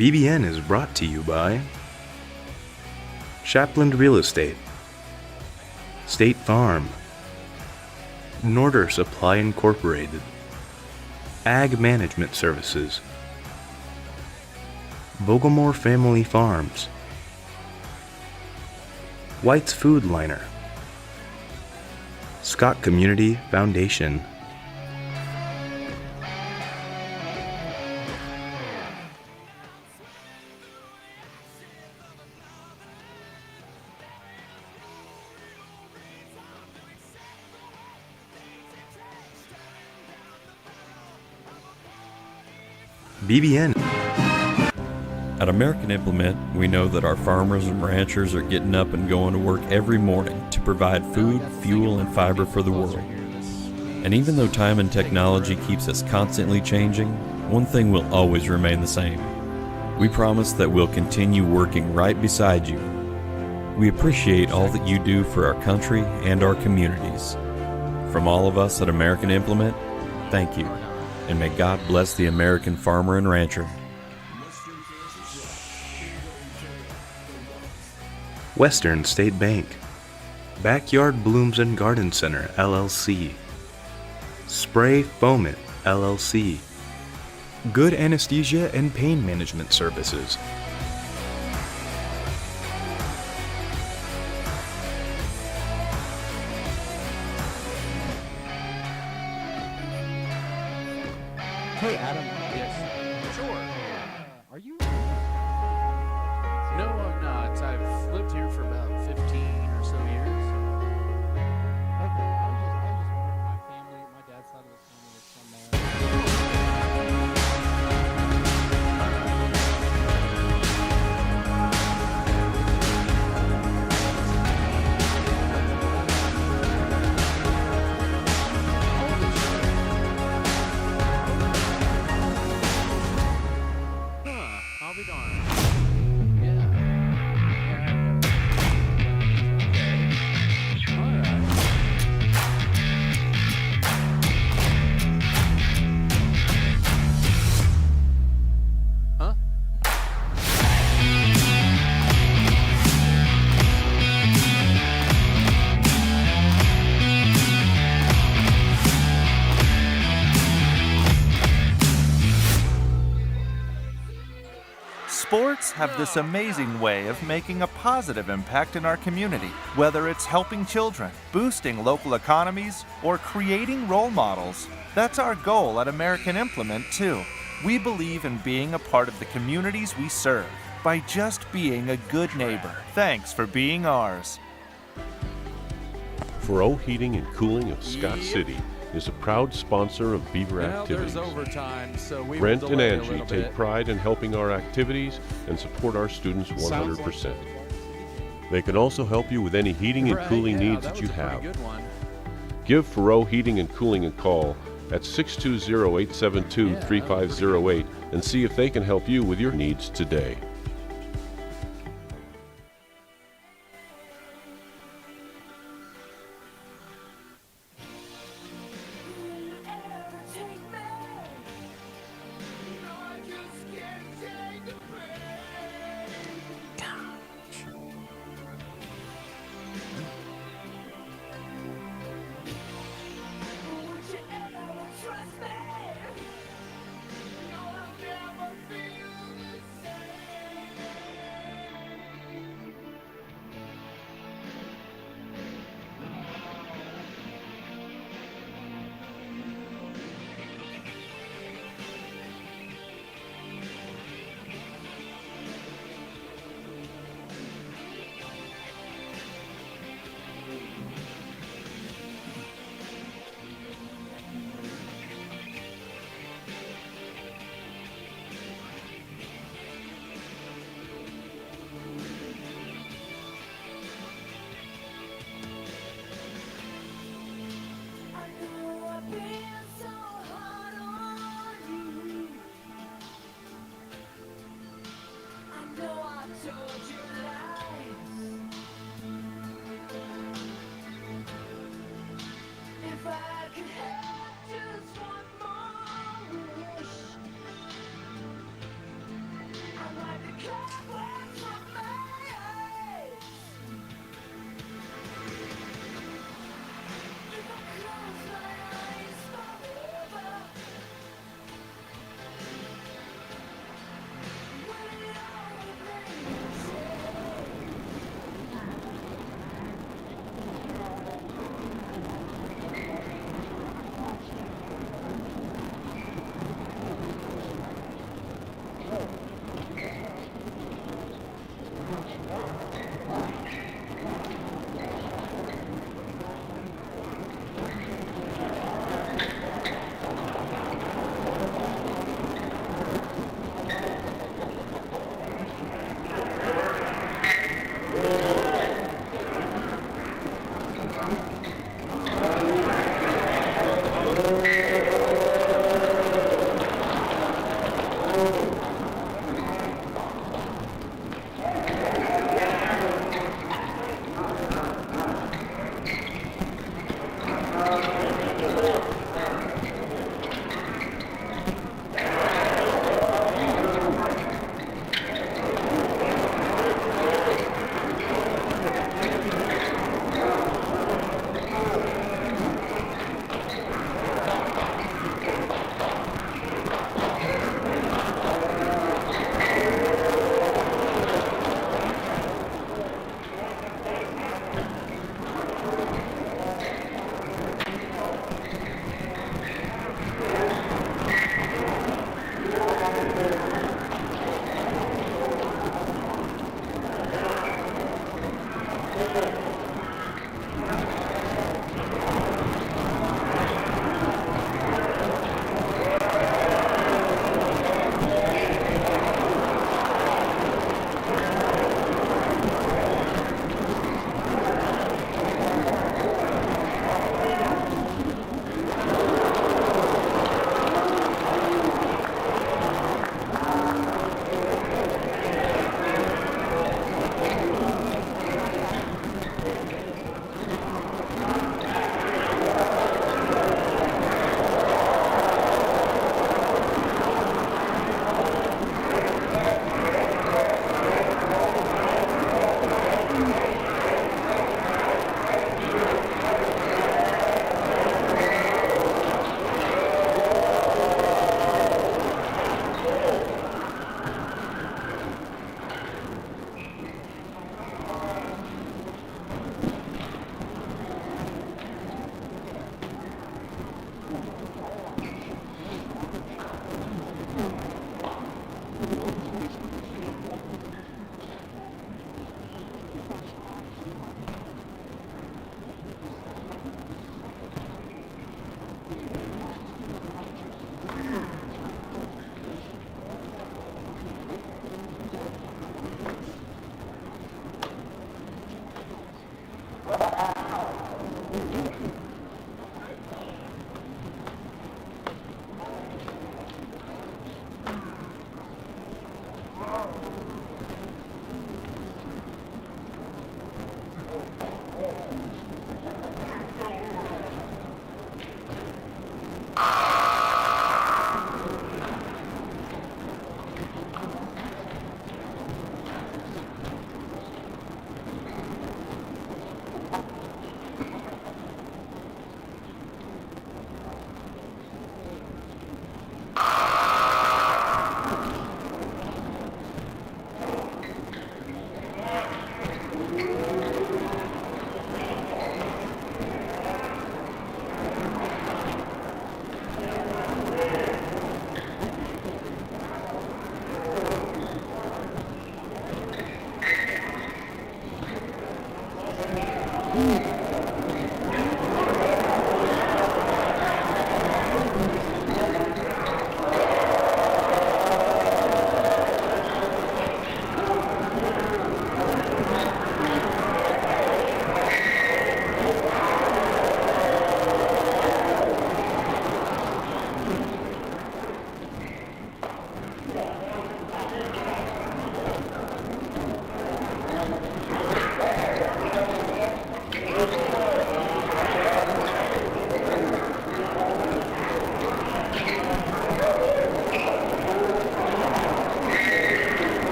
BBN is brought to you by Shapland Real Estate, State Farm, Norder Supply Incorporated, Ag Management Services, Vogelmore Family Farms, White's Food Liner, Scott Community Foundation. BBN. At American Implement, we know that our farmers and ranchers are getting up and going to work every morning to provide food, fuel, and fiber for the world. And even though time and technology keeps us constantly changing, one thing will always remain the same. We promise that we'll continue working right beside you. We appreciate all that you do for our country and our communities. From all of us at American Implement, thank you. And may God bless the American farmer and rancher. Western State Bank, Backyard Blooms and Garden Center, LLC, Spray Foamit, LLC, Good Anesthesia and Pain Management Services, Hey, Adam. Yes. Sure. Are you? No, I'm not. I've lived here for about 15 or so years. Okay. I was just wondering. My family, my dad's side of the family is from there. Huh. I'll be darned. Yeah. Okay. All right. Huh? Sports have this amazing way of making a positive impact in our community, whether it's helping children, boosting local economies, or creating role models. That's our goal at American Implement, too. We believe in being a part of the communities we serve by just being a good neighbor. Thanks for being ours. Furrow Heating and Cooling of Scott City is a proud sponsor of Beaver Well, activities. there's overtime, so we Brent will and delay a Angie little take bit. pride in helping our activities and support our students 100%. They can also help you with any heating and Right, cooling yeah, needs that was you a pretty have. good one. Give Furrow Heating and Cooling a call at 620-872-3508 and see if they can help you with your needs today.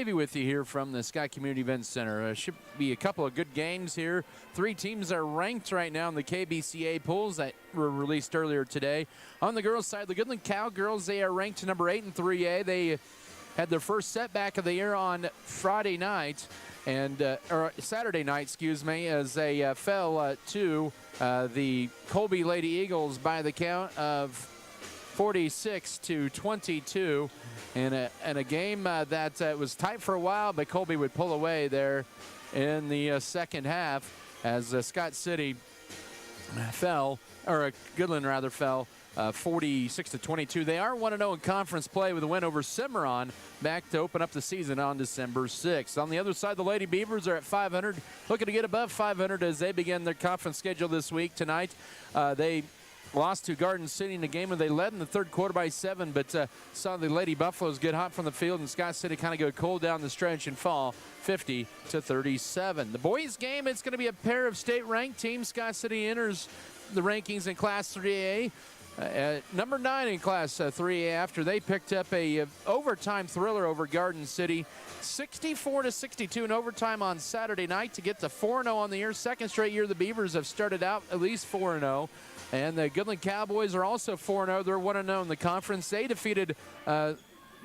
Davey with you here from the Scott Community Events Center. Should be a couple of good games here. 3 teams are ranked right now in the KBCA polls that were released earlier today. On the girls' side, the Goodland Cowgirls, they are ranked number 8 in 3A. They had their first setback of the year on Friday night, or Saturday night, excuse me, as they fell to the Colby Lady Eagles by the count of 46-22, in a game that was tight for a while, but Colby would pull away there in the second half as Scott City fell, or Goodland rather fell, 46-22. They are 1-0 in conference play with a win over Cimarron back to open up the season on December 6th. On the other side, the Lady Beavers are at 500, looking to get above 500 as they begin their conference schedule this week. Tonight, they lost to Garden City in a game where they led in the third quarter by 7, but saw the Lady Buffaloes get hot from the field and Scott City kind of go cold down the stretch and fall 50-37. The boys' game, it's going to be a pair of state-ranked teams. Scott City enters the rankings in Class 3A. Number 9 in Class 3A after they picked up a overtime thriller over Garden City, 64-62 in overtime on Saturday night to get to 4-0 on the year. Second straight year the Beavers have started out at least 4-0. And the Goodland Cowboys are also 4-0. They're 1-0 in the conference. They defeated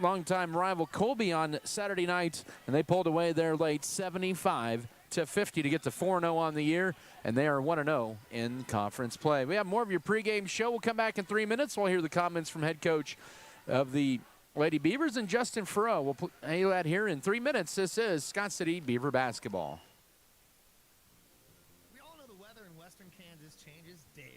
longtime rival Colby on Saturday night, and they pulled away there late 75-50 to get to 4-0 on the year, and they are 1-0 in conference play. We have more of your pregame show. We'll come back in 3 minutes. We'll hear the comments from head coach of the Lady Beavers and Justin Farrell. We'll play that here in 3 minutes. This is Scott City Beaver basketball. We all know the weather in western Kansas changes daily.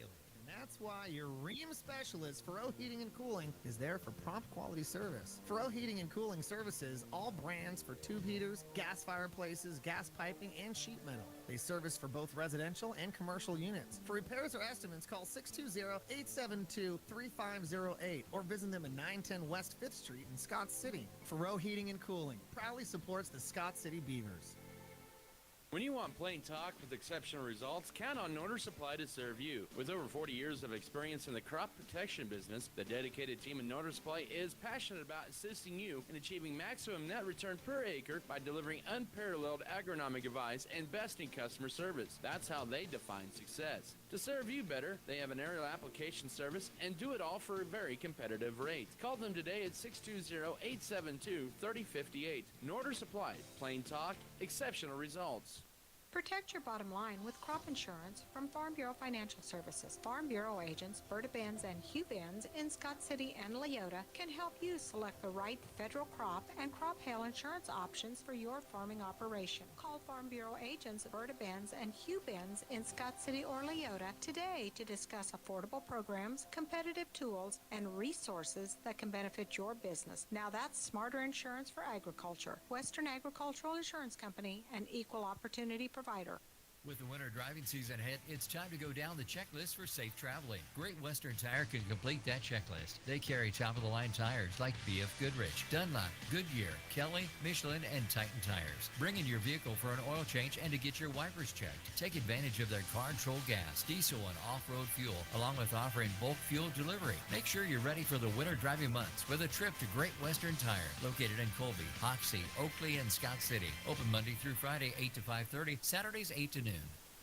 That's why your Ream specialist, Farrell Heating and Cooling, is there for prompt quality service. Farrell Heating and Cooling services all brands for tube heaters, gas fireplaces, gas piping, and sheet metal. They service for both residential and commercial units. For repairs or estimates, call 620-872-3508 or visit them at 910 West 5th Street in Scott City. Farrell Heating and Cooling proudly supports the Scott City Beavers. When you want plain talk with exceptional results, count on Norder Supply to serve you. With over 40 years of experience in the crop protection business, the dedicated team in Norder Supply is passionate about assisting you in achieving maximum net return per acre by delivering unparalleled agronomic advice and best in customer service. That's how they define success. To serve you better, they have an aerial application service and do it all for a very competitive rate. Call them today at 620-872-3058. Norder Supply, plain talk, exceptional results. Protect your bottom line with crop insurance from Farm Bureau Financial Services. Farm Bureau agents Berta Benz and Hugh Benz in Scott City and Leota can help you select the right federal crop and crop hail insurance options for your farming operation. Call Farm Bureau agents Berta Benz and Hugh Benz in Scott City or Leota today to discuss affordable programs, competitive tools, and resources that can benefit your business. Now that's smarter insurance for agriculture. Western Agricultural Insurance Company, an equal opportunity provider. With the winter driving season ahead, it's time to go down the checklist for safe traveling. Great Western Tire can complete that checklist. They carry top-of-the-line tires like BF Goodrich, Dunlop, Goodyear, Kelly, Michelin, and Titan tires. Bring in your vehicle for an oil change and to get your wipers checked. Take advantage of their car-controlled gas, diesel, and off-road fuel, along with offering bulk fuel delivery. Make sure you're ready for the winter driving months with a trip to Great Western Tire, located in Colby, Hoxie, Oakley, and Scott City. Open Monday through Friday, 8 to 5:30, Saturdays 8 to noon.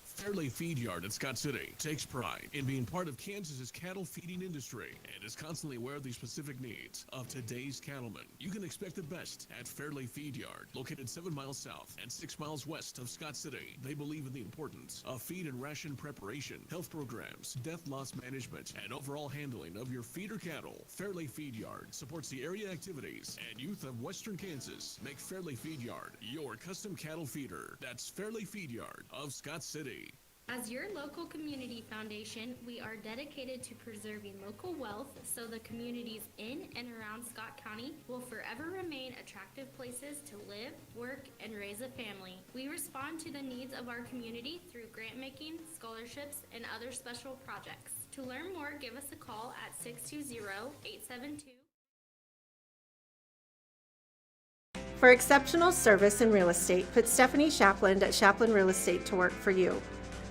Fairley Feed Yard at Scott City takes pride in being part of Kansas's cattle feeding industry and is constantly aware of the specific needs of today's cattlemen. You can expect the best at Fairley Feed Yard, located 7 miles south and 6 miles west of Scott City. They believe in the importance of feed and ration preparation, health programs, death loss management, and overall handling of your feeder cattle. Fairley Feed Yard supports the area activities and youth of Western Kansas. Make Fairley Feed Yard your custom cattle feeder. That's Fairley Feed Yard of Scott City. As your local community foundation, we are dedicated to preserving local wealth so the communities in and around Scott County will forever remain attractive places to live, work, and raise a family. We respond to the needs of our community through grant making, scholarships, and other special projects. To learn more, give us a call at 620-872. For exceptional service in real estate, put Stephanie Shapland at Shapland Real Estate to work for you.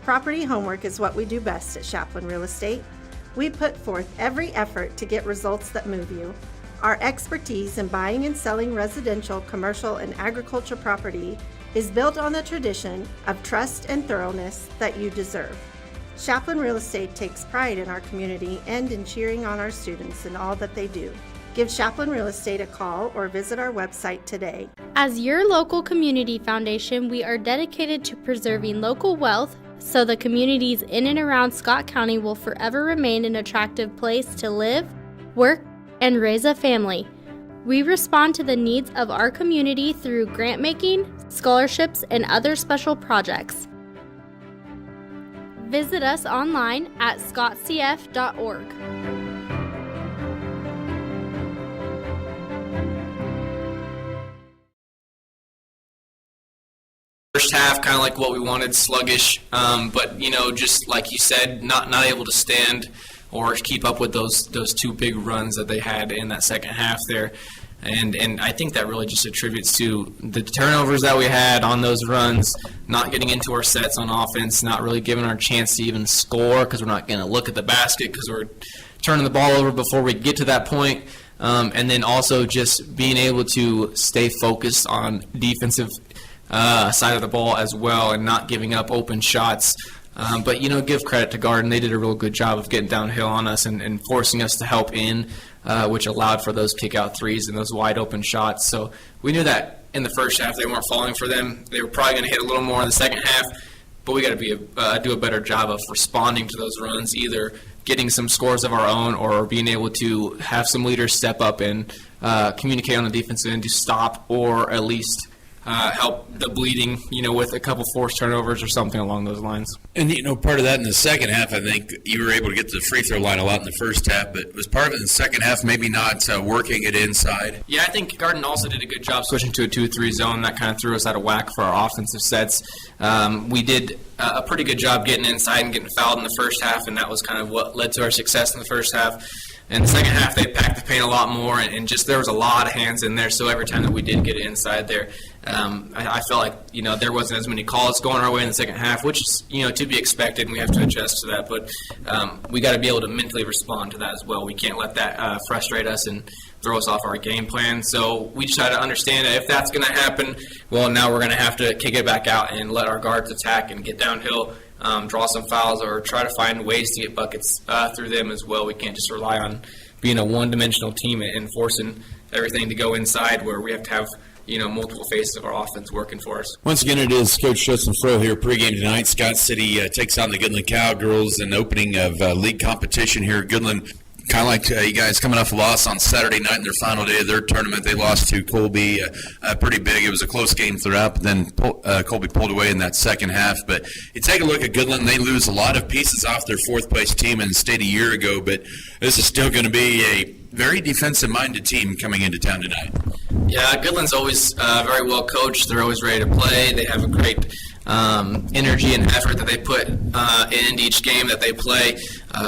Property homework is what we do best at Shapland Real Estate. We put forth every effort to get results that move you. Our expertise in buying and selling residential, commercial, and agriculture property is built on the tradition of trust and thoroughness that you deserve. Chaplin Real Estate takes pride in our community and in cheering on our students in all that they do. Give Chaplin Real Estate a call or visit our website today. As your local community foundation, we are dedicated to preserving local wealth so the communities in and around Scott County will forever remain an attractive place to live, work, and raise a family. We respond to the needs of our community through grant making, scholarships, and other special projects. Visit us online at scottcf.org. First half, kind of like what we wanted, sluggish, but just like you said, not able to stand or keep up with those two big runs that they had in that second half there, and I think that really just attributes to the turnovers that we had on those runs, not getting into our sets on offense, not really giving our a chance to even score because we're not going to look at the basket because we're turning the ball over before we get to that point, and then also just being able to stay focused on defensive side of the ball as well and not giving up open shots. But, give credit to Garden. They did a real good job of getting downhill on us and forcing us to help in, which allowed for those kick-out threes and those wide-open shots. So we knew that in the first half they weren't falling for them. They were probably going to hit a little more in the second half, but we got to do a better job of responding to those runs, either getting some scores of our own or being able to have some leaders step up and communicate on the defensive end to stop or at least help the bleeding, with a couple forced turnovers or something along those lines. And, part of that in the second half, I think you were able to get to the free throw line a lot in the first half, but was part of it in the second half maybe not working it inside? Yeah, I think Garden also did a good job switching to a 2-3 zone. That kind of threw us out of whack for our offensive sets. We did a pretty good job getting inside and getting fouled in the first half, and that was kind of what led to our success in the first half. In the second half, they packed the paint a lot more, and just there was a lot of hands in there. So every time that we did get it inside there, I felt like there wasn't as many calls going our way in the second half, which is to be expected, and we have to adjust to that. But we got to be able to mentally respond to that as well. We can't let that frustrate us and throw us off our game plan. So we just had to understand that if that's going to happen, well, now we're going to have to kick it back out and let our guards attack and get downhill. Draw some fouls or try to find ways to get buckets through them as well. We can't just rely on being a one-dimensional team and forcing everything to go inside where we have to have multiple faces of our offense working for us. Once again, it is Coach Justin Fro here. Pregame tonight. Scott City takes on the Goodland Cowgirls in the opening of league competition here at Goodland. Kind of like you guys coming off a loss on Saturday night in their final day of their tournament. They lost to Colby pretty big. It was a close game throughout, but then Colby pulled away in that second half. But you take a look at Goodland, they lose a lot of pieces off their fourth-place team in the state a year ago, but this is still going to be a very defensive-minded team coming into town tonight. Yeah, Goodland's always very well coached. They're always ready to play. They have a great energy and effort that they put in each game that they play.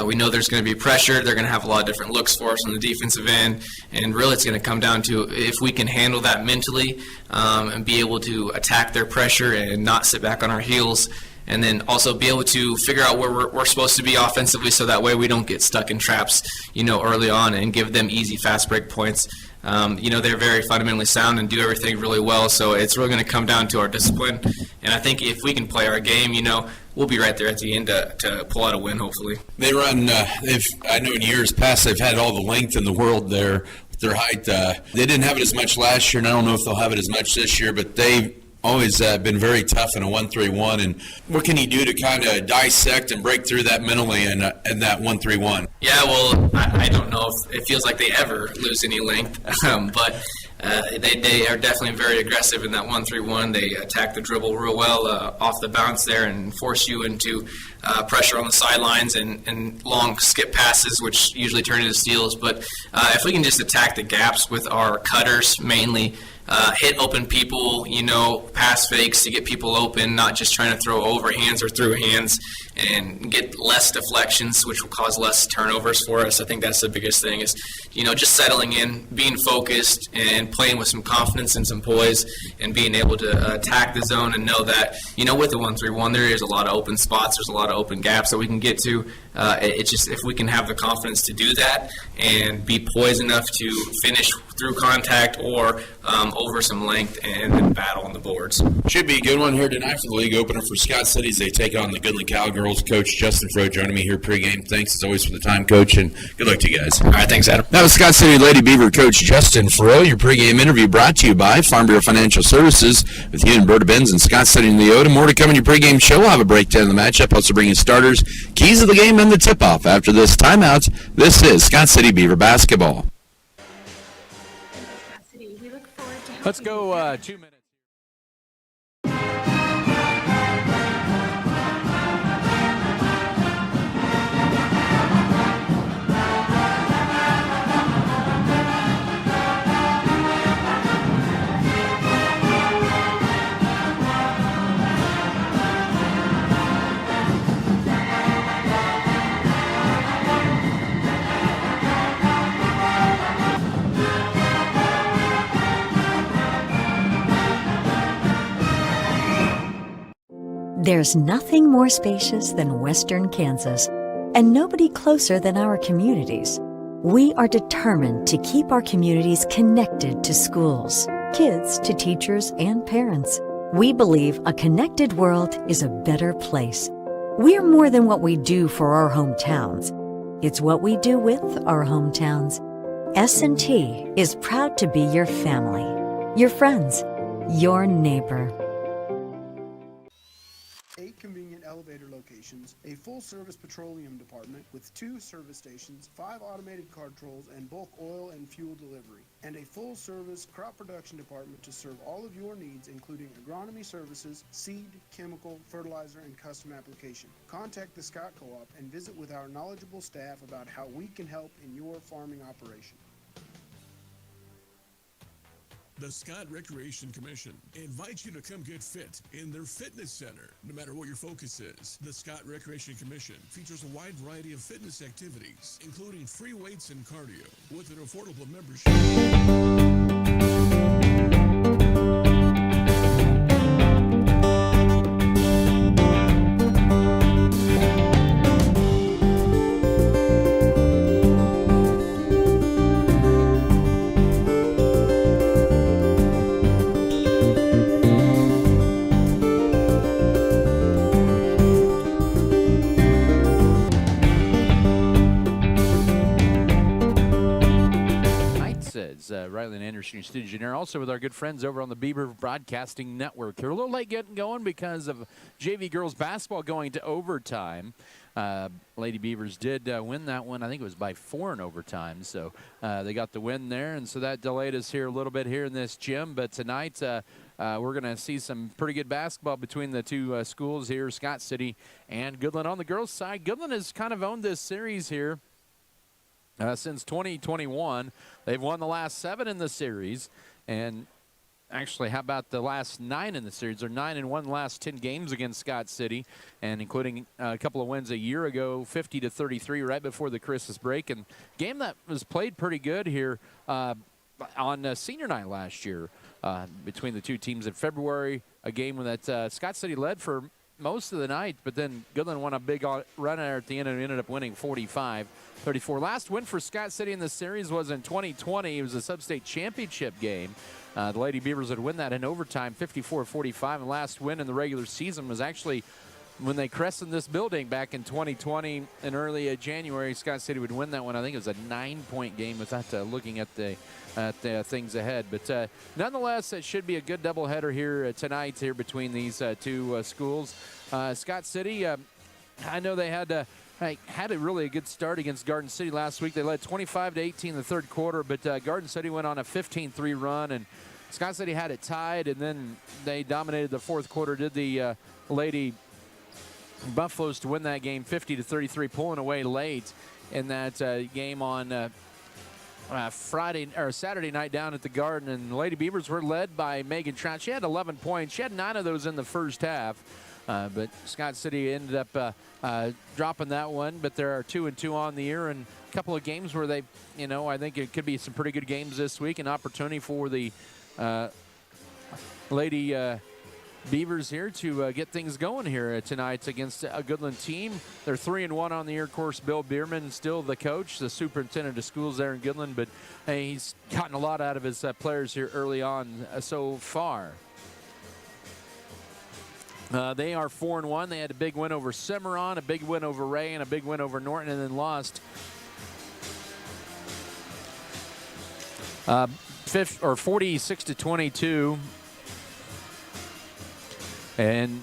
We know there's going to be pressure. They're going to have a lot of different looks for us on the defensive end, and really it's going to come down to if we can handle that mentally and be able to attack their pressure and not sit back on our heels, and then also be able to figure out where we're supposed to be offensively so that way we don't get stuck in traps, early on and give them easy fast break points. They're very fundamentally sound and do everything really well, so it's really going to come down to our discipline. And I think if we can play our game, we'll be right there at the end to pull out a win, hopefully. They run, I know in years past they've had all the length in the world there with their height. They didn't have it as much last year, and I don't know if they'll have it as much this year, but they've always been very tough in a 1-3-1. And what can you do to kind of dissect and break through that mentally in that 1-3-1? Yeah, well, I don't know if it feels like they ever lose any length, but they are definitely very aggressive in that 1-3-1. They attack the dribble real well off the bounce there and force you into pressure on the sidelines and long skip passes, which usually turn into steals. But if we can just attack the gaps with our cutters mainly, hit open people, pass fakes to get people open, not just trying to throw overhands or through hands, and get less deflections, which will cause less turnovers for us. I think that's the biggest thing is, just settling in, being focused, and playing with some confidence and some poise, and being able to attack the zone and know that, with the 1-3-1, there is a lot of open spots, there's a lot of open gaps that we can get to. It's just if we can have the confidence to do that and be poised enough to finish through contact or over some length and then battle on the boards. Should be a good one here tonight for the league opener for Scott City as they take on the Goodland Cowgirls. Coach Justin Fro joining me here pregame. Thanks as always for the time, Coach, and good luck to you guys. All right, thanks, Adam. That was Scott City Lady Beaver coach Justin Fro. Your pregame interview brought to you by Farm Bureau Financial Services with you and Berta Benz and Scott City and Leota. More to come in your pregame show. We'll have a breakdown of the matchup. Also bringing starters, keys of the game, and the tip-off. After this timeout, this is Scott City Beaver basketball. Let's go 2 minutes. There's nothing more spacious than Western Kansas, and nobody closer than our communities. We are determined to keep our communities connected to schools, kids to teachers and parents. We believe a connected world is a better place. We're more than what we do for our hometowns. It's what we do with our hometowns. S&T is proud to be your family, your friends, your neighbor. 8 convenient elevator locations, a full-service petroleum department with 2 service stations, 5 automated card trolls and bulk oil and fuel delivery, and a full-service crop production department to serve all of your needs, including agronomy services, seed, chemical, fertilizer, and custom application. Contact the Scott Co-op and visit with our knowledgeable staff about how we can help in your farming operation. The Scott Recreation Commission invites you to come get fit in their fitness center. No matter what your focus is, the Scott Recreation Commission features a wide variety of fitness activities, including free weights and cardio, with an affordable membership. Riley and Anderson, your studio engineer, also with our good friends over on the Beaver Broadcasting Network. They're a little late getting going because of JV girls basketball going to overtime. Lady Beavers did win that one. I think it was by 4 in overtime. So they got the win there, and so that delayed us here a little bit here in this gym. But tonight we're going to see some pretty good basketball between the two schools here, Scott City and Goodland. On the girls' side, Goodland has kind of owned this series here since 2021. They've won the last 7 in the series, and actually, how about the last 9 in the series? They're 9-1 the last 10 games against Scott City, and including a couple of wins a year ago, 50-33 right before the Christmas break. And game that was played pretty good here on senior night last year between the two teams in February. A game that Scott City led for most of the night, but then Goodland won a big run there at the end and ended up winning 45-34. Last win for Scott City in the series was in 2020. It was a sub-state championship game. The Lady Beavers would win that in overtime, 54-45. And last win in the regular season was actually when they crested this building back in 2020 in early January. Scott City would win that one. I think it was a 9-point game without looking at the things ahead. But nonetheless, it should be a good doubleheader here tonight here between these two schools. Scott City, I know they had a really good start against Garden City last week. They led 25-18 in the third quarter, but Garden City went on a 15-3 run, and Scott City had it tied, and then they dominated the fourth quarter. Did the Lady Buffaloes to win that game 50-33, pulling away late in that game on Saturday night down at the Garden, and the Lady Beavers were led by Megan Trout. She had 11 points. She had 9 of those in the first half, but Scott City ended up dropping that one. But there are 2-2 on the year, and a couple of games where they, I think it could be some pretty good games this week. An opportunity for the Lady Beavers here to get things going here tonight against a Goodland team. They're 3-1 on the year. Of course, Bill Bierman still the coach, the superintendent of schools there in Goodland, but he's gotten a lot out of his players here early on so far. They are 4-1. They had a big win over Cimarron, a big win over Ray, and a big win over Norton, and then lost 46-22. And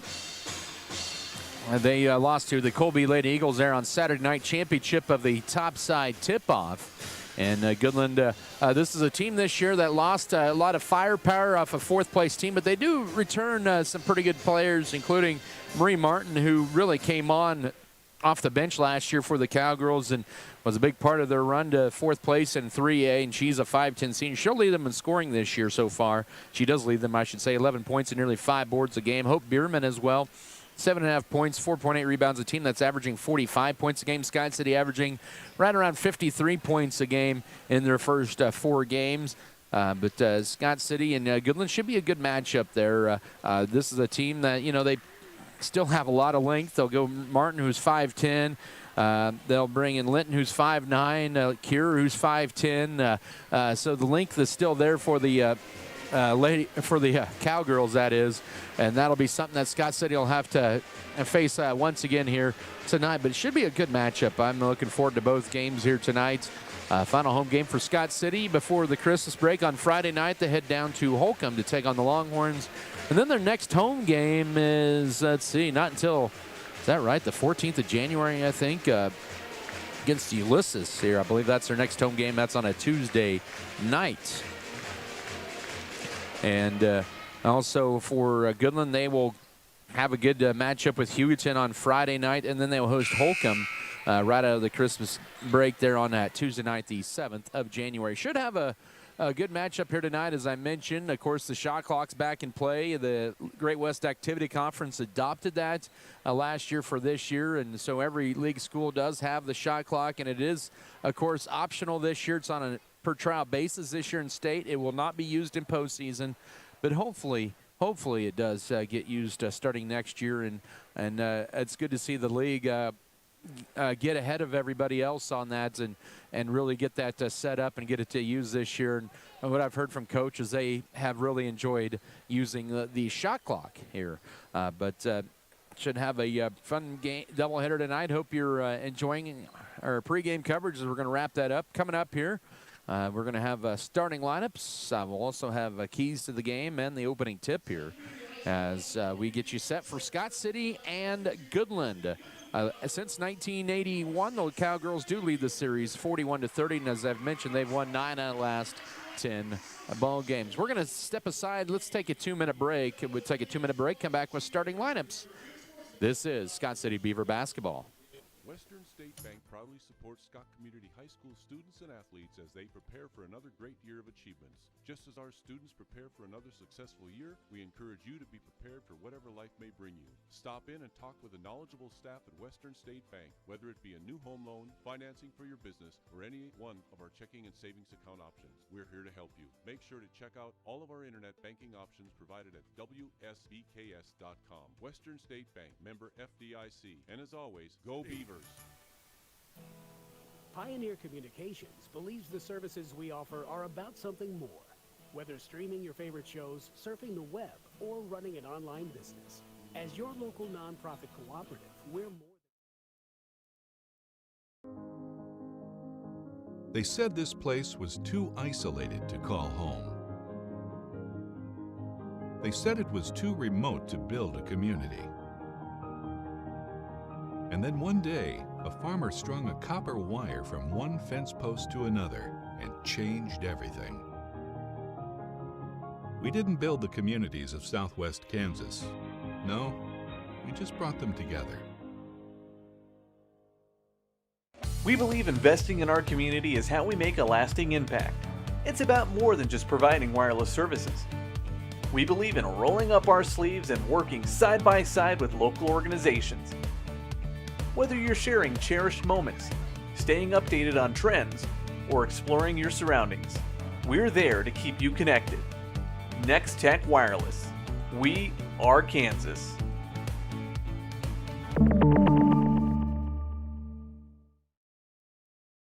they lost to the Colby Lady Eagles there on Saturday night, championship of the topside tip-off. And Goodland, this is a team this year that lost a lot of firepower off a fourth-place team, but they do return some pretty good players, including Marie Martin, who really came on off the bench last year for the Cowgirls and was a big part of their run to fourth place in 3A, and she's a 5'10 senior. She'll lead them in scoring this year so far. She does lead them, I should say, 11 points and nearly 5 boards a game. Hope Bierman as well, 7.5 points, 4.8 rebounds, a team that's averaging 45 points a game. Sky City averaging right around 53 points a game in their first 4 games. But Scott City and Goodland should be a good matchup there. This is a team that, they still have a lot of length. They'll go Martin, who's 5'10". They'll bring in Linton, who's 5'9", Kier, who's 5'10". So the length is still there for the Cowgirls, that is, and that'll be something that Scott City will have to face once again here tonight. But it should be a good matchup. I'm looking forward to both games here tonight. Final home game for Scott City before the Christmas break on Friday night. They head down to Holcomb to take on the Longhorns. And then their next home game is, not until, is that right, the 14th of January, I think, against Ulysses here. I believe that's their next home game. That's on a Tuesday night. And also for Goodland, they will have a good matchup with Hugoton on Friday night, and then they will host Holcomb right out of the Christmas break there on that Tuesday night, the 7th of January. Should have a good matchup here tonight, as I mentioned. Of course, the shot clock's back in play. The Great West Activity Conference adopted that last year for this year, and so every league school does have the shot clock, and it is, of course, optional this year. It's on a per-trial basis this year in state. It will not be used in postseason, but hopefully it does get used starting next year, and it's good to see the league get ahead of everybody else on that and really get that set up and get it to use this year. And what I've heard from coaches, they have really enjoyed using the shot clock here. But should have a fun game doubleheader tonight. Hope you're enjoying our pregame coverage as we're going to wrap that up. Coming up here, we're going to have starting lineups. We'll also have keys to the game and the opening tip here as we get you set for Scott City and Goodland. Since 1981, the Cowgirls do lead the series 41-30, and as I've mentioned, they've won 9 out of the last 10 ball games. We're going to step aside. Let's take a 2-minute break. We'll take a 2-minute break, come back with starting lineups. This is Scott City Beaver basketball. Western State Bank proudly supports Scott Community High School students and athletes as they prepare for another great year of achievements. Just as our students prepare for another successful year, we encourage you to be prepared for whatever life may bring you. Stop in and talk with the knowledgeable staff at Western State Bank, whether it be a new home loan, financing for your business, or any one of our checking and savings account options. We're here to help you. Make sure to check out all of our internet banking options provided at WSBKS.com. Western State Bank, member FDIC. And as always, go Beavers! Pioneer Communications believes the services we offer are about something more. Whether streaming your favorite shows, surfing the web, or running an online business. As your local nonprofit cooperative, we're more. They said this place was too isolated to call home. They said it was too remote to build a community. And then one day, a farmer strung a copper wire from one fence post to another and changed everything. We didn't build the communities of Southwest Kansas. No, we just brought them together. We believe investing in our community is how we make a lasting impact. It's about more than just providing wireless services. We believe in rolling up our sleeves and working side by side with local organizations. Whether you're sharing cherished moments, staying updated on trends, or exploring your surroundings, we're there to keep you connected. Next Tech Wireless. We are Kansas.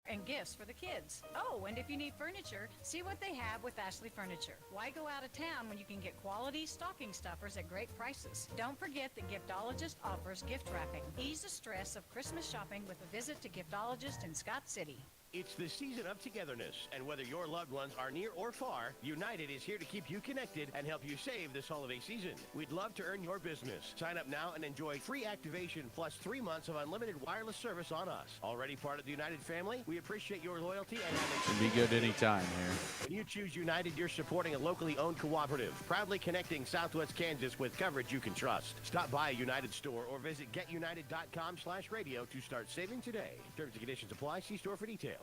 And gifts for the kids. Oh, and if you need furniture, see what they have with Ashley Furniture. Why go out of town when you can get quality stocking stuffers at great prices? Don't forget that Giftologist offers gift wrapping. Ease the stress of Christmas shopping with a visit to Giftologist in Scott City. It's the season of togetherness, and whether your loved ones are near or far, United is here to keep you connected and help you save this holiday season. We'd love to earn your business. Sign up now and enjoy free activation plus 3 months of unlimited wireless service on us. Already part of the United family? We appreciate your loyalty and having... Should be good anytime here. When you choose United, you're supporting a locally owned cooperative, proudly connecting Southwest Kansas with coverage you can trust. Stop by a United store or visit getunited.com/radio to start saving today. Terms and conditions apply. See store for details.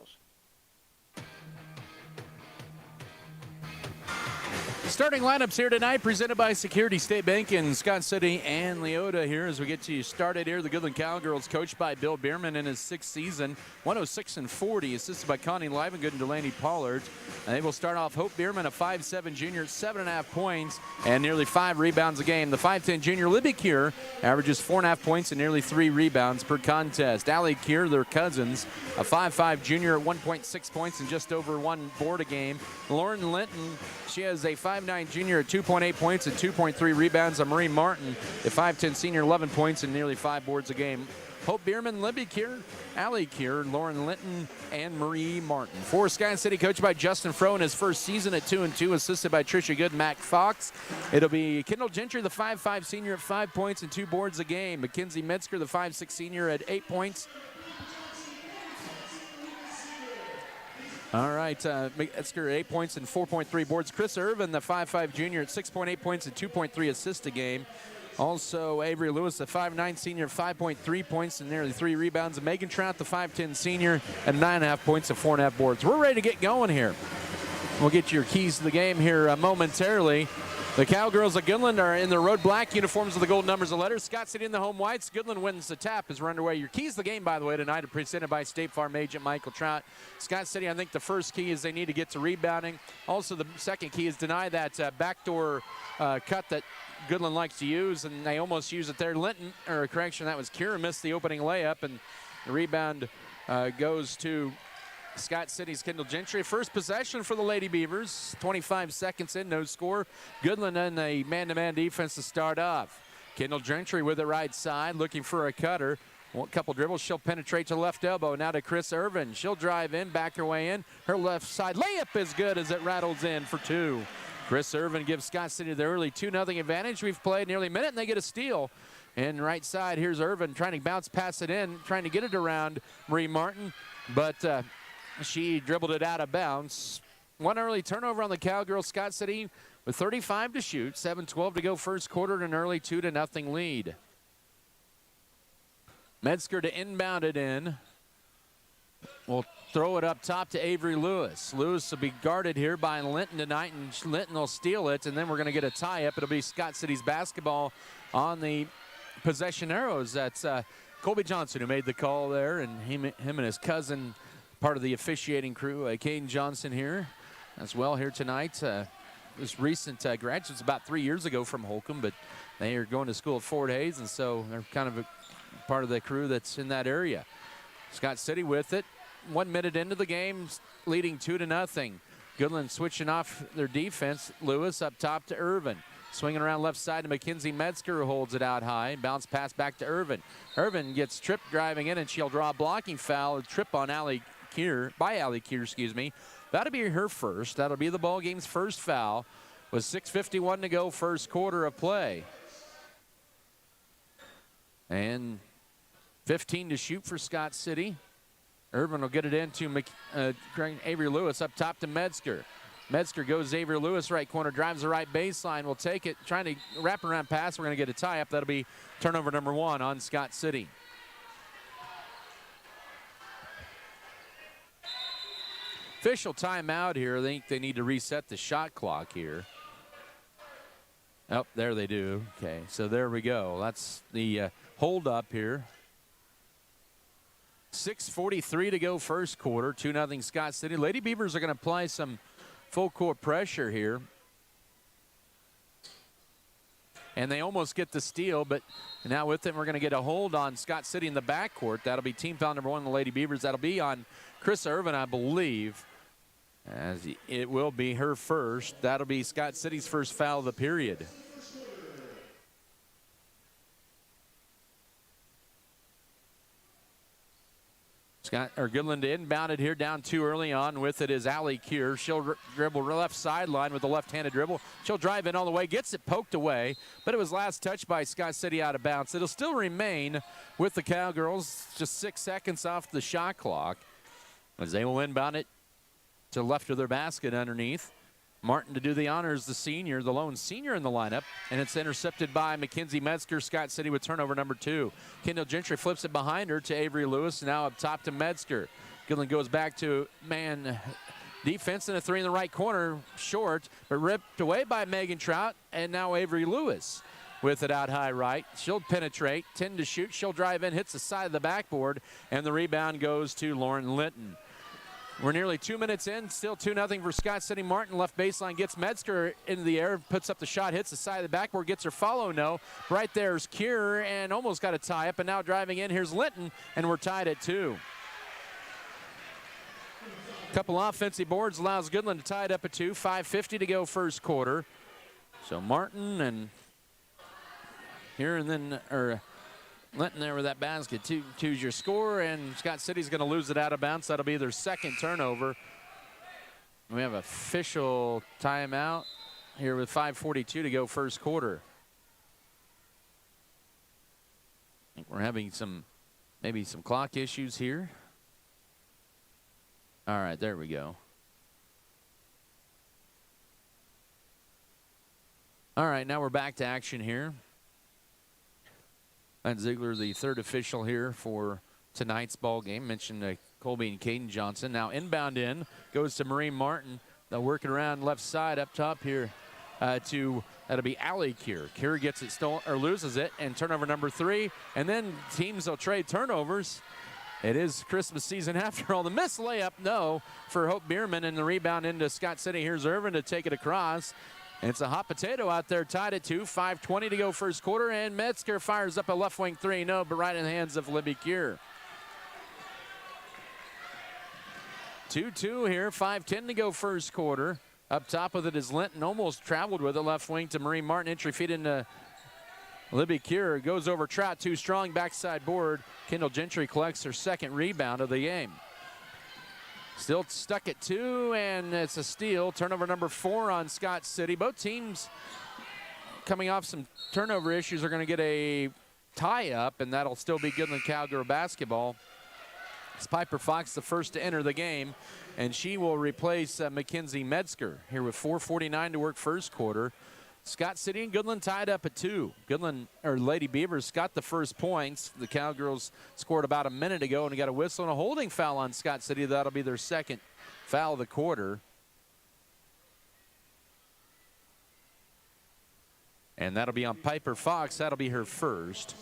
Starting lineups here tonight, presented by Security State Bank in Scott City and Leota here as we get you started here. The Goodland Cowgirls, coached by Bill Bierman in his 6th season, 106-40, assisted by Connie Livengood and Delaney Pollard. And they will start off Hope Bierman, a 5'7 junior, 7.5 points and nearly 5 rebounds a game. The 5'10 junior, Libby Kier, averages 4.5 points and nearly 3 rebounds per contest. Allie Kier, their cousins, a 5'5 junior, 1.6 points and just over 1 board a game. Lauren Linton, she has a 5'9 junior at 2.8 points and 2.3 rebounds. And Marie Martin, a 5'10 senior, 11 points and nearly 5 boards a game. Hope Bierman, Libby Kier, Allie Kier, Lauren Linton, and Marie Martin. For Scott City, coached by Justin Froh in his first season at 2-2, assisted by Tricia Good and Mac Fox. It'll be Kendall Gentry, the 5'5 senior at 5 points and 2 boards a game. Mackenzie Metzger, the 5'6 senior at 8 points. All right, Metzger, 8 points and 4.3 boards. Chris Irvin, the 5'5 junior at 6.8 points and 2.3 assists a game. Also, Avery Lewis, the 5'9 senior, 5.3 points and nearly 3 rebounds. And Megan Trout, the 5'10 senior, and 9.5 points and 4.5 boards. We're ready to get going here. We'll get your keys to the game here momentarily. The Cowgirls of Goodland are in their road black uniforms with the gold numbers and letters. Scott City in the home whites. Goodland wins the tap as we're underway. Your keys to the game, by the way, tonight are presented by State Farm agent Michael Trout. Scott City, I think the first key is they need to get to rebounding. Also, the second key is deny that backdoor cut that Goodland likes to use, and they almost use it there. Linton, or correction, that was Kira, missed the opening layup, and the rebound goes to Scott City's Kendall Gentry. First possession for the Lady Beavers. 25 seconds in, no score. Goodland in a man-to-man defense to start off. Kendall Gentry with the right side, looking for a cutter. One couple dribbles, she'll penetrate to left elbow. Now to Chris Irvin. She'll drive in, back her way in. Her left side layup is good as it rattles in for 2. Chris Irvin gives Scott City the early 2-0 advantage. We've played nearly a minute, and they get a steal. And right side, here's Irvin trying to bounce pass it in, trying to get it around Marie Martin, but she dribbled it out of bounds. One early turnover on the Cowgirls. Scott City with 35 to shoot, 7:12 to go first quarter, and an early 2-0 lead. Metzger to inbound it in. We'll throw it up top to Avery Lewis. Lewis will be guarded here by Linton tonight, and Linton will steal it, and then we're going to get a tie-up. It'll be Scott City's basketball on the possession arrows. That's Colby Johnson who made the call there, and him and his cousin, part of the officiating crew. Caden Johnson here as well here tonight. This recent graduates about 3 years ago from Holcomb, but they are going to school at Fort Hays, and so they're kind of a part of the crew that's in that area. Scott City with it. 1 minute into the game, leading 2-0. Goodland switching off their defense. Lewis up top to Irvin. Swinging around left side to Mackenzie Metzger, who holds it out high. Bounce pass back to Irvin. Irvin gets tripped driving in, and she'll draw a blocking foul. A trip on Allie Kier, excuse me. That'll be her first. That'll be the ball game's first foul with 6:51 to go, first quarter of play. And 15 to shoot for Scott City. Irvin will get it into Avery Lewis up top to Metzger. Metzger goes Avery Lewis, right corner, drives the right baseline. Will take it, trying to wrap around pass. We're going to get a tie-up. That'll be turnover number 1 on Scott City. official timeout here. I think they need to reset the shot clock here. Oh, there they do. Okay, so there we go. That's the hold up here. 6:43 to go first quarter. 2-0 Scott City. Lady Beavers are going to apply some full court pressure here. And they almost get the steal, but now with it, we're going to get a hold on Scott City in the backcourt. That'll be team foul number 1 the Lady Beavers. That'll be on Chris Irvin, I believe, as it will be her first. That'll be Scott City's first foul of the period. Goodland inbounded here, down 2 early on. With it is Allie Kier. She'll dribble left sideline with a left-handed dribble. She'll drive in all the way, gets it poked away, but it was last touched by Scott City out of bounds. It'll still remain with the Cowgirls, just 6 seconds off the shot clock, as they will inbound it to the left of their basket underneath. Martin to do the honors, the senior, the lone senior in the lineup, and it's intercepted by Mackenzie Metzger. Scott City with turnover number 2. Kendall Gentry flips it behind her to Avery Lewis, now up top to Metzger. Goodland goes back to man defense, and a 3 in the right corner, short, but ripped away by Megan Trout, and now Avery Lewis with it out high right. She'll penetrate, 10 to shoot. She'll drive in, hits the side of the backboard, and the rebound goes to Lauren Linton. We're nearly 2 minutes in, still 2-0 for Scott City. Martin left baseline, gets Metzger into the air, puts up the shot, hits the side of the backboard, gets her follow, no. Right there's Kier, and almost got a tie up, and now driving in, here's Linton, and we're tied at 2. Couple offensive boards allows Goodland to tie it up at 2. 5:50 to go first quarter. So Martin and here and then, Linton there with that basket. Two's your score, and Scott City's going to lose it out of bounds. That'll be their second turnover. We have official timeout here with 5:42 to go first quarter. I think we're having maybe some clock issues here. All right, there we go. All right, now we're back to action here. Matt Ziegler, the third official here for tonight's ball game. Mentioned Colby and Caden Johnson. Now inbound in goes to Marie Martin. They'll work it around left side up top here that'll be Allie Kier. Kier gets it stolen or loses it, and turnover number 3. And then teams will trade turnovers. It is Christmas season after all. The missed layup, no, for Hope Bierman, and the rebound into Scott City. Here's Irvin to take it across. And it's a hot potato out there, tied at 2. 5:20 to go first quarter, and Metzger fires up a left wing 3. No, but right in the hands of Libby Kier. 2-2 here, 5:10 to go first quarter. Up top with it is Linton, almost traveled with it, left wing to Marie Martin. Entry feed into Libby Kier. Goes over Trout, too strong, backside board. Kendall Gentry collects her second rebound of the game. Still stuck at 2, and it's a steal. Turnover number 4 on Scott City. Both teams coming off some turnover issues are going to get a tie-up, and that'll still be Goodland Cowgirl basketball. It's Piper Fox, the first to enter the game, and she will replace Mackenzie Metzger here with 4:49 to work first quarter. Scott City and Goodland tied up at 2. Lady Beavers got the first points. The Cowgirls scored about a minute ago, and got a whistle and a holding foul on Scott City. That'll be their second foul of the quarter. And that'll be on Piper Fox. That'll be her first.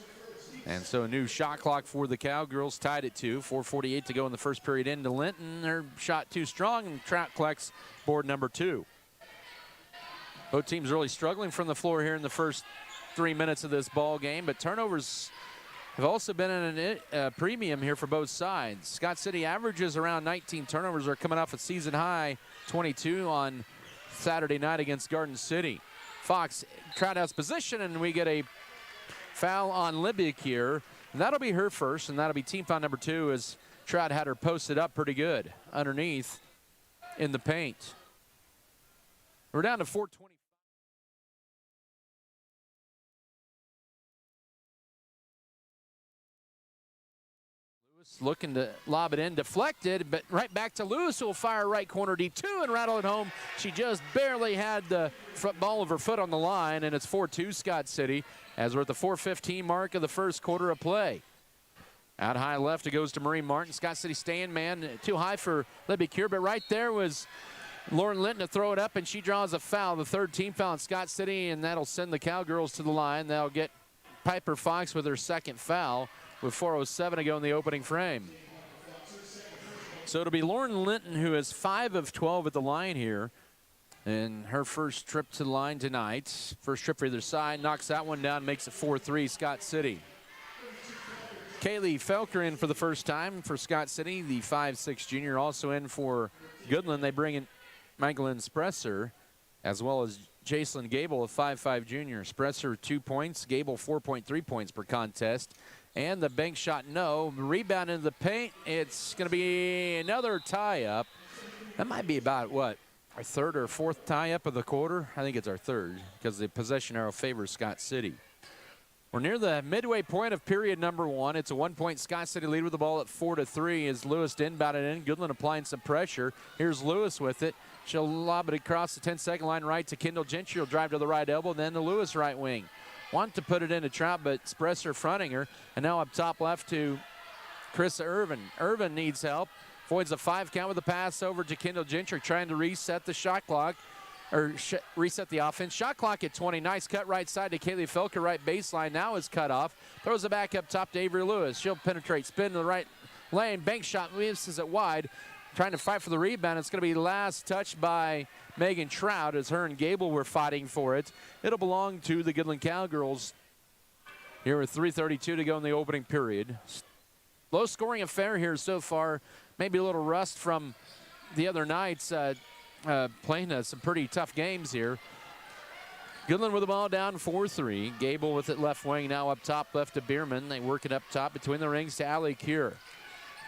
And so a new shot clock for the Cowgirls, tied at 2. 4:48 to go in the first period into Linton. Her shot too strong, and Trout collects board number 2. Both teams really struggling from the floor here in the first 3 minutes of this ball game, but turnovers have also been in a premium here for both sides. Scott City averages around 19 turnovers. Are coming off a season high 22 on Saturday night against Garden City. Fox, Trout has position, and we get a foul on Libby here. And that'll be her first, and that'll be team foul number 2 as Trout had her posted up pretty good underneath in the paint. We're down to 4:20. Looking to lob it in, deflected, but right back to Lewis, who will fire right corner deep 2 and rattle it home. She just barely had the ball of her foot on the line, and it's 4-2 Scott City as we're at the 4:15 mark of the first quarter of play. Out high left, it goes to Marie Martin. Scott City staying man. Too high for Libby Cure, but right there was Lauren Linton to throw it up, and she draws a foul. The third team foul in Scott City, and that'll send the Cowgirls to the line. They'll get Piper Fox with her second foul with 4:07 to go in the opening frame. So it'll be Lauren Linton, who is 5 of 12 at the line here. And her first trip to the line tonight. First trip for either side. Knocks that one down, makes it 4-3 Scott City. Kaylee Felker in for the first time for Scott City. The 5'6" junior also in for Goodland. They bring in Magdalene Spresser, as well as Jacelyn Gable, a 5'5" junior. Spresser 2 points, Gable 4.3 points per contest. And the bank shot, no. Rebound into the paint. It's going to be another tie-up. That might be about, what, our third or fourth tie-up of the quarter? I think it's our third, because the possession arrow favors Scott City. We're near the midway point of period number 1. It's a 1-point Scott City lead with the ball at 4-3 as Lewis inbounded in. Goodland applying some pressure. Here's Lewis with it. She'll lob it across the 10-second line right to Kendall Gentry. Will drive to the right elbow, then to Lewis right wing. Want to put it into Trout, but Spresser fronting her. And now up top left to Chris Irvin. Irvin needs help. Avoids a 5 count with a pass over to Kendall Gentry, trying to reset the shot clock, or reset the offense. Shot clock at 20. Nice cut right side to Kaylee Felker, right baseline. Now is cut off. Throws it back up top to Avery Lewis. She'll penetrate, spin to the right lane. Bank shot, misses it wide. Trying to fight for the rebound. It's going to be last touched by Megan Trout as her and Gable were fighting for it. It'll belong to the Goodland Cowgirls here with 3:32 to go in the opening period. Low scoring affair here so far. Maybe a little rust from the other nights playing some pretty tough games here. Goodland with the ball down 4-3. Gable with it left wing, now up top left to Bierman. They work it up top between the rings to Allie Cure.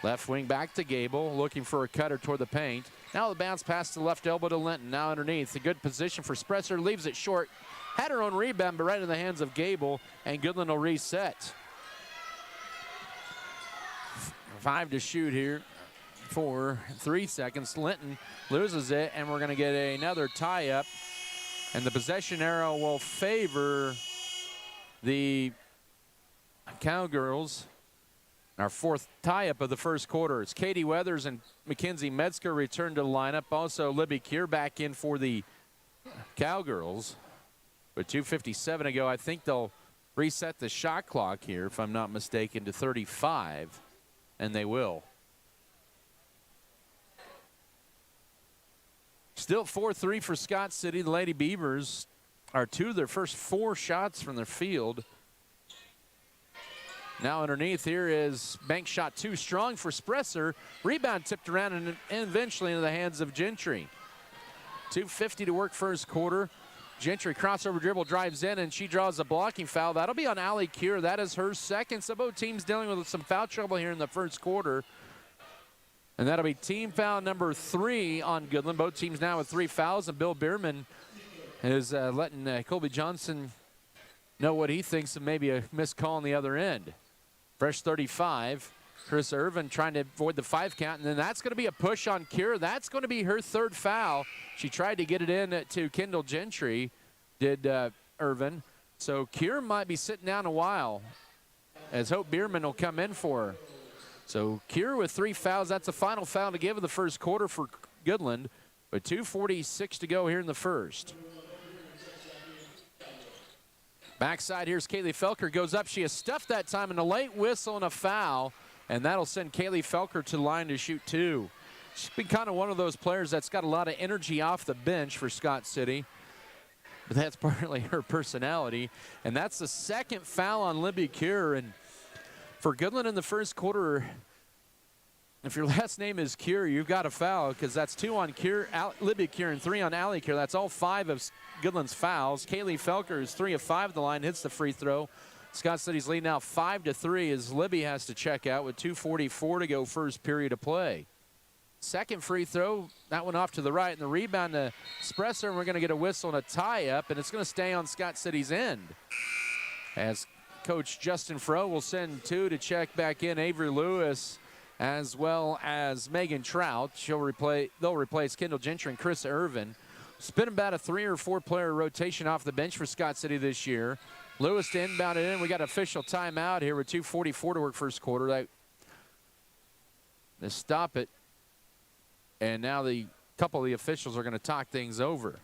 Left wing back to Gable, looking for a cutter toward the paint. Now the bounce pass to the left elbow to Linton. Now underneath, a good position for Spresser, leaves it short. Had her own rebound, but right in the hands of Gable, and Goodland will reset. 5 to shoot here for 3 seconds. Linton loses it, and we're going to get another tie-up. And the possession arrow will favor the Cowgirls. Our fourth tie-up of the first quarter. It's Katie Weathers and Mackenzie Metzger return to the lineup. Also, Libby Kier back in for the Cowgirls. With 2:57 to go, I think they'll reset the shot clock here, if I'm not mistaken, to 35, and they will. Still 4-3 for Scott City. The Lady Beavers are 2 of their first 4 shots from their field. Now underneath here is bank shot too strong for Spresser. Rebound tipped around and eventually into the hands of Gentry. 2:50 to work first quarter. Gentry crossover dribble drives in and she draws a blocking foul. That'll be on Allie Kier. That is her second. So both teams dealing with some foul trouble here in the first quarter. And that'll be team foul number 3 on Goodland. Both teams now with 3 fouls, and Bill Bierman is letting Colby Johnson know what he thinks of maybe a missed call on the other end. Fresh 35. Chris Irvin trying to avoid the 5 count, and then that's going to be a push on Kier. That's going to be her 3rd foul. She tried to get it in to Kendall Gentry, did Irvin. So Kier might be sitting down a while, as Hope Bierman will come in for her. So Kier with 3 fouls. That's the final foul to give in the first quarter for Goodland, with 2:46 to go here in the first. Backside, here's Kaylee Felker, goes up. She is stuffed that time, and a late whistle and a foul, and that'll send Kaylee Felker to the line to shoot 2. She's been kind of one of those players that's got a lot of energy off the bench for Scott City, but that's partly her personality, and that's the 2nd foul on Libby Kier. And for Goodland in the first quarter, if your last name is Kier, you've got a foul, because that's 2 on Kier, Libby Kier, and 3 on Allie Kier. That's all 5 of Goodland's fouls. Kaylee Felker is 3 of 5 at the line, hits the free throw. Scott City's lead now 5-3 as Libby has to check out with 2:44 to go first period of play. Second free throw, that one off to the right, and the rebound to Spresser, and we're going to get a whistle and a tie-up, and it's going to stay on Scott City's end. As Coach Justin Froh will send 2 to check back in, Avery Lewis as well as Megan Trout. They'll replace Kendall Gentry and Chris Irvin. It's been about a 3 or 4 player rotation off the bench for Scott City this year. Lewis to inbound it in. We got official timeout here with 2:44 to work first quarter. That to stop it. And now the couple of the officials are going to talk things over.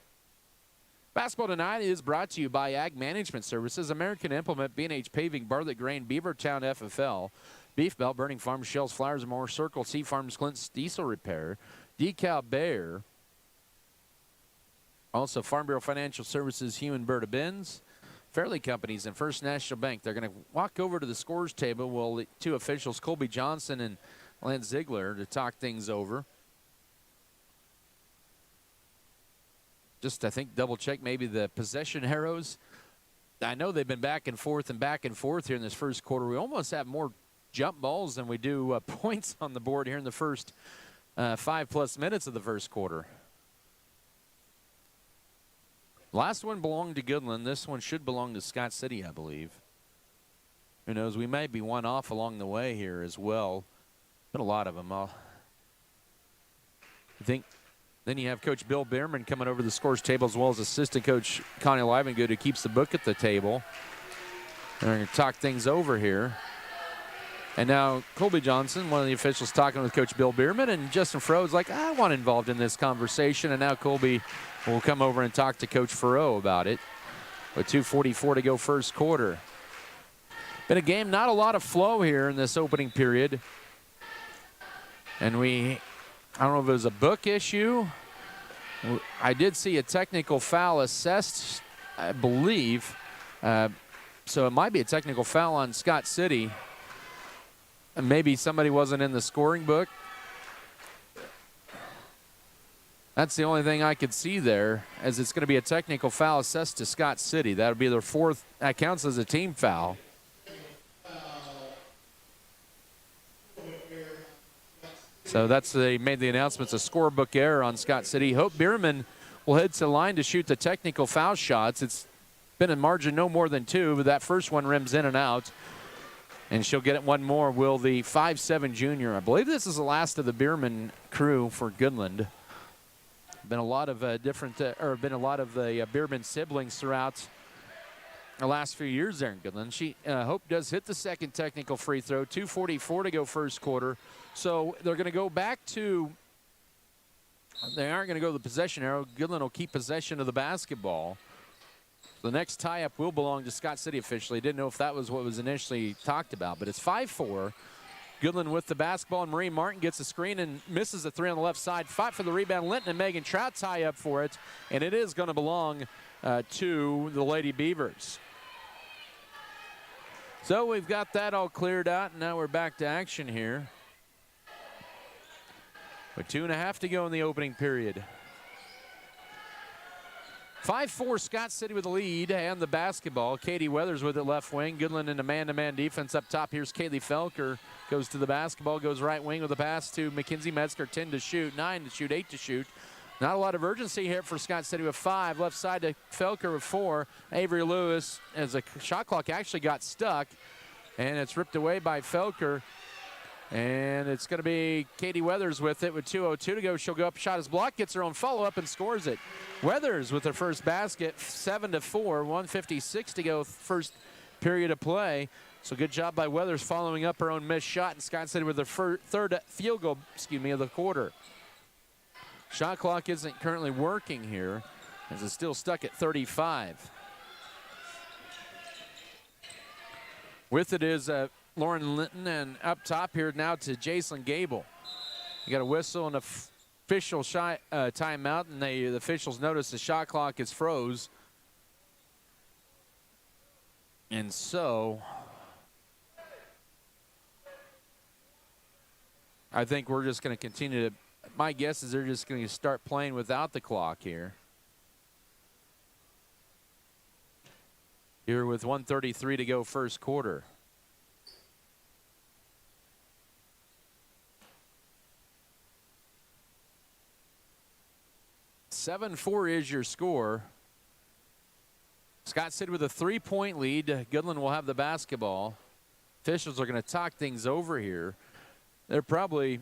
Basketball tonight is brought to you by Ag Management Services, American Implement, B&H Paving, Bartlett Grain, Beavertown FFL, Beef Belt, Burning Farms, Shells, Flowers and More, Circle, Sea Farms, Clint's Diesel Repair, Decal Bear, also Farm Bureau Financial Services, Human Berta Benz, Fairleigh Companies, and First National Bank. They're going to walk over to the scores table. Well, the two officials, Colby Johnson and Lance Ziegler, to talk things over. Just, I think, double-check maybe the possession arrows. I know they've been back and forth here in this first quarter. We almost have more jump balls than we do points on the board here in the first 5+ minutes of the first quarter. Last one belonged to Goodland. This one should belong to Scott City, I believe. Who knows? We may be one off along the way here as well. Been a lot of them. I think. Then you have Coach Bill Bierman coming over the scores table, as well as assistant coach Connie Livengood, who keeps the book at the table. And we're going to talk things over here. And now Colby Johnson, one of the officials, talking with Coach Bill Bierman, and Justin Fro's like, I want involved in this conversation. And now Colby will come over and talk to Coach Furrow about it. With 2:44 to go first quarter. Been a game, not a lot of flow here in this opening period. And I don't know if it was a book issue. I did see a technical foul assessed, I believe. So it might be a technical foul on Scott City. And maybe somebody wasn't in the scoring book. That's the only thing I could see there, as it's going to be a technical foul assessed to Scott City. That would be their fourth. That counts as a team foul. So they made the announcements, a scorebook error on Scott City. Hope Bierman will head to the line to shoot the technical foul shots. It's been a margin no more than 2, but that first one rims in and out. And she'll get it one more, will the 5'7" junior. I believe this is the last of the Bierman crew for Goodland. Been a lot of the Bierman siblings throughout the last few years there in Goodland. Hope does hit the second technical free throw. 2:44 to go first quarter. So they're going to go back to, they aren't going to go to the possession arrow. Goodland will keep possession of the basketball. The next tie-up will belong to Scott City officially. Didn't know if that was what was initially talked about, but it's 5-4. Goodland with the basketball, and Marie Martin gets a screen and misses a 3 on the left side. Fight for the rebound. Linton and Megan Trout tie up for it, and it is going to belong to the Lady Beavers. So we've got that all cleared out, and now we're back to action here. With 2.5 to go in the opening period. 5-4, Scott City with the lead and the basketball. Katie Weathers with it left wing. Goodland in a man-to-man defense up top. Here's Kaylee Felker. Goes to the basketball, goes right wing with a pass to Mackenzie Metzger. 10 to shoot, 9 to shoot, 8 to shoot. Not a lot of urgency here for Scott City with 5. Left side to Felker with 4. Avery Lewis, as the shot clock actually got stuck. And it's ripped away by Felker. And it's going to be Katie Weathers with it with 2:02 to go. She'll go up, shot is blocked, gets her own follow-up and scores it. Weathers with her first basket, 7-4, 1:56 to go, first period of play. So good job by Weathers following up her own missed shot, and Scott City with her third field goal, of the quarter. Shot clock isn't currently working here, as it's still stuck at 35. With it is Lauren Linton, and up top here now to Jason Gable. You got a whistle and official timeout, and the officials notice the shot clock is froze. And so I think we're just going to continue to, my guess is they're just going to start playing without the clock here. Here with 1:33 to go first quarter. (7-4) is your score. Scott City with a 3-point lead. Goodland will have the basketball. Officials are going to talk things over here. They're probably,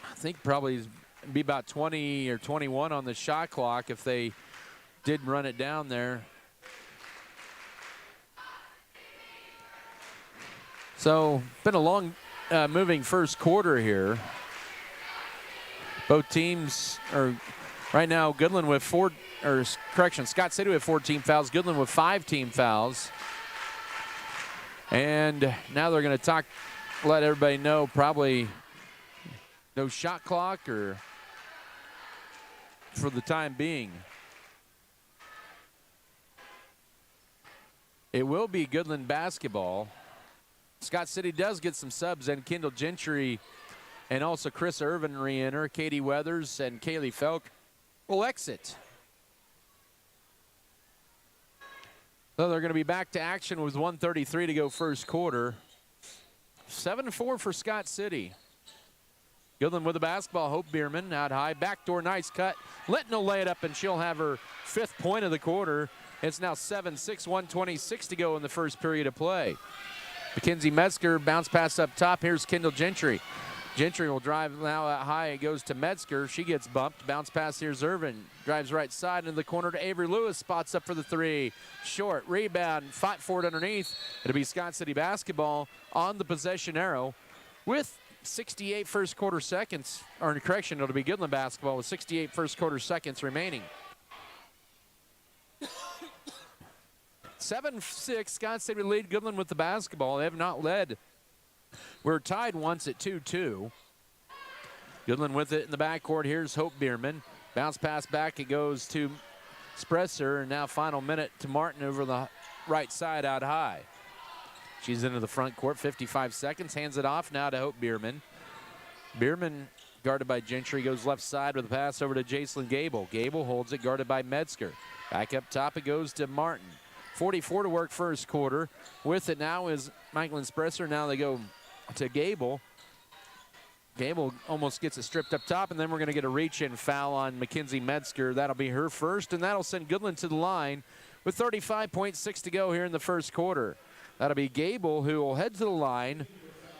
I think probably be about 20 or 21 on the shot clock if they did run it down there. So been a long moving first quarter here. Both teams are right now Goodland with Scott City with 14 fouls, Goodland with 5 team fouls. And now they're going to let everybody know probably no shot clock or for the time being. It will be Goodland basketball. Scott City does get some subs in. Kendall Gentry and also Chris Irvin re-enter. Katie Weathers and Kaylee Felk will exit. So they're going to be back to action with 1:33 to go first quarter. 7-4 for Scott City. Goodland with the basketball. Hope Bierman out high. Backdoor, nice cut. Linton will lay it up, and she'll have her 5th point of the quarter. It's now 7-6, 1:26 to go in the first period of play. Mackenzie Metzger bounce pass up top. Here's Kendall Gentry. Gentry will drive now out high. It goes to Metzger. She gets bumped. Bounce pass here's Irvin. Drives right side into the corner to Avery Lewis. Spots up for the 3. Short rebound. Fight for it underneath. It'll be Scott City basketball on the possession arrow with 68 first quarter seconds. Or correction, it'll be Goodland basketball with 68 first quarter seconds remaining. 7-6, Scott City lead Goodland with the basketball. They have not led. We're tied once at 2-2. Goodland with it in the backcourt. Here's Hope Bierman. Bounce pass back. It goes to Spresser. And now final minute to Martin over the right side out high. She's into the front court. 55 seconds. Hands it off now to Hope Bierman. Bierman guarded by Gentry. Goes left side with a pass over to Jacelyn Gable. Gable holds it guarded by Metzger. Back up top it goes to Martin. 44 to work first quarter. With it now is Michael Spresser. Now they go to Gable. Gable almost gets it stripped up top, and then we're going to get a reach-in foul on Mackenzie Metzger. That'll be her first, and that'll send Goodland to the line with 35.6 to go here in the first quarter. That'll be Gable who will head to the line.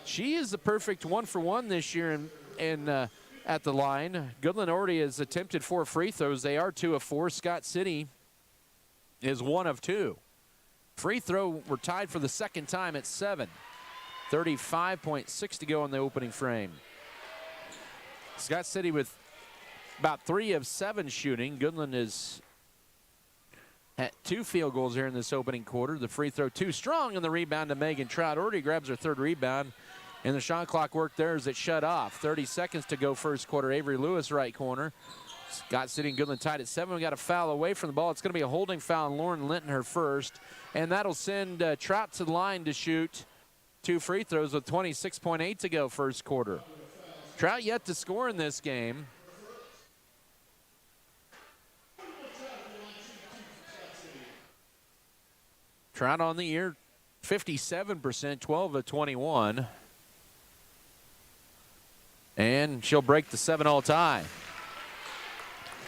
She is the perfect 1-for-1 this year at the line. Goodland already has attempted 4 free throws. They are 2 of 4. Scott City is 1 of 2. Free throw, we're tied for the second time at 7. 35.6 to go in the opening frame. Scott City with about 3 of 7 shooting. Goodland is at 2 field goals here in this opening quarter. The free throw too strong, and the rebound to Megan Trout. Already grabs her 3rd rebound, and the shot clock work there as it shut off. 30 seconds to go first quarter. Avery Lewis right corner. Scott City and Goodland tied at 7. We got a foul away from the ball. It's going to be a holding foul on Lauren Linton, her first. And that'll send Trout to the line to shoot 2 free throws with 26.8 to go first quarter. Trout yet to score in this game. Trout on the year, 57%, 12 of 21. And she'll break the 7-all tie.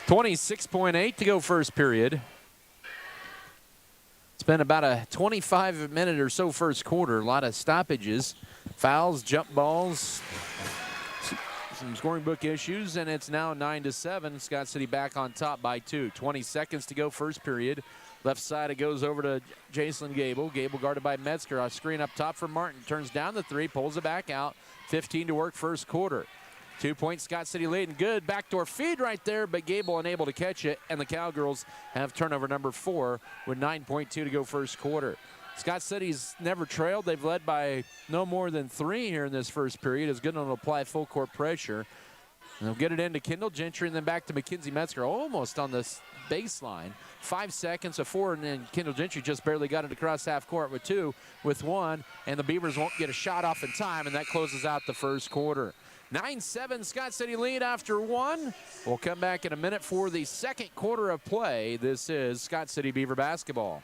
26.8 to go first period. It's been about a 25-minute or so first quarter. A lot of stoppages, fouls, jump balls, some scoring book issues, and it's now 9-7. Scott City back on top by 2. 20 seconds to go first period. Left side, it goes over to Jacelyn Gable. Gable guarded by Metzger. A screen up top for Martin. Turns down the 3, pulls it back out. 15 to work first quarter. 2 points, Scott City leading. Good backdoor feed right there, but Gable unable to catch it, and the Cowgirls have turnover number 4 with 9.2 to go first quarter. Scott City's never trailed. They've led by no more than 3 here in this first period. As Goodland will apply full court pressure. And they'll get it into Kendall Gentry and then back to Mackenzie Metzger, almost on the baseline. 5 seconds, a 4, and then Kendall Gentry just barely got it across half court with 2, with 1, and the Beavers won't get a shot off in time, and that closes out the first quarter. 9-7 Scott City lead after 1. We'll come back in a minute for the second quarter of play. This is Scott City Beaver basketball.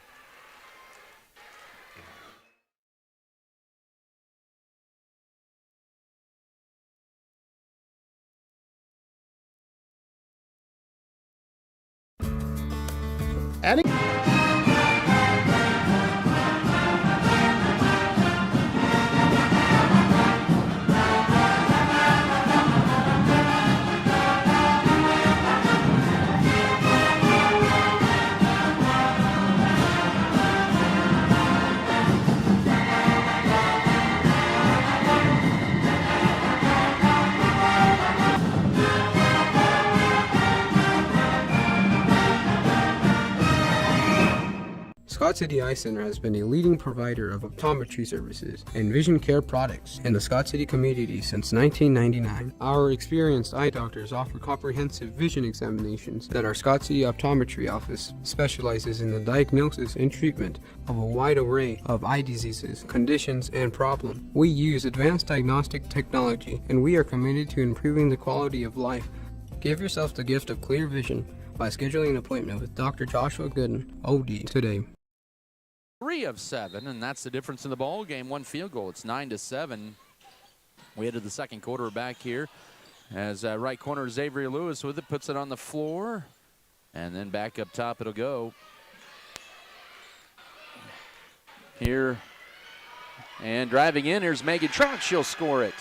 Scott City Eye Center has been a leading provider of optometry services and vision care products in the Scott City community since 1999. Our experienced eye doctors offer comprehensive vision examinations that our Scott City Optometry office specializes in the diagnosis and treatment of a wide array of eye diseases, conditions, and problems. We use advanced diagnostic technology, and we are committed to improving the quality of life. Give yourself the gift of clear vision by scheduling an appointment with Dr. Joshua Gooden, OD, today. 3 of 7, and that's the difference in the ball game. 1 field goal. It's 9-7. We headed the second quarter back here as right corner Xavier Lewis with it, puts it on the floor, and then back up top it'll go. Here, and driving in, here's Megan Trout. She'll score it.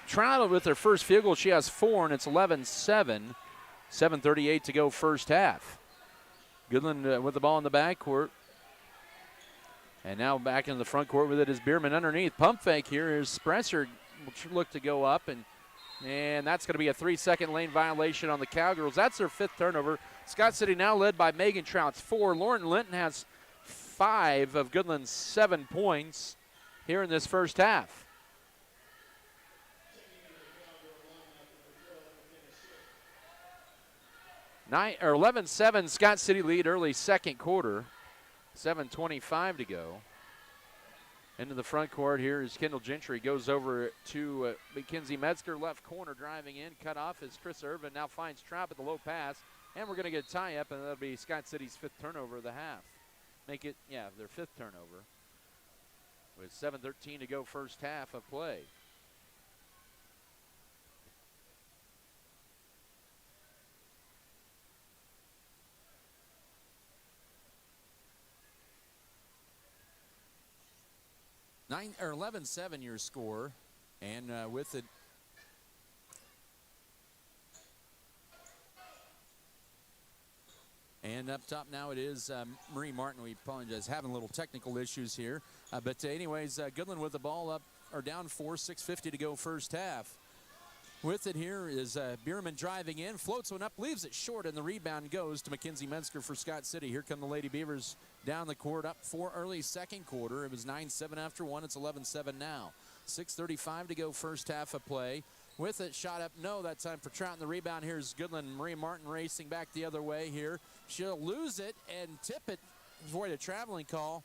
Trout with her first field goal. She has 4, and it's 11-7. 7:38 to go first half. Goodland with the ball in the backcourt. And now back in the front court with it is Bierman underneath. Pump fake here. Here's Spresser. Look to go up, and that's going to be a 3-second lane violation on the Cowgirls. That's their 5th turnover. Scott City now led by Megan Trout's 4. Lauren Linton has 5 of Goodland's 7 points here in this first half. 11-7 Scott City lead early second quarter. 7:25 to go. Into the front court here is Kendall Gentry. Goes over to Mackenzie Metzger, left corner, driving in. Cut off is Chris Irvin. Now finds Trapp at the low pass. And we're going to get a tie-up, and that'll be Scott City's 5th turnover of the half. Make it, their 5th turnover. With 7:13 to go first half of play. 11-7 your score, and with it. And up top now it is Marie Martin. We apologize, having a little technical issues here. But anyways, Goodland with the ball up or down 4, 6:50 to go first half. With it here is Bierman driving in, floats one up, leaves it short, and the rebound goes to Mackenzie Metzger for Scott City. Here come the Lady Beavers down the court, up 4 early second quarter. It was 9-7 after 1. It's 11-7 now. 6:35 to go first half of play. With it, shot up, no, that time for Trout. And the rebound here is Goodland. Marie Martin racing back the other way here. She'll lose it and tip it, avoid a traveling call.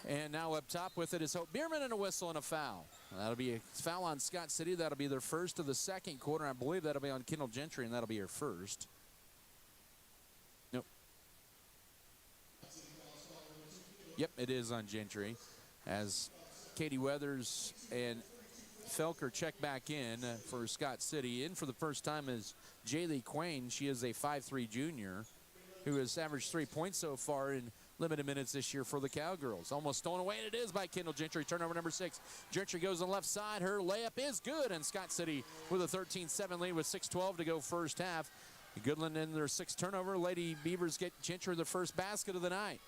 And now up top with it is Hope Bierman, and a whistle and a foul. That'll be a foul on Scott City. That'll be their first of the second quarter. I believe that'll be on Kendall Gentry, and that'll be her first. Nope. Yep, it is on Gentry. As Katie Weathers and Felker check back in for Scott City. In for the first time is Jaylee Quain. She is a 5'3" junior who has averaged 3 points so far in limited minutes this year for the Cowgirls. Almost stolen away, and it is by Kendall Gentry. Turnover number 6. Gentry goes on the left side. Her layup is good, and Scott City with a 13-7 lead with 6:12 to go first half. Goodland in their 6th turnover. Lady Beavers get Gentry the first basket of the night.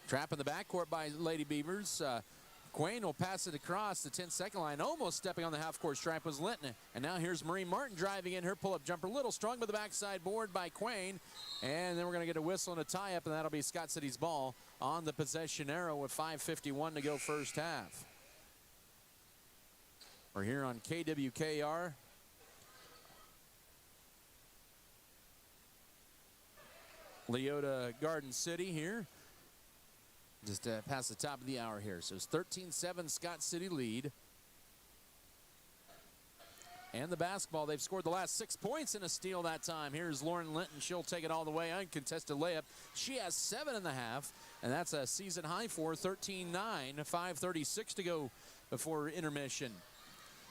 Trap in the backcourt by Lady Beavers. Quain will pass it across the 10-second line. Almost stepping on the half-court stripe was Linton. And now here's Marie Martin driving in. Her pull-up jumper, a little strong, but the backside board by Quain. And then we're going to get a whistle and a tie-up, and that'll be Scott City's ball on the possession arrow with 5:51 to go first half. We're here on KWKR. Leota Garden City here. Just past the top of the hour here. So it's 13-7 Scott City lead. And the basketball, they've scored the last 6 points in a steal that time. Here's Lauren Linton. She'll take it all the way. Uncontested layup. She has 7 in the half, and that's a season high for 13-9. 5:36 to go before intermission.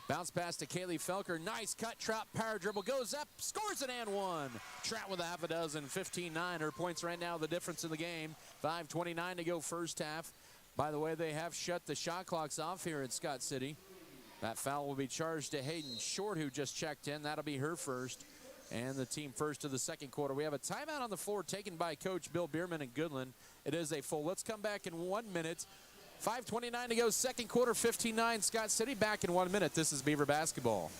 Bounce pass to Kaylee Felker. Nice cut, Trout, power dribble, goes up, scores it, and one. Trout with a half a dozen, 15-9. Her points right now, the difference in the game. 5:29 to go first half. By the way, they have shut the shot clocks off here at Scott City. That foul will be charged to Hayden Short, who just checked in. That'll be her first, and the team first of the second quarter. We have a timeout on the floor taken by Coach Bill Bierman and Goodland. It is a full. Let's come back in 1 minute. 5:29 to go, second quarter, 15-9 Scott City. Back in 1 minute. This is Beaver basketball.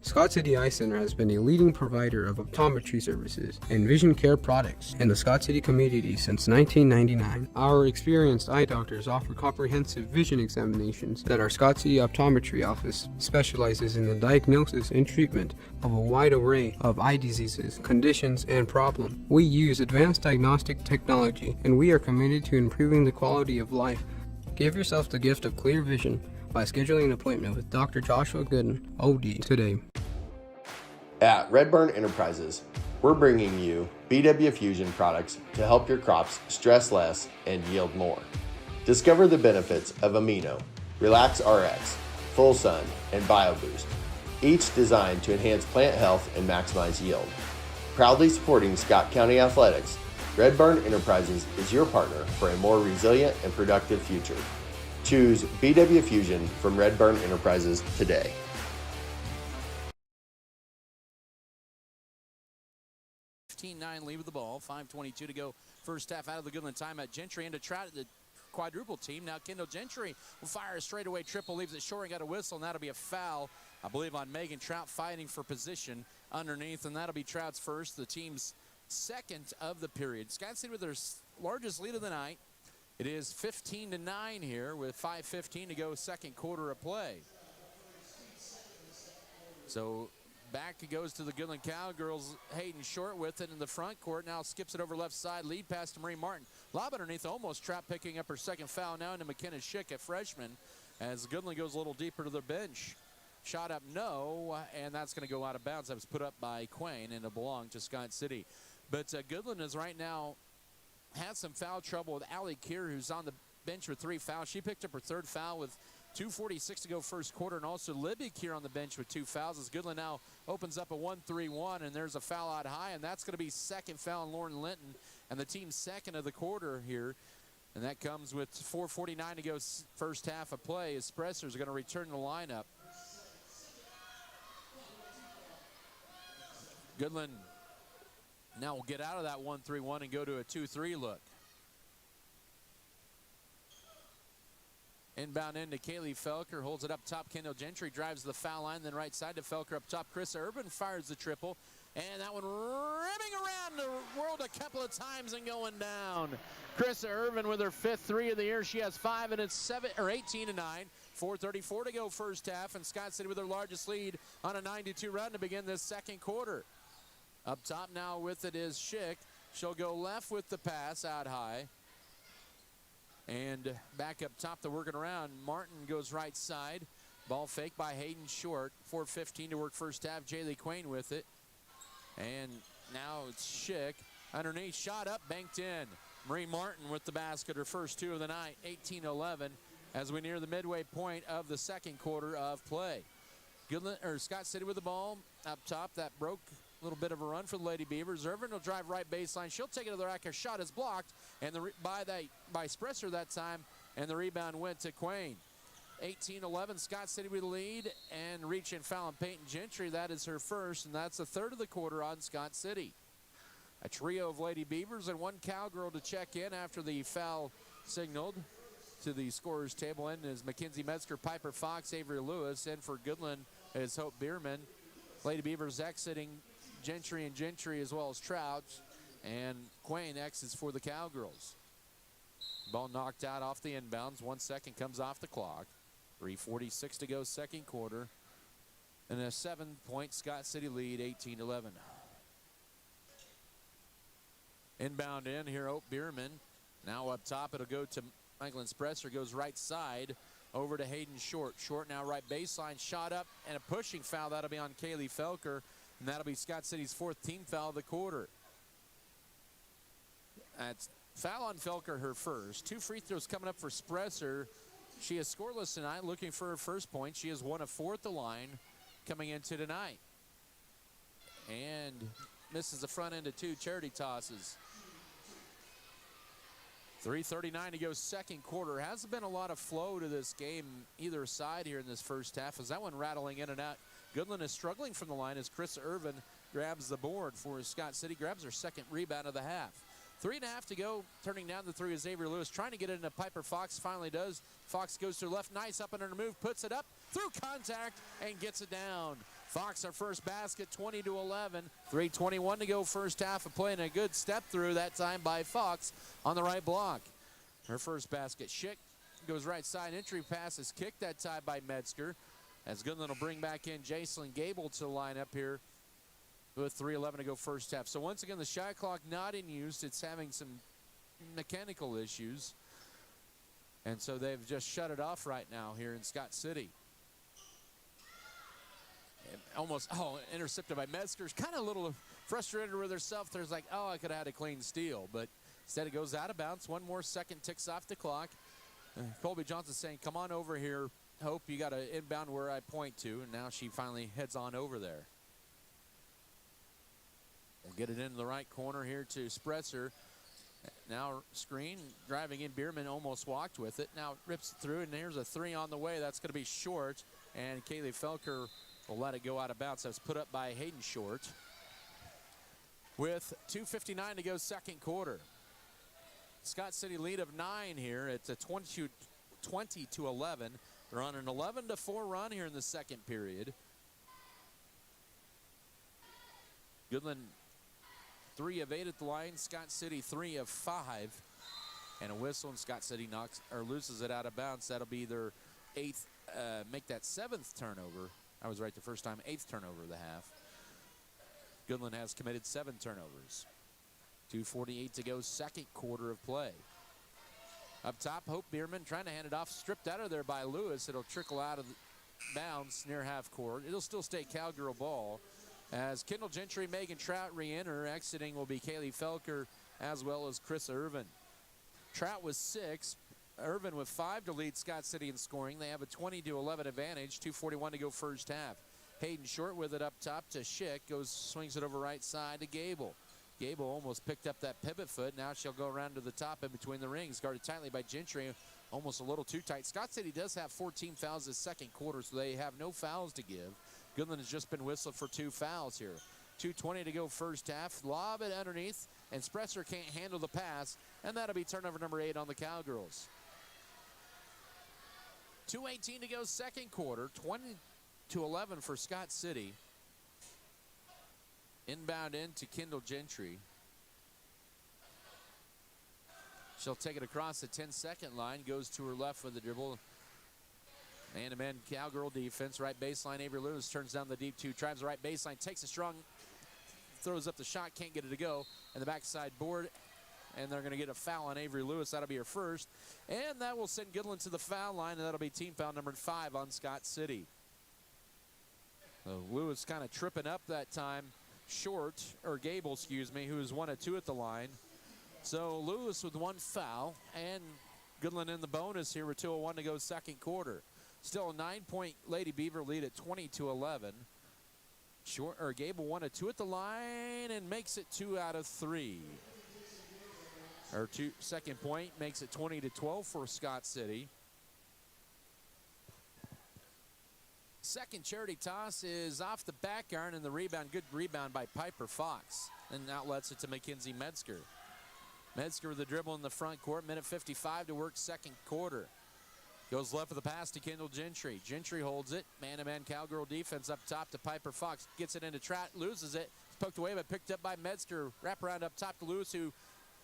Scott City Eye Center has been a leading provider of optometry services and vision care products in the Scott City community since 1999. Our experienced eye doctors offer comprehensive vision examinations that our Scott City Optometry office specializes in the diagnosis and treatment of a wide array of eye diseases, conditions, and problems. We use advanced diagnostic technology, and we are committed to improving the quality of life. Give yourself the gift of clear vision by scheduling an appointment with Dr. Joshua Gooden, OD, today. At Redburn Enterprises, we're bringing you BW Fusion products to help your crops stress less and yield more. Discover the benefits of Amino, Relax RX, Full Sun, and BioBoost, each designed to enhance plant health and maximize yield. Proudly supporting Scott County Athletics, Redburn Enterprises is your partner for a more resilient and productive future. Choose BW Fusion from Redburn Enterprises today. (15-9) lead with the ball. 5:22 to go. First half out of the Goodland timeout. Gentry into Trout, the quadruple team. Now Kendall Gentry will fire a straightaway triple, leaves it short and got a whistle, and that'll be a foul, I believe, on Megan Trout, fighting for position underneath, and that'll be Trout's first, the team's second of the period. Scott City with their largest lead of the night. It is 15-9 here with 5:15 to go, second quarter of play. So back it goes to the Goodland Cowgirls. Hayden Short with it in the front court. Now skips it over left side. Lead pass to Marie Martin. Lob underneath, almost Trap picking up her second foul now into McKenna Schick, a freshman, as Goodland goes a little deeper to their bench. Shot up, no, and that's going to go out of bounds. That was put up by Quain, and it belonged to Scott City. But Goodland is right now had some foul trouble with Allie Keir, who's on the bench with 3 fouls. She picked up her third foul with 2:46 to go first quarter, and also Libby Keir on the bench with 2 fouls as Goodland now opens up a 1-3-1, and there's a foul out high, and that's going to be second foul on Lauren Linton, and the team's second of the quarter here. And that comes with 4:49 to go first half of play as Spresser's going to return to the lineup. Goodland now will get out of that 1-3-1 and go to a 2-3 look. Inbound into Kaylee Felker, holds it up top. Kendall Gentry drives the foul line, then right side to Felker up top. Chris Urban fires the triple, and that one rimming around the world a couple of times and going down. Chris Urban with her 5th 3 of the year. She has 5, and it's 18-9. 4:34 to go first half, and Scott City with their largest lead on a 9-2 run to begin this second quarter. Up top now with it is Schick. She'll go left with the pass out high. And back up top, they're working around. Martin goes right side. Ball fake by Hayden Short. 4:15 to work first half. Jaylee Quain with it. And now it's Schick. Underneath, shot up, banked in. Marie Martin with the basket, her first 2 of the night. 18-11 as we near the midway point of the second quarter of play. Scott City with the ball up top. That broke a little bit of a run for the Lady Beavers. Irvin will drive right baseline. She'll take it to the rack. Her shot is blocked, and by Spresser that time, and the rebound went to Quain. 18-11, Scott City with the lead, and reaching foul on Peyton Gentry. That is her first, and that's the third of the quarter on Scott City. A trio of Lady Beavers and 1 Cowgirl to check in after the foul signaled to the scorer's table. And is Mackenzie Metzger, Piper Fox, Avery Lewis, and for Goodland is Hope Bierman. Lady Beavers exiting Gentry and Gentry as well as Trout, and Quain exits for the Cowgirls. Ball knocked out off the inbounds. 1 second comes off the clock. 3:46 to go second quarter, and a 7-point Scott City lead, 18-11. Inbound in here, Hope Bierman. Now up top, it'll go to Michael Spresser. Goes right side over to Hayden Short. Short now right baseline, shot up, and a pushing foul. That'll be on Kaylee Felker. And that'll be Scott City's 4th team foul of the quarter. That's foul on Felker, her first. 2 free throws coming up for Spresser. She is scoreless tonight, looking for her first point. She is 1 of 4 at the line coming into tonight. And misses the front end of 2 charity tosses. 3:39 to go second quarter. Hasn't been a lot of flow to this game either side here in this first half, as that one rattling in and out. Goodland is struggling from the line as Chris Irvin grabs the board for Scott City, grabs her second rebound of the half. 3.5 to go. Turning down the 3 is Avery Lewis, trying to get it into Piper Fox. Finally does. Fox goes to her left, nice up and under move, puts it up through contact and gets it down. Fox, our first basket, 20-11. 3:21 to go first half of play, and a good step through that time by Fox on the right block. Her first basket. Schick goes right side. Entry pass is kicked that time by Metzger. As Goodland will bring back in Jacelyn Gable to line up here with 3:11 to go first half. So once again, the shot clock not in use. It's having some mechanical issues. And so they've just shut it off right now here in Scott City. Almost, intercepted by Metzger's. Kind of a little frustrated with herself. There's like, I could have had a clean steal. But instead it goes out of bounds. One more second ticks off the clock. Colby Johnson saying, come on over here. Hope you got to inbound where I point to. And now she finally heads on over there. We'll get it into the right corner here to Spretzer. Now screen, driving in. Bierman almost walked with it. Now rips it through, and there's a three on the way. That's going to be short. And Kaylee Felker will let it go out of bounds. That's put up by Hayden Short. With 2:59 to go second quarter. Scott City lead of 9 here. It's a 20-11. They're on an 11-4 run here in the second period. Goodland 3 of 8 at the line. Scott City 3 of 5. And a whistle, and Scott City loses it out of bounds. That'll be their 8th, make that 7th turnover. I was right the first time, 8th turnover of the half. Goodland has committed 7 turnovers. 2:48 to go, second quarter of play. Up top, Hope Bierman trying to hand it off, stripped out of there by Lewis. It'll trickle out of bounds near half court. It'll still stay Cowgirl ball. As Kendall Gentry, Megan Trout re-enter, exiting will be Kaylee Felker as well as Chris Irvin. Trout with 6, Irvin with 5 to lead Scott City in scoring. They have a 20-11 advantage, 2:41 to go first half. Hayden Short with it up top to Schick, swings it over right side to Gable. Gable almost picked up that pivot foot. Now she'll go around to the top in between the rings, guarded tightly by Gentry, almost a little too tight. Scott City does have 14 fouls this second quarter, so they have no fouls to give. Goodland has just been whistled for 2 fouls here. 2:20 to go first half. Lob it underneath, and Spretzer can't handle the pass, and that'll be turnover number 8 on the Cowgirls. 2:18 to go second quarter. 20-11 for Scott City. Inbound into Kendall Gentry. She'll take it across the 10-second line, goes to her left with the dribble. Man-to-man Cowgirl defense, right baseline. Avery Lewis turns down the deep 2, drives the right baseline, takes a strong, throws up the shot, can't get it to go. And the backside board, and they're going to get a foul on Avery Lewis. That'll be her first. And that will send Goodland to the foul line, and that'll be team foul number 5 on Scott City. So Lewis kind of tripping up that time. Gable, who was 1 of 2 at the line. So Lewis with 1 foul, and Goodland in the bonus here with 2:01 to go second quarter. Still a 9-point Lady Beaver lead at 20-11. Gable 1 of 2 at the line and makes it 2 out of 3. Her second point makes it 20-12 for Scott City. Second charity toss is off the back iron, and the rebound, good rebound by Piper Fox. And outlets it to Mackenzie Metzger. Metzger with the dribble in the front court, minute 55 to work second quarter. Goes left with the pass to Kendall Gentry. Gentry holds it. Man-to-man Cowgirl defense up top to Piper Fox. Gets it into Trout, loses it. It's poked away, but picked up by Metzger. Wrap around up top to Lewis, who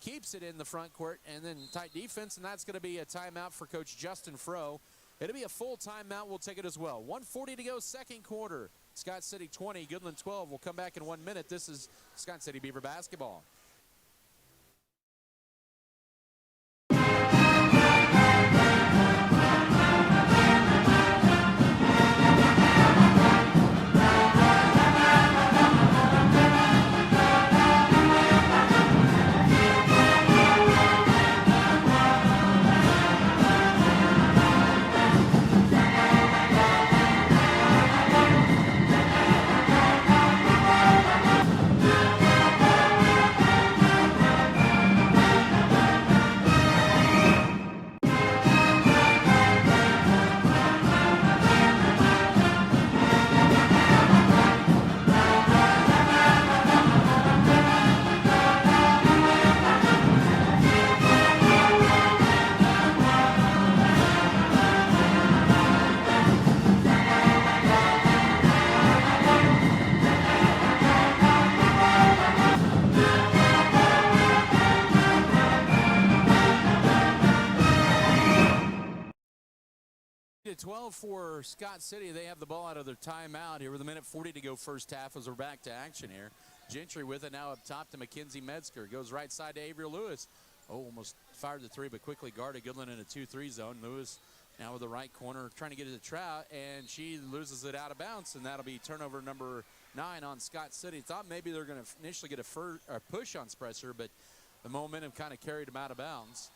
keeps it in the front court. And then tight defense, and that's going to be a timeout for Coach Justin Froh. It'll be a full timeout. We'll take it as well. 1:40 to go second quarter. Scott City 20, Goodland 12. We'll come back in 1 minute. This is Scott City Beaver basketball. 20-12 for Scott City. They have the ball out of their timeout here with a minute 40 to go first half as we're back to action here. Gentry with it now up top to Mackenzie Metzger. Goes right side to Avery Lewis. Oh, almost fired the three, but quickly guarded. Goodland in a 2-3 zone. Lewis now with the right corner trying to get it to Trout, and she loses it out of bounds, and that'll be turnover number 9 on Scott City. Thought maybe they're going to initially get a push on Spresser, but the momentum kind of carried them out of bounds.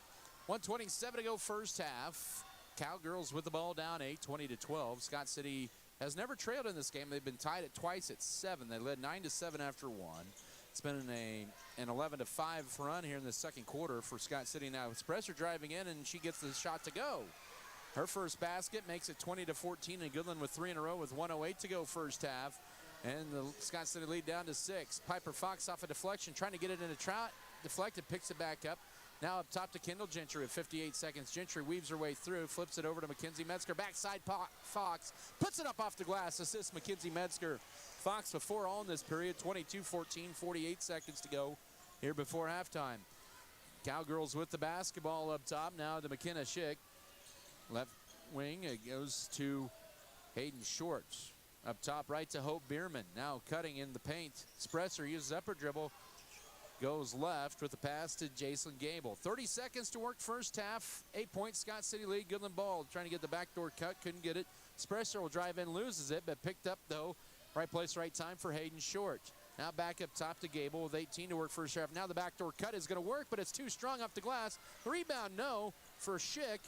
1:27 to go first half. Cowgirls with the ball down 8, 20-12. Scott City has never trailed in this game. They've been tied at twice at 7. They led 9-7 after 1. It's been an 11-5 run here in the second quarter for Scott City. Now Spresser driving in, and she gets the shot to go. Her first basket makes it 20-14, and Goodland with 3 in a row with 1:08 to go first half. And the Scott City lead down to 6. Piper Fox off a deflection, trying to get it into Trout. Deflected, picks it back up. Now up top to Kendall Gentry with 58 seconds. Gentry weaves her way through, flips it over to Mackenzie Metzger. Backside Fox puts it up off the glass. Assists Mackenzie Metzger. Fox with 4 all in this period. 22-14, 48 seconds to go here before halftime. Cowgirls with the basketball up top now to McKenna Schick. Left wing, it goes to Hayden Shorts. Up top right to Hope Bierman. Now cutting in the paint. Spresser uses upper dribble. Goes left with the pass to Jason Gable. 30 seconds to work first half. 8 points, Scott City lead. Goodland ball trying to get the backdoor cut. Couldn't get it. Spresser will drive in, loses it, but picked up, though. Right place, right time for Hayden Short. Now back up top to Gable with 18 to work first half. Now the backdoor cut is going to work, but it's too strong off the glass. Rebound, no, for Schick.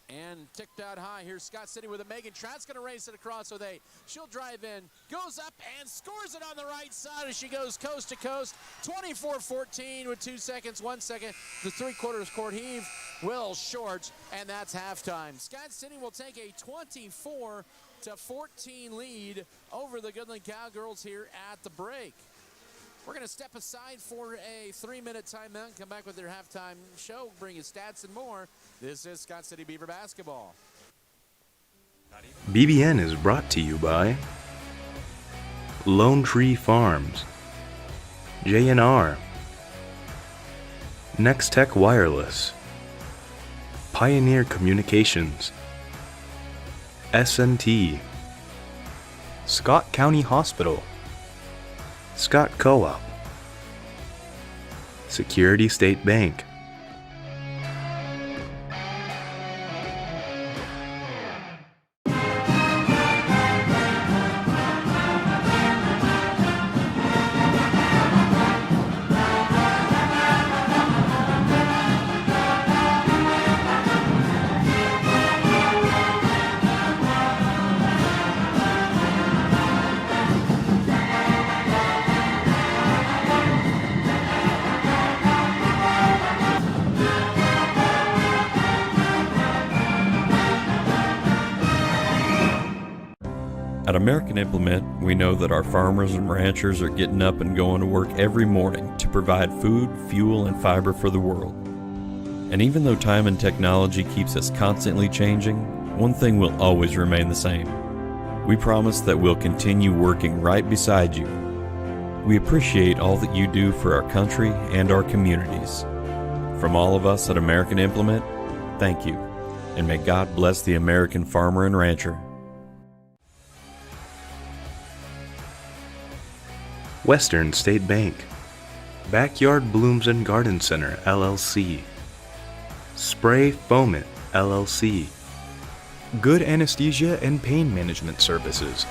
And ticked out high. Here's Scott City with a Megan Trout's going to race it across with 8. She'll drive in, goes up, and scores it on the right side as she goes coast to coast. 24-14 with 2 seconds, 1 second. The three-quarters court heave. Will Short, and that's halftime. Scott City will take a 24-14 lead over the Goodland Cowgirls here at the break. We're going to step aside for a 3-minute timeout and come back with their halftime show, bring you stats and more. This is Scott City Beaver basketball. BBN is brought to you by Lone Tree Farms, J&R, Next Tech Wireless, Pioneer Communications, S&T, Scott County Hospital, Scott Co-op, Security State Bank. At American Implement, we know that our farmers and ranchers are getting up and going to work every morning to provide food, fuel, and fiber for the world. And even though time and technology keeps us constantly changing, one thing will always remain the same. We promise that we'll continue working right beside you. We appreciate all that you do for our country and our communities. From all of us at American Implement, thank you, and may God bless the American farmer and rancher. Western State Bank, Backyard Blooms and Garden Center, LLC, Spray Foamit, LLC, Good Anesthesia and Pain Management Services.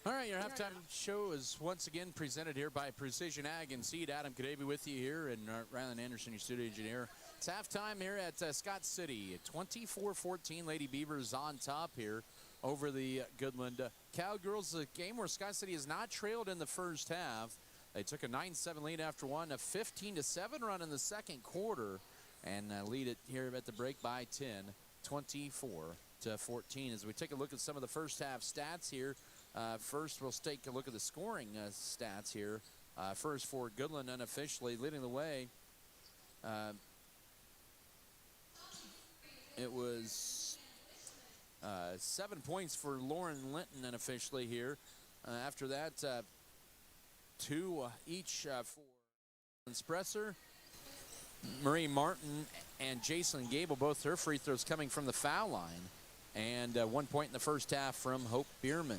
All right, your halftime show is once again presented here by Precision Ag and Seed. Adam Kadavy with you here, and Rylan Anderson, your studio engineer. It's halftime here at Scott City. 24-14, Lady Beavers on top here over the Goodland Cowgirls. A game where Scott City has not trailed in the first half. They took a 9-7 lead after one, a 15-7 run in the second quarter, and lead it here at the break by 10, 24-14. As we take a look at some of the first half stats here, first we'll take a look at the scoring stats here. First for Goodland unofficially leading the way. It was 7 points for Lauren Linton unofficially here. After that, 2 each for Spresser, Marie Martin, and Jason Gable, both her free throws coming from the foul line. And 1 point in the first half from Hope Bierman.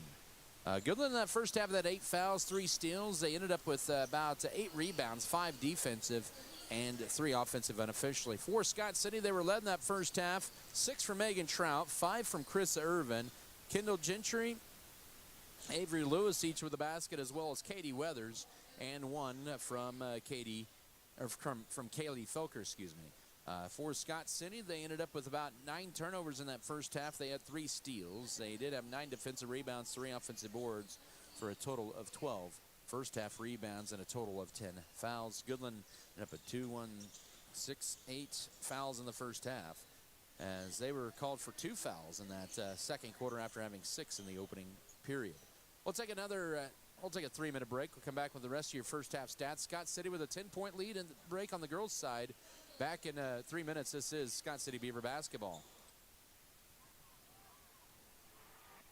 Goodland in that first half of that 8 fouls, 3 steals. They ended up with about 8 rebounds, 5 defensive, and 3 offensive unofficially. For Scott City, they were led in that first half. 6 from Megan Trout, 5 from Chris Irvin, Kendall Gentry, Avery Lewis each with a basket, as well as Katie Weathers, and 1 from Kaylee Felker, excuse me. For Scott City, they ended up with about 9 turnovers in that first half. They had 3 steals. They did have 9 defensive rebounds, 3 offensive boards for a total of 12 first half rebounds and a total of 10 fouls. Goodland ended up at 8 fouls in the first half, as they were called for 2 fouls in that second quarter after having 6 in the opening period. We'll take a 3-minute break. We'll come back with the rest of your first half stats. Scott City with a 10-point lead in the break on the girls' side. Back in 3 minutes, this is Scott City Beaver basketball.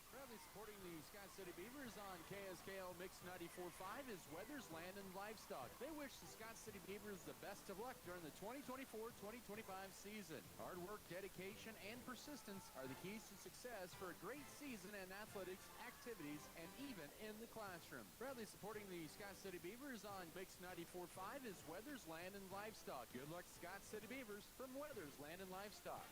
Proudly supporting the Scott City Beavers on KSKL Mix 94.5 is Weathers Land and Livestock. They wish the Scott City Beavers the best of luck during the 2024-2025 season. Hard work, dedication, and persistence are the keys to success for a great season in athletics, activities, and even in the classroom. Proudly supporting the Scott City Beavers on Mix 94.5 is Weathers Land and Livestock. Good luck, Scott City Beavers, from Weathers Land and Livestock.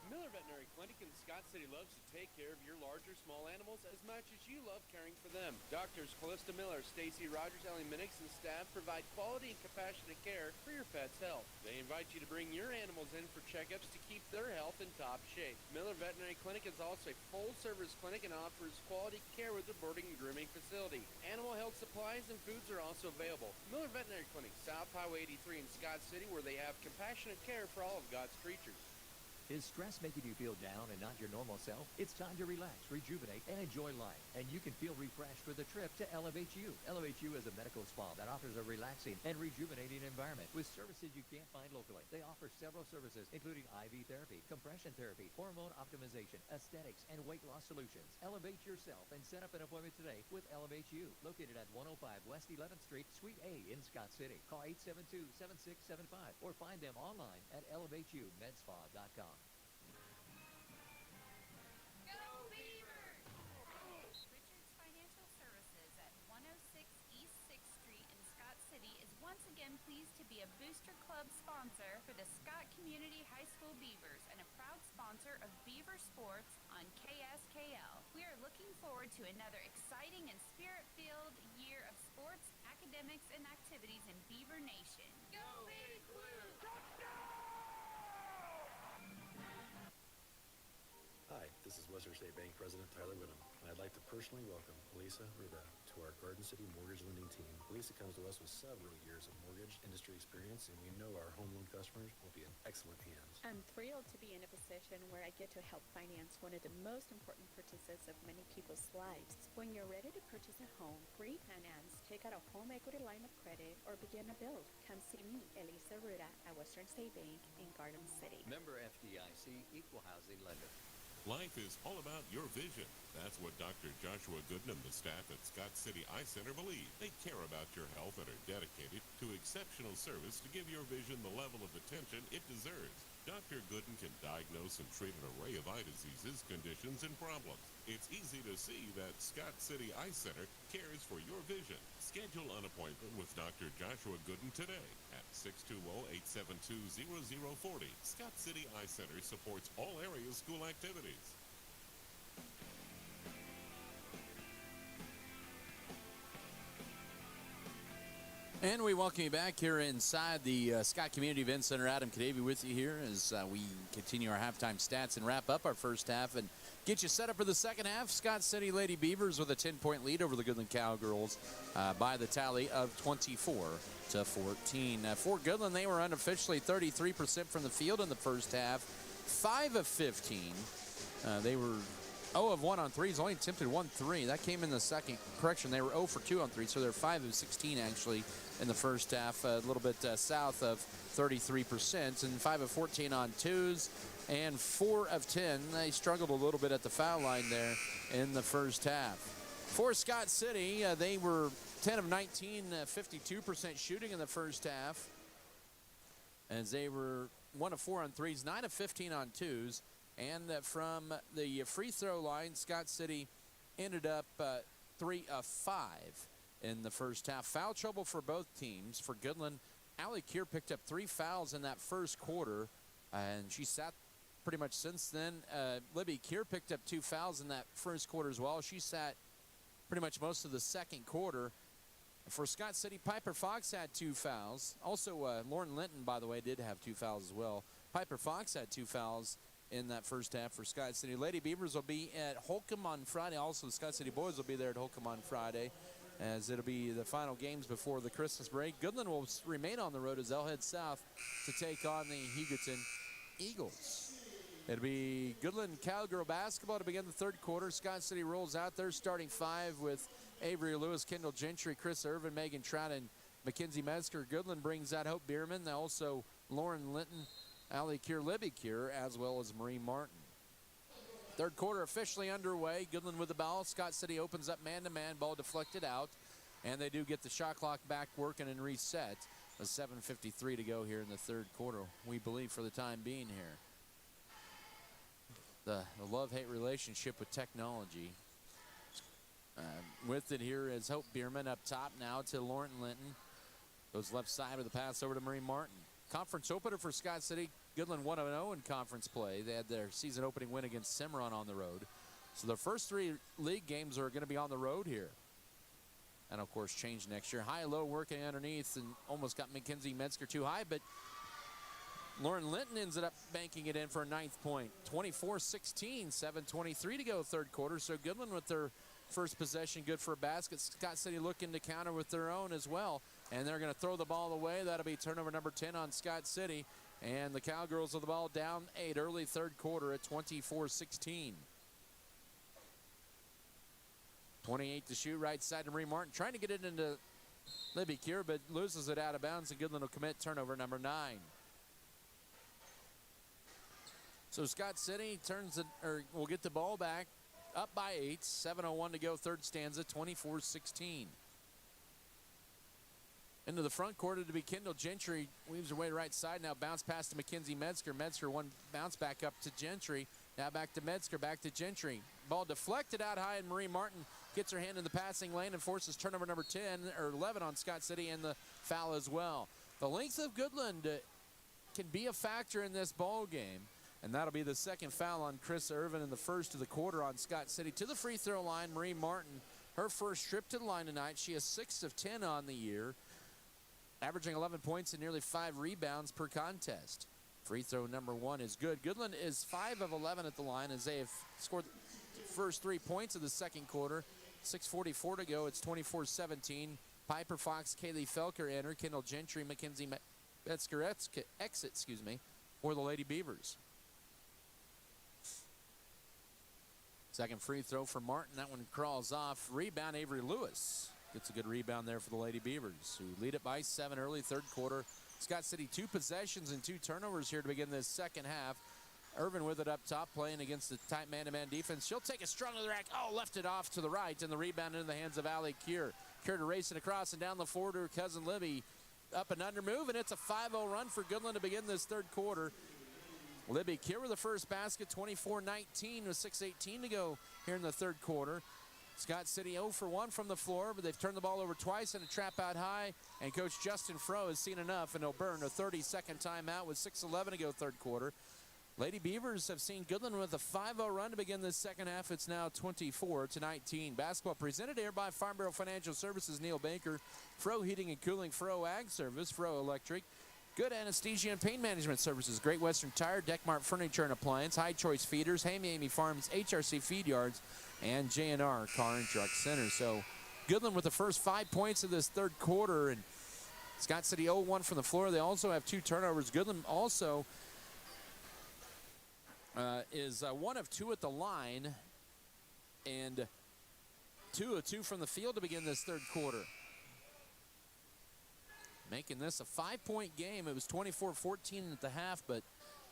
Miller Veterinary Clinic in Scott City loves to take care of your large or small animals as much as you love caring for them. Doctors Callista Miller, Stacy Rogers, Ellie Minix, and staff provide quality and compassionate care for your pet's health. They invite you to bring your animals in for checkups to keep their health in top shape. Miller Veterinary Clinic is also a full-service clinic and offers quality care with a boarding and grooming facility. Animal health supplies and foods are also available. Miller Veterinary Clinic, South Highway 83 in Scott City, where they have compassionate care for all of God's creatures. Is stress making you feel down and not your normal self? It's time to relax, rejuvenate, and enjoy life. And you can feel refreshed with a trip to Elevate You. Elevate You is a medical spa that offers a relaxing and rejuvenating environment with services you can't find locally. They offer several services, including IV therapy, compression therapy, hormone optimization, aesthetics, and weight loss solutions. Elevate yourself and set up an appointment today with Elevate You, located at 105 West 11th Street, Suite A in Scott City. Call 872-7675 or find them online at elevateyoumedSpa.com. Once again pleased to be a Booster Club sponsor for the Scott Community High School Beavers and a proud sponsor of Beaver Sports on KSKL. We are looking forward to another exciting and spirit-filled year of sports, academics, and activities in Beaver Nation. Go Big Blue! Hi, this is Western State Bank President Tyler Whittam, and I'd like to personally welcome Elisa Ruda to our Garden City mortgage lending team. Elisa comes to us with several years of mortgage industry experience, and we know our home loan customers will be in excellent hands. I'm thrilled to be in a position where I get to help finance one of the most important purchases of many people's lives. When you're ready to purchase a home, refinance, take out a home equity line of credit, or begin a build, come see me, Elisa Ruda, at Western State Bank in Garden City. Member FDIC, Equal Housing Lender. Life is all about your vision. That's what Dr. Joshua Goodland, the staff at Scott City Eye Center, believe. They care about your health and are dedicated to exceptional service to give your vision the level of attention it deserves. Dr. Goodland can diagnose and treat an array of eye diseases, conditions, and problems. It's easy to see that Scott City Eye Center cares for your vision. Schedule an appointment with Dr. Joshua Goodland today at 620-872-0040. Scott City Eye Center supports all area school activities. And we welcome you back here inside the Scott Community Event Center. Adam Cadavy with you here as we continue our halftime stats and wrap up our first half and get you set up for the second half. Scott City Lady Beavers with a 10-point lead over the Goodland Cowgirls by the tally of 24-14. For Goodland, they were unofficially 33% from the field in the first half, 5 of 15. They were 0 of 1 on threes, only attempted 1 3. That came in the second. Correction, they were 0 for 2 on threes, so they're 5 of 16 actually in the first half, a little bit south of 33%, and 5 of 14 on twos, and 4 of 10. They struggled a little bit at the foul line there in the first half. For Scott City, they were 10 of 19, 52% shooting in the first half, as they were 1 of 4 on threes, 9 of 15 on twos. And from the free throw line, Scott City ended up 3 of 5 in the first half. Foul trouble for both teams. For Goodland, Allie Keir picked up 3 fouls in that first quarter, and she sat pretty much since then. Libby Keir picked up 2 fouls in that first quarter as well. She sat pretty much most of the second quarter. For Scott City, Piper Fox had 2 fouls. Also, Lauren Linton, by the way, did have 2 fouls as well. Piper Fox had 2 fouls in that first half for Scott City. Lady Beavers will be at Holcomb on Friday. Also, the Scott City boys will be there at Holcomb on Friday, as it'll be the final games before the Christmas break. Goodland will remain on the road as they'll head south to take on the Hugoton Eagles. It'll be Goodland Cowgirl basketball to begin the third quarter. Scott City rolls out their starting 5 with Avery Lewis, Kendall Gentry, Chris Irvin, Megan Trout, and Mackenzie Metzger. Goodland brings out Hope Bierman, also Lauren Linton, Allie Keir, Libby Keir, as well as Marie Martin. Third quarter officially underway. Goodland with the ball. Scott City opens up man-to-man. Ball deflected out. And they do get the shot clock back working and reset. With 7:53 to go here in the third quarter, we believe, for the time being here. The love-hate relationship with technology. With it here is Hope Bierman up top now to Lauren Linton. Goes left side with the pass over to Marie Martin. Conference opener for Scott City. Goodland 1-0 in conference play. They had their season opening win against Cimarron on the road. So their first 3 league games are going to be on the road here. And, of course, change next year. High-low working underneath and almost got Mackenzie Metzger too high, but Lauren Linton ends up banking it in for a 9th point. 24-16, 7:23 to go third quarter. So Goodland with their first possession, good for a basket. Scott City looking to counter with their own as well. And they're going to throw the ball away. That'll be turnover number 10 on Scott City. And the Cowgirls with the ball down 8 early third quarter at 24-16. 28 to shoot, right side to Marie Martin. Trying to get it into Libby Keir, but loses it out of bounds. And Goodland will commit turnover number 9. So Scott City will get the ball back up by 8. 7:01 to go third stanza, 24-16. Into the front quarter to be Kendall Gentry. Weaves her way right side now. Bounce pass to Mackenzie Metzger. Metzger one bounce back up to Gentry. Now back to Metzger, back to Gentry. Ball deflected out high, and Marie Martin gets her hand in the passing lane and forces turnover number 10 or 11 on Scott City, and the foul as well. The length of Goodland can be a factor in this ball game, and that'll be the second foul on Chris Irvin in the first of the quarter on Scott City. To the free throw line, Marie Martin, her first trip to the line tonight. She has 6 of 10 on the year, averaging 11 points and nearly 5 rebounds per contest. Free throw number 1 is good. Goodland is 5 of 11 at the line as they have scored the first 3 points of the second quarter. 6:44 to go. It's 24-17. Piper Fox, Kaylee Felker enter. Kendall Gentry, Mackenzie Metzger exit, for the Lady Beavers. Second free throw for Martin. That one crawls off. Rebound, Avery Lewis. Gets a good rebound there for the Lady Beavers, who lead it by 7 early third quarter. Scott City 2 possessions and 2 turnovers here to begin this second half. Irvin with it up top, playing against the tight man-to-man defense. She'll take a strong to the rack. Oh, left it off to the right, and the rebound into the hands of Allie Keir. Keir to race it across and down the floor to her cousin Libby. Up and under move, and it's a 5-0 run for Goodland to begin this third quarter. Libby Keir with the first basket, 24-19 with 6:18 to go here in the third quarter. Scott City 0 for 1 from the floor, but they've turned the ball over twice in a trap out high, and Coach Justin Froh has seen enough, and he'll burn a 30-second timeout with 6:11 to go third quarter. Lady Beavers have seen Goodland with a 5-0 run to begin this second half. It's now 24-19. Basketball presented here by Farm Bureau Financial Services, Neil Baker, Fro Heating and Cooling, Fro Ag Service, Fro Electric, Good Anesthesia and Pain Management Services, Great Western Tire, Deckmart Furniture and Appliance, High Choice Feeders, Hammy Amy Farms, HRC Feed Yards, and J&R Car and Truck Center. So Goodland with the first 5 points of this third quarter, and Scott City 0-1 from the floor. They also have 2 turnovers. Goodland also is 1 of 2 at the line and 2 of 2 from the field to begin this third quarter. Making this a 5-point game. It was 24-14 at the half, but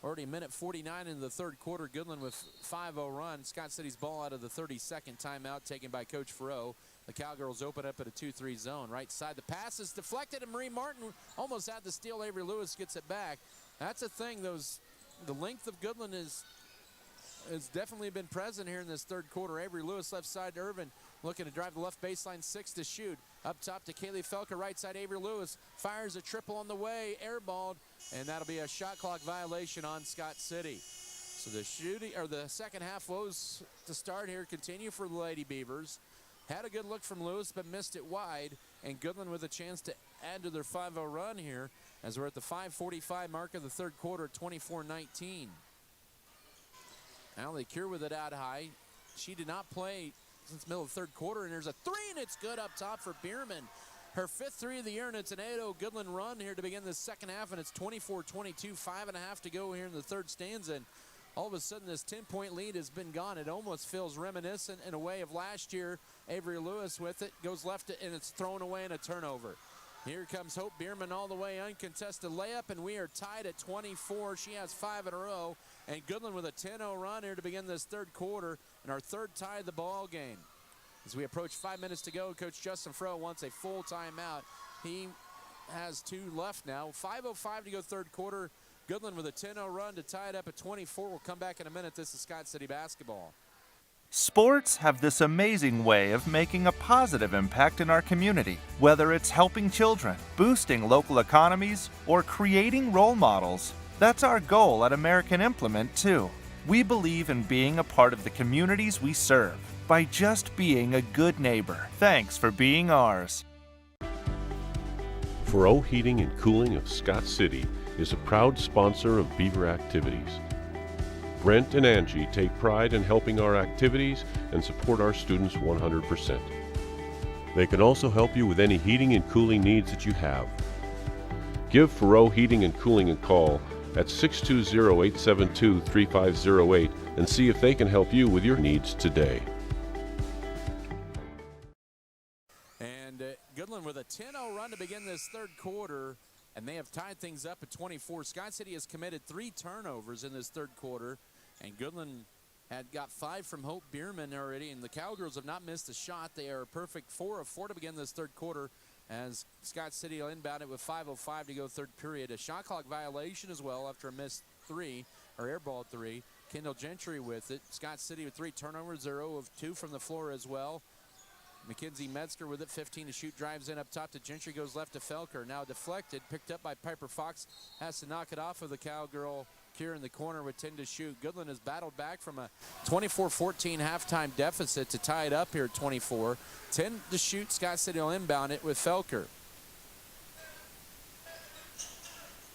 already a minute 49 into the third quarter. Goodland with 5-0 run. Scott City's ball out of the 32nd timeout taken by Coach Furrow. The Cowgirls open up at a 2-3 zone. Right side, the pass is deflected, and Marie Martin almost had the steal. Avery Lewis gets it back. That's a thing. The length of Goodland has definitely been present here in this third quarter. Avery Lewis left side to Irvin, looking to drive the left baseline, 6 to shoot. Up top to Kaylee Felker, right side. Avery Lewis fires a triple on the way, airballed, and that'll be a shot clock violation on Scott City. So the second half woes to start here continue for the Lady Beavers. Had a good look from Lewis, but missed it wide, and Goodland with a chance to add to their 5-0 run here as we're at the 5:45 mark of the third quarter, 24-19. Allie Cure with it out high. She did not play since the middle of the third quarter, and there's a 3, and it's good up top for Bierman. Her 5th 3 of the year, and it's an 8-0 Goodland run here to begin the second half, and it's 24-22, 5.5 to go here in the third stanza. And all of a sudden, this 10-point lead has been gone. It almost feels reminiscent in a way of last year. Avery Lewis with it, goes left, and it's thrown away in a turnover. Here comes Hope Bierman all the way, uncontested layup, and we are tied at 24. She has 5 in a row, and Goodland with a 10-0 run here to begin this third quarter, and our third tie of the ball game. As we approach 5 minutes to go, Coach Justin Fro wants a full timeout. He has 2 left now. 5:05 to go third quarter. Goodland with a 10-0 run to tie it up at 24. We'll come back in a minute. This is Scott City basketball. Sports have this amazing way of making a positive impact in our community. Whether it's helping children, boosting local economies, or creating role models, that's our goal at American Implement, too. We believe in being a part of the communities we serve by just being a good neighbor. Thanks for being ours. Furrow Heating and Cooling of Scott City is a proud sponsor of Beaver activities. Brent and Angie take pride in helping our activities and support our students 100%. They can also help you with any heating and cooling needs that you have. Give Furrow Heating and Cooling a call at 620-872-3508 and see if they can help you with your needs today. And Goodland with a 10-0 run to begin this third quarter, and they have tied things up at 24. Scott City has committed 3 turnovers in this third quarter, and Goodland had got 5 from Hope Bierman already, and the Cowgirls have not missed a shot. They are a perfect 4 of 4 to begin this third quarter as Scott City will inbound it with 5:05 to go third period. A shot clock violation as well after a missed 3, or airball 3. Kendall Gentry with it. Scott City with 3 turnovers, 0 of 2 from the floor as well. Mackenzie Metzger with it, 15 to shoot, drives in up top to Gentry, goes left to Felker. Now deflected, picked up by Piper Fox, has to knock it off of the Cowgirl here in the corner with 10 to shoot. Goodland has battled back from a 24-14 halftime deficit to tie it up here at 24. 10 to shoot, Scott City will inbound it with Felker.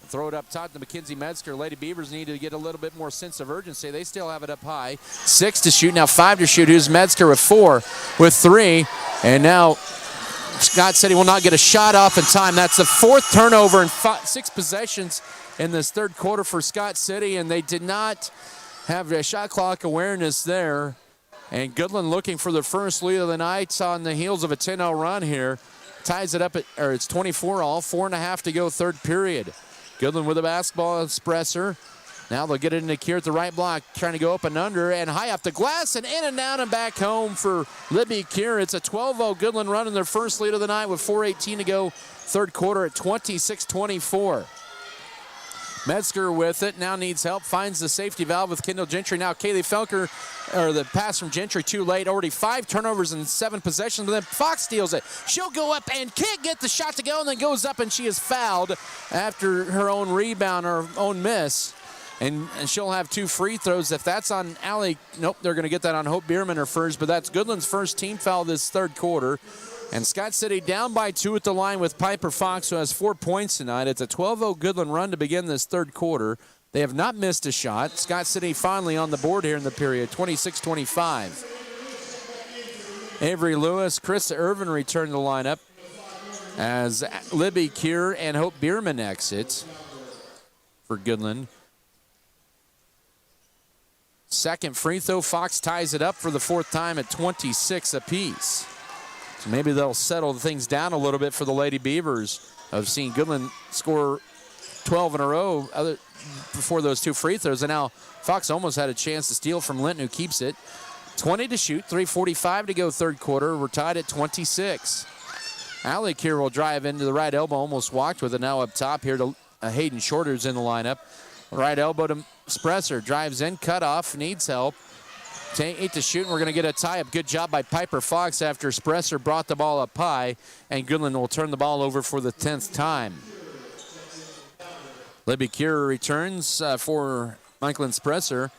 Throw it up top to Mackenzie Metzger. Lady Beavers need to get a little bit more sense of urgency. They still have it up high. 6 to shoot, now 5 to shoot. Here's Metzger with 4, with 3. And now Scott City will not get a shot off in time. That's the 4th turnover in 6 possessions in this third quarter for Scott City, and they did not have a shot clock awareness there. And Goodland looking for the first lead of the night on the heels of a 10-0 run here. Ties it up at, or it's 24 all, 4.5 to go third period. Goodland with a basketball, Espresser. Now they'll get it into Kier at the right block, trying to go up and under, and high off the glass, and in and down and back home for Libby Kier. It's a 12-0 Goodland run in their first lead of the night with 4:18 to go third quarter at 26-24. Metzger with it, now needs help, finds the safety valve with Kendall Gentry. Now Kaylee Felker, or the pass from Gentry too late, already 5 turnovers and 7 possessions, but then Fox steals it. She'll go up and can't get the shot to go, and then goes up and she is fouled after her own rebound or own miss. And she'll have 2 free throws. If that's on Allie, nope, they're going to get that on Hope Bierman, her first, but that's Goodland's first team foul this third quarter. And Scott City down by 2 at the line with Piper Fox, who has 4 points tonight. It's a 12-0 Goodland run to begin this third quarter. They have not missed a shot. Scott City finally on the board here in the period, 26-25. Avery Lewis, Chris Irvin return to the lineup as Libby Kier and Hope Bierman exit for Goodland. Second free throw, Fox ties it up for the 4th time at 26 apiece. So maybe they'll settle things down a little bit for the Lady Beavers. I've seen Goodland score 12 in a row before those 2 free throws, and now Fox almost had a chance to steal from Linton, who keeps it. 20 to shoot, 3:45 to go third quarter. We're tied at 26. Allie Kier will drive into the right elbow, almost walked with it. Now up top here to Hayden Shorter's in the lineup. Right elbow to Spresser, drives in, cut off, needs help. 8 to shoot, and we're going to get a tie-up. Good job by Piper Fox after Spresser brought the ball up high, and Goodland will turn the ball over for the 10th time. Libby Kier returns for Michael Spresser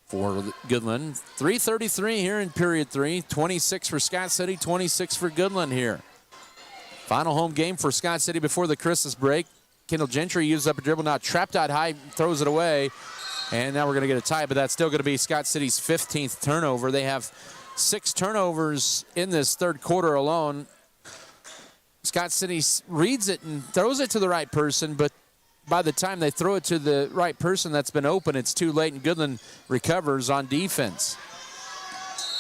for Goodland. 3:33 here in period 3. 26 for Scott City, 26 for Goodland here. Final home game for Scott City before the Christmas break. Kendall Gentry used up a dribble, now trapped out high, throws it away. And now we're going to get a tie, but that's still going to be Scott City's 15th turnover. They have 6 turnovers in this third quarter alone. Scott City reads it and throws it to the right person, but by the time they throw it to the right person that's been open, it's too late, and Goodland recovers on defense.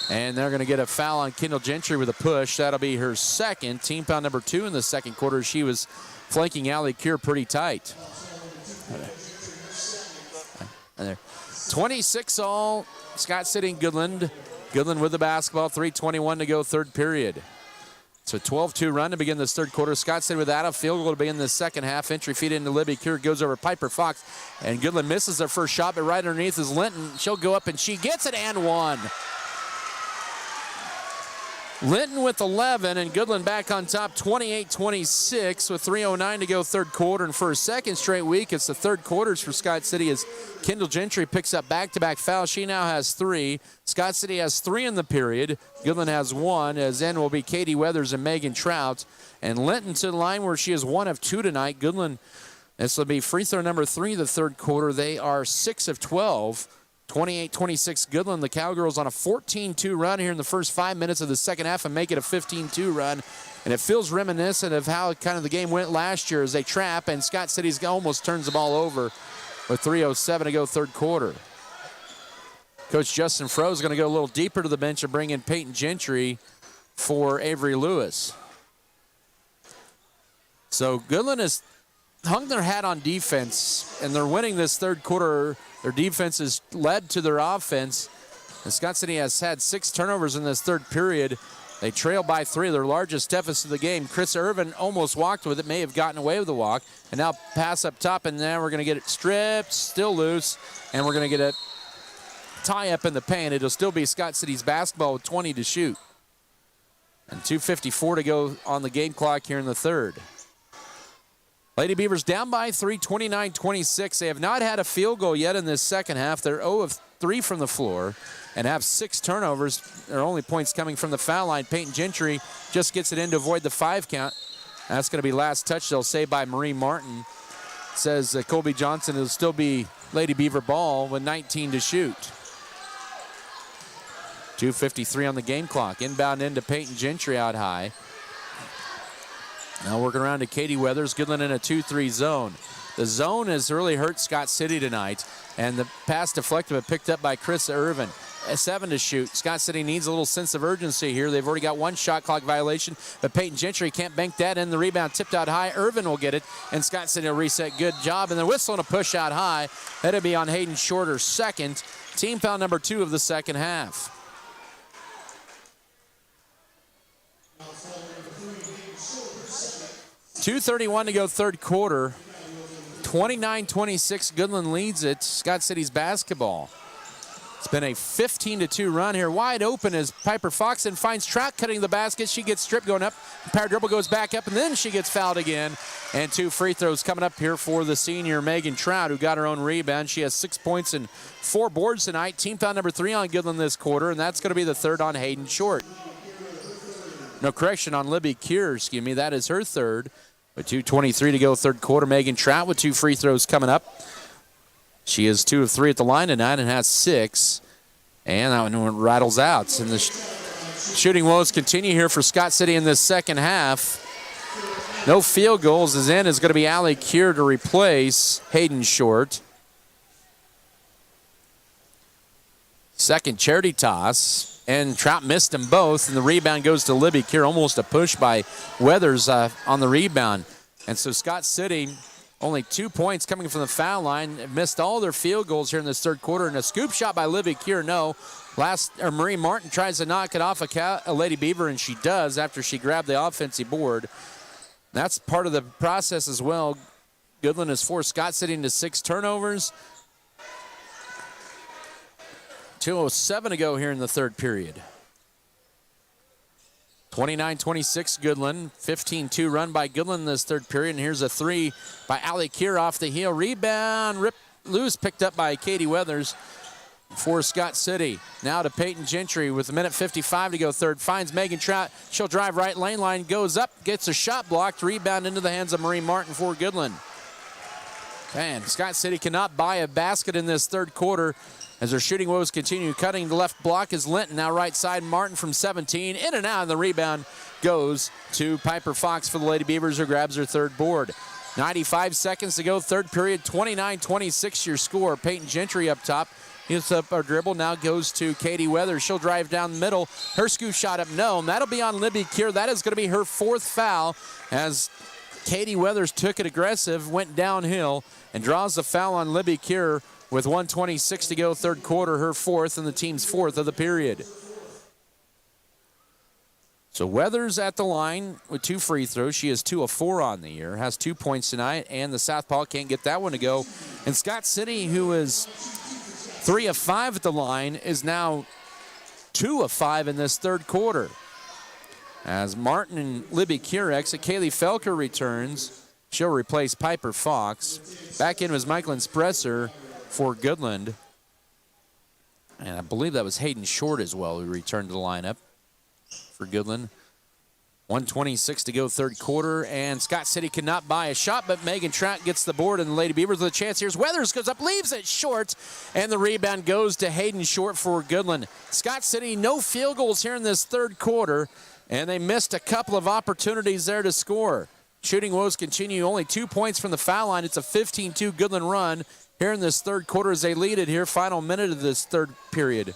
And they're going to get a foul on Kendall Gentry with a push. That'll be her second, team foul number 2 in the second quarter. She was flanking Allie Kier pretty tight. There. 26 all, Scott City and Goodland. Goodland with the basketball, 3:21 to go third period. It's a 12-2 run to begin this third quarter. Scott City without a field goal to begin the second half. Entry feed into Libby Kier, goes over Piper Fox, and Goodland misses their first shot, but right underneath is Linton. She'll go up and she gets it and one. Linton with 11, and Goodland back on top 28-26 with 3:09 to go third quarter. And for a second straight week, it's the third quarters for Scott City as Kendall Gentry picks up back-to-back fouls. She now has 3. Scott City has 3 in the period. Goodland has 1, as in will be Katie Weathers and Megan Trout. And Linton to the line where she is 1 of 2 tonight. Goodland, this will be free throw number 3 the third quarter. They are 6 of 12. 28-26 Goodland. The Cowgirls on a 14-2 run here in the first 5 minutes of the second half and make it a 15-2 run. And it feels reminiscent of how kind of the game went last year as they trap, and Scott City's almost turns the ball over with 3:07 to go third quarter. Coach Justin Froh is going to go a little deeper to the bench and bring in Peyton Gentry for Avery Lewis. So Goodland has hung their hat on defense, and they're winning this third quarter. Their defense has led to their offense, and Scott City has had 6 turnovers in this third period. They trail by 3, their largest deficit of the game. Chris Irvin almost walked with it, may have gotten away with the walk, and now pass up top, and now we're going to get it stripped, still loose, and we're going to get a tie up in the paint. It'll still be Scott City's basketball with 20 to shoot. And 2:54 to go on the game clock here in the third. Lady Beavers down by 3, 29-26. They have not had a field goal yet in this second half. They're 0 of 3 from the floor and have 6 turnovers. Their only points coming from the foul line. Peyton Gentry just gets it in to avoid the 5 count. That's going to be last touch, they'll say, by Marie Martin. Says Colby Johnson, it'll still be Lady Beaver ball with 19 to shoot. 2:53 on the game clock. Inbound into Peyton Gentry out high. Now working around to Katie Weathers. Goodland in a 2-3 zone. The zone has really hurt Scott City tonight, and the pass deflected but picked up by Chris Irvin. 7 to shoot. Scott City needs a little sense of urgency here. They've already got 1 shot clock violation, but Peyton Gentry can't bank that in. The rebound tipped out high. Irvin will get it, and Scott City will reset. Good job, and they're whistling a push out high. That'll be on Hayden Shorter's second. Team foul number 2 of the second half. .231 to go third quarter. 29-26, Goodland leads it. Scott City's basketball. It's been a 15-2 run here. Wide open as Piper Fox and finds Trout cutting the basket. She gets stripped going up. Power dribble goes back up, and then she gets fouled again. And 2 free throws coming up here for the senior Megan Trout, who got her own rebound. She has 6 points and 4 boards tonight. Team foul number 3 on Goodland this quarter, and that's going to be the 3rd on Hayden Short. No, correction, on Libby Kier, excuse me. That is her 3rd. With 2:23 to go, 3rd quarter. Megan Trout with 2 free throws coming up. She is 2 of 3 at the line tonight and has 6. And that one rattles out. And the shooting woes continue here for Scott City in this second half. No field goals. Is in is going to be Allie Kier to replace Hayden Short. Second charity toss. And Trout missed them both. And the rebound goes to Libby Kier. Almost a push by Weathers on the rebound. And so Scott City, only 2 points coming from the foul line. Missed all their field goals here in this 3rd quarter. And a scoop shot by Libby Kier, no. Marie Martin tries to knock it off a Lady Beaver, and she does after she grabbed the offensive board. That's part of the process as well. Goodland has forced Scott City into 6 turnovers. 2:07 to go here in the 3rd period. 29-26 Goodland. 15-2 run by Goodland in this 3rd period. And here's a 3 by Allie Kier off the heel. Rebound loose, picked up by Katie Weathers for Scott City. Now to Peyton Gentry with 1:55 to go 3rd. Finds Megan Trout. She'll drive right lane line. Goes up. Gets a shot blocked. Rebound into the hands of Marie Martin for Goodland. Man, Scott City cannot buy a basket in this 3rd quarter. As their shooting woes continue, cutting the left block is Linton. Now right side, Martin from 17. In and out, and the rebound goes to Piper Fox for the Lady Beavers, who grabs her 3rd board. 95 seconds to go, 3rd period, 29-26 your score. Peyton Gentry up top. Hits up our dribble, now goes to Katie Weathers. She'll drive down the middle. Her scoop shot up, no, and that'll be on Libby Kier. That is going to be her 4th foul as Katie Weathers took it aggressive, went downhill, and draws the foul on Libby Kier. With 1:26 to go, 3rd quarter, her 4th and the team's 4th of the period. So Weathers at the line with 2 free throws. She is 2 of 4 on the year, has 2 points tonight, and the Southpaw can't get that one to go. And Scott City, who is 3 of 5 at the line, is now 2 of 5 in this 3rd quarter. As Martin and Libby Kier exit, Kaylee Felker returns. She'll replace Piper Fox. Back in was Michael Spresser for Goodland. And I believe that was Hayden Short as well who returned to the lineup for Goodland. 1:26 to go, 3rd quarter, and Scott City cannot buy a shot, but Megan Trout gets the board, and the Lady Beavers with a chance. Here's Weathers, goes up, leaves it short, and the rebound goes to Hayden Short for Goodland. Scott City, no field goals here in this 3rd quarter, and they missed a couple of opportunities there to score. Shooting woes continue, only 2 points from the foul line. It's a 15-2 Goodland run here in this 3rd quarter as they lead it here. Final minute of this 3rd period.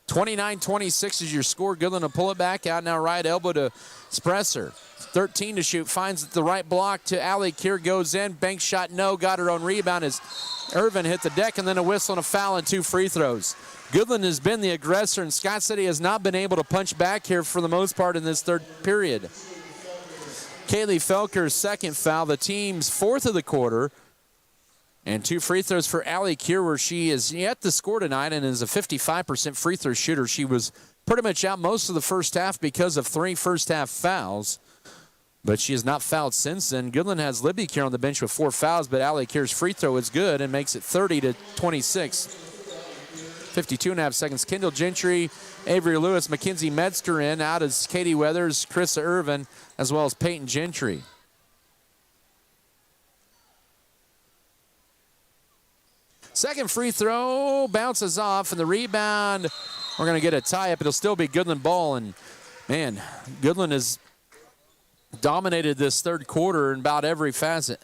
29-26 is your score. Goodland will pull it back out now, right elbow to Spresser. 13 to shoot, finds the right block to Allie Kier, goes in, bank shot, no, got her own rebound as Irvin hit the deck, and then a whistle and a foul and 2 free throws. Goodland has been the aggressor, and Scott City has not been able to punch back here for the most part in this 3rd period. Kaylee Felker's 2nd foul, the team's 4th of the quarter. And 2 free throws for Allie Kier, where she is yet to score tonight and is a 55% free throw shooter. She was pretty much out most of the first half because of 3 first-half fouls, but she has not fouled since then. Goodland has Libby Kier on the bench with 4 fouls, but Allie Kier's free throw is good and makes it 30-26. 52.5 seconds. Kendall Gentry, Avery Lewis, Mackenzie Metzger in. Out is Katie Weathers, Krista Irvin, as well as Peyton Gentry. Second free throw bounces off, and the rebound, we're going to get a tie-up. It'll still be Goodland ball, and, man, Goodland has dominated this 3rd quarter in about every facet.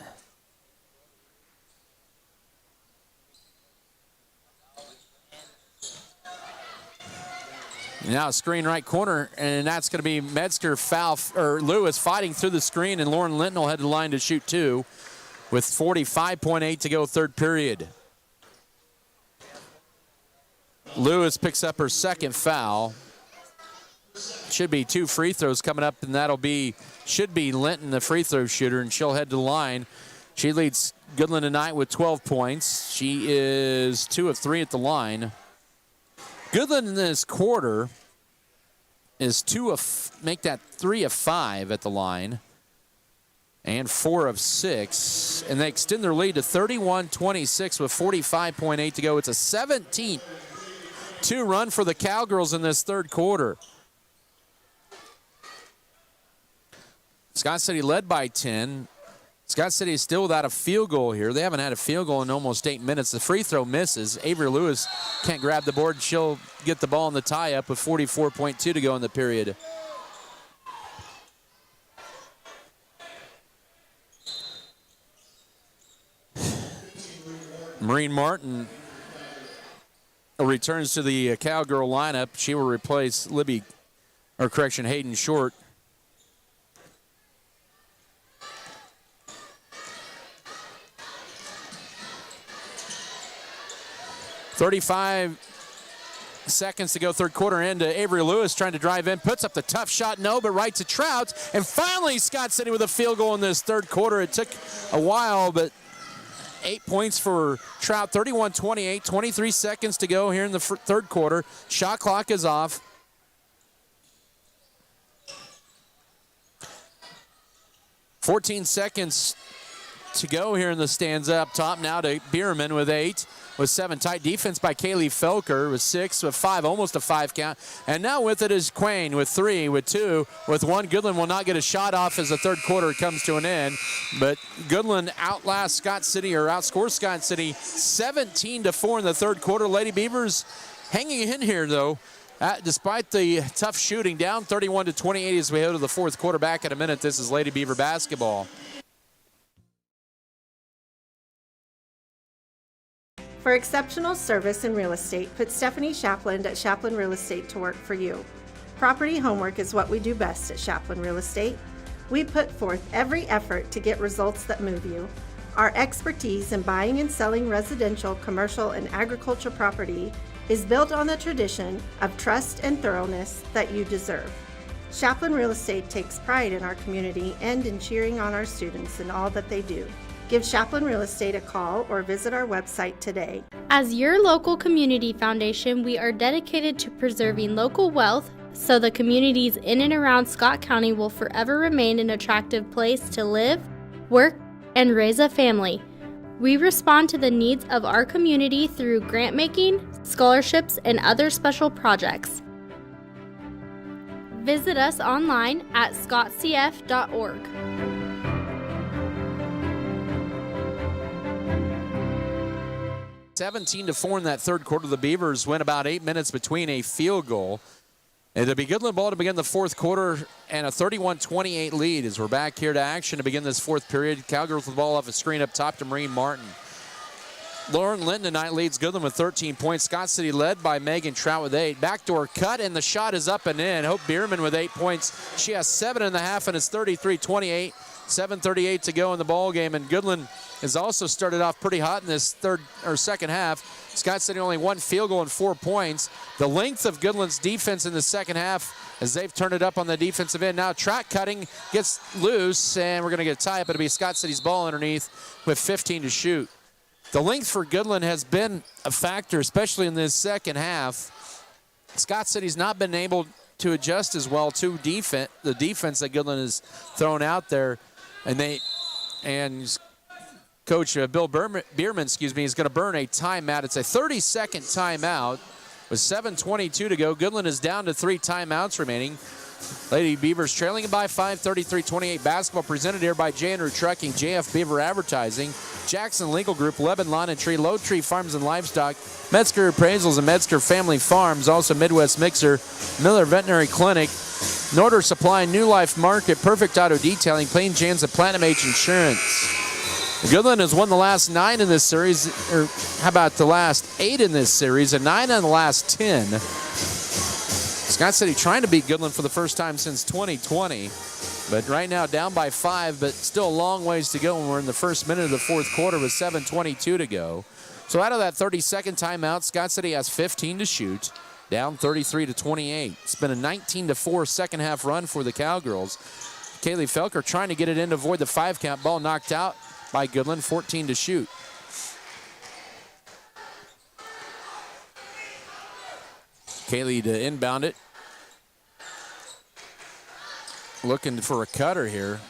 Now a screen right corner, and that's going to be Metzger foul, or Lewis fighting through the screen, and Lauren Linton will head to the line to shoot 2 with 45.8 to go, 3rd period. Lewis picks up her 2nd foul. Should be 2 free throws coming up, and should be Linton, the free throw shooter, and she'll head to the line. She leads Goodland tonight with 12 points. She is 2 of 3 at the line. Goodland in this quarter is make that 3 of 5 at the line and 4 of 6. And they extend their lead to 31-26 with 45.8 to go. It's a 17-2 run for the Cowgirls in this third quarter. Scott City led by 10. Scott City is still without a field goal here. They haven't had a field goal in almost 8 minutes. The free throw misses. Avery Lewis can't grab the board. She'll get the ball in the tie-up with 44.2 to go in the period. Maureen Martin returns to the Cowgirl lineup. She will replace Hayden Short. .35 seconds to go, third quarter into Avery Lewis trying to drive in, puts up the tough shot, no, but right to Trout. And finally, Scott City with a field goal in this third quarter. It took a while, but 8 points for Trout, 31-28, 23 seconds to go here in the third quarter. Shot clock is off. .14 seconds to go here in the stanza. Up top now to Bierman with 8. With 7, tight defense by Kaylee Felker with 6, with 5, almost a 5 count. And now with it is Quain with 3, with 2, with 1. Goodland will not get a shot off as the third quarter comes to an end. But Goodland outscores Scott City 17-4 in the third quarter. Lady Beavers hanging in here though. Despite the tough shooting, down 31-28 as we go to the fourth quarter. Back in a minute. This is Lady Beaver basketball. For exceptional service in real estate, put Stephanie Shapland at Shapland Real Estate to work for you. Property homework is what we do best at Shapland Real Estate. We put forth every effort to get results that move you. Our expertise in buying and selling residential, commercial, and agriculture property is built on the tradition of trust and thoroughness that you deserve. Shapland Real Estate takes pride in our community and in cheering on our students in all that they do. Give Shapland Real Estate a call or visit our website today. As your local community foundation, we are dedicated to preserving local wealth so the communities in and around Scott County will forever remain an attractive place to live, work, and raise a family. We respond to the needs of our community through grant making, scholarships, and other special projects. Visit us online at scottcf.org. 17-4 in that third quarter. The Beavers went about 8 minutes between a field goal. It'll be Goodland ball to begin the fourth quarter and a 31-28 lead as we're back here to action to begin this fourth period. Cowgirls with the ball off a screen up top to Maureen Martin. Lauren Linton tonight leads Goodland with 13 points. Scott City led by Megan Trout with 8. Backdoor cut, and the shot is up and in. Hope Bierman with 8 points. She has 7.5, and it's 33-28. 7:38 to go in the ball game, and Goodland has also started off pretty hot in this second half. Scott City only 1 field goal and 4 points. The length of Goodland's defense in the second half as they've turned it up on the defensive end. Now track cutting gets loose, and we're going to get a tie-up. It'll be Scott City's ball underneath with 15 to shoot. The length for Goodland has been a factor, especially in this second half. Scott City's not been able to adjust as well to the defense that Goodland has thrown out there. And Coach Bill Bierman, is going to burn a timeout. It's a 30-second timeout with 7:22 to go. Goodland is down to 3 timeouts remaining. Lady Beavers trailing by 5, 33-28. Basketball presented here by J. Andrew Trucking, JF Beaver Advertising, Jackson Legal Group, Lebanon Lawn and Tree, Low Tree Farms and Livestock, Metzger Appraisals and Metzger Family Farms, also Midwest Mixer, Miller Veterinary Clinic, Norder Supply, New Life Market, Perfect Auto Detailing, Plain Jans, and Platinum H Insurance. Goodland has won the last 9 in this series, or how about the last 8 in this series, and 9 in the last 10. Scott City trying to beat Goodland for the first time since 2020, but right now down by 5, but still a long ways to go when we're in the first minute of the fourth quarter with 7:22 to go. So out of that 30-second timeout, Scott City has 15 to shoot, down 33-28. It's been a 19-4 second half run for the Cowgirls. Kaylee Felker trying to get it in to avoid the 5 count. Ball knocked out by Goodland, 14 to shoot. Kaylee to inbound it. Looking for a cutter here.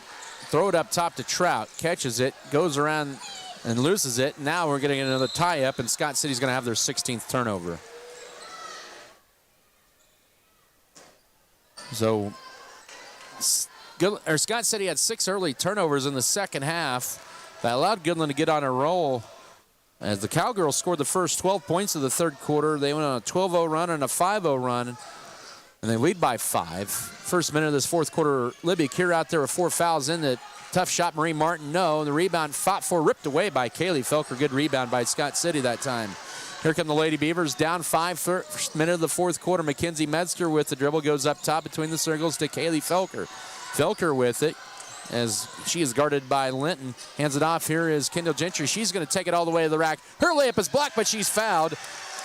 Throw it up top to Trout. Catches it. Goes around and loses it. Now we're getting another tie-up, and Scott City's going to have their 16th turnover. So Scott City had 6 early turnovers in the second half that allowed Goodland to get on a roll. As the Cowgirls scored the first 12 points of the third quarter, they went on a 12-0 run and a 5-0 run, and they lead by 5. First minute of this fourth quarter, Libby Kier out there with 4 fouls in the tough shot. Marie Martin, no. The rebound fought for, ripped away by Kaylee Felker. Good rebound by Scott City that time. Here come the Lady Beavers, down 5, first minute of the fourth quarter. Mackenzie Metzger with the dribble, goes up top between the circles to Kaylee Felker. Felker with it as she is guarded by Linton. Hands it off. Here is Kendall Gentry. She's going to take it all the way to the rack. Her layup is blocked, but she's fouled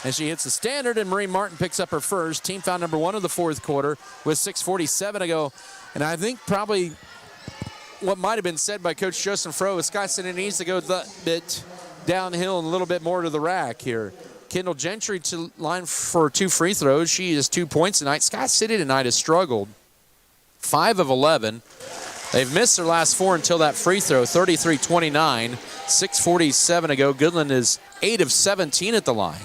as she hits the standard, and Marie Martin picks up her first. Team foul number 1 of the fourth quarter with 6:47 to go. And I think probably what might have been said by Coach Justin Froh is Scott City needs to go a bit downhill and a little bit more to the rack here. Kendall Gentry to line for 2 free throws. She has 2 points tonight. Scott City tonight has struggled. 5 of 11. They've missed their last 4 until that free throw, 33-29, 6:47 to go. Goodland is 8 of 17 at the line.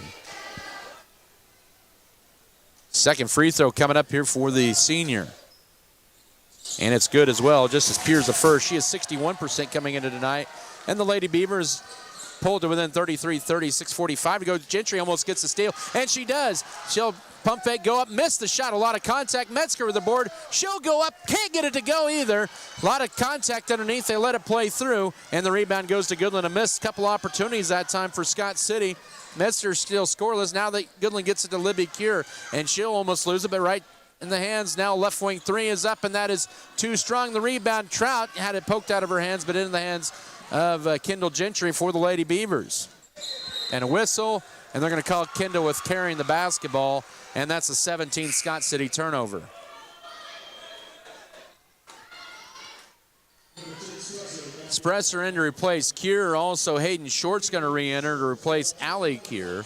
Second free throw coming up here for the senior. And it's good as well, just as pure as the first. She is 61% coming into tonight. And the Lady Beavers pulled to within 33-30, 6:45 to go. Gentry almost gets the steal, and she does. She'll pump fake, go up, miss the shot. A lot of contact. Metzger with the board. She'll go up, can't get it to go either. A lot of contact underneath. They let it play through, and the rebound goes to Goodland. A missed couple opportunities that time for Scott City. Metzger still scoreless. Now that Goodland gets it to Libby Kier, and she'll almost lose it, but right in the hands now. Left wing 3 is up, and that is too strong. The rebound, Trout had it poked out of her hands, but in the hands of Kendall Gentry for the Lady Beavers. And a whistle, and they're going to call Kendall with carrying the basketball, and that's a 17 Scott City turnover. Spresser in to replace Kier. Also, Hayden Short's going to re-enter to replace Allie Kier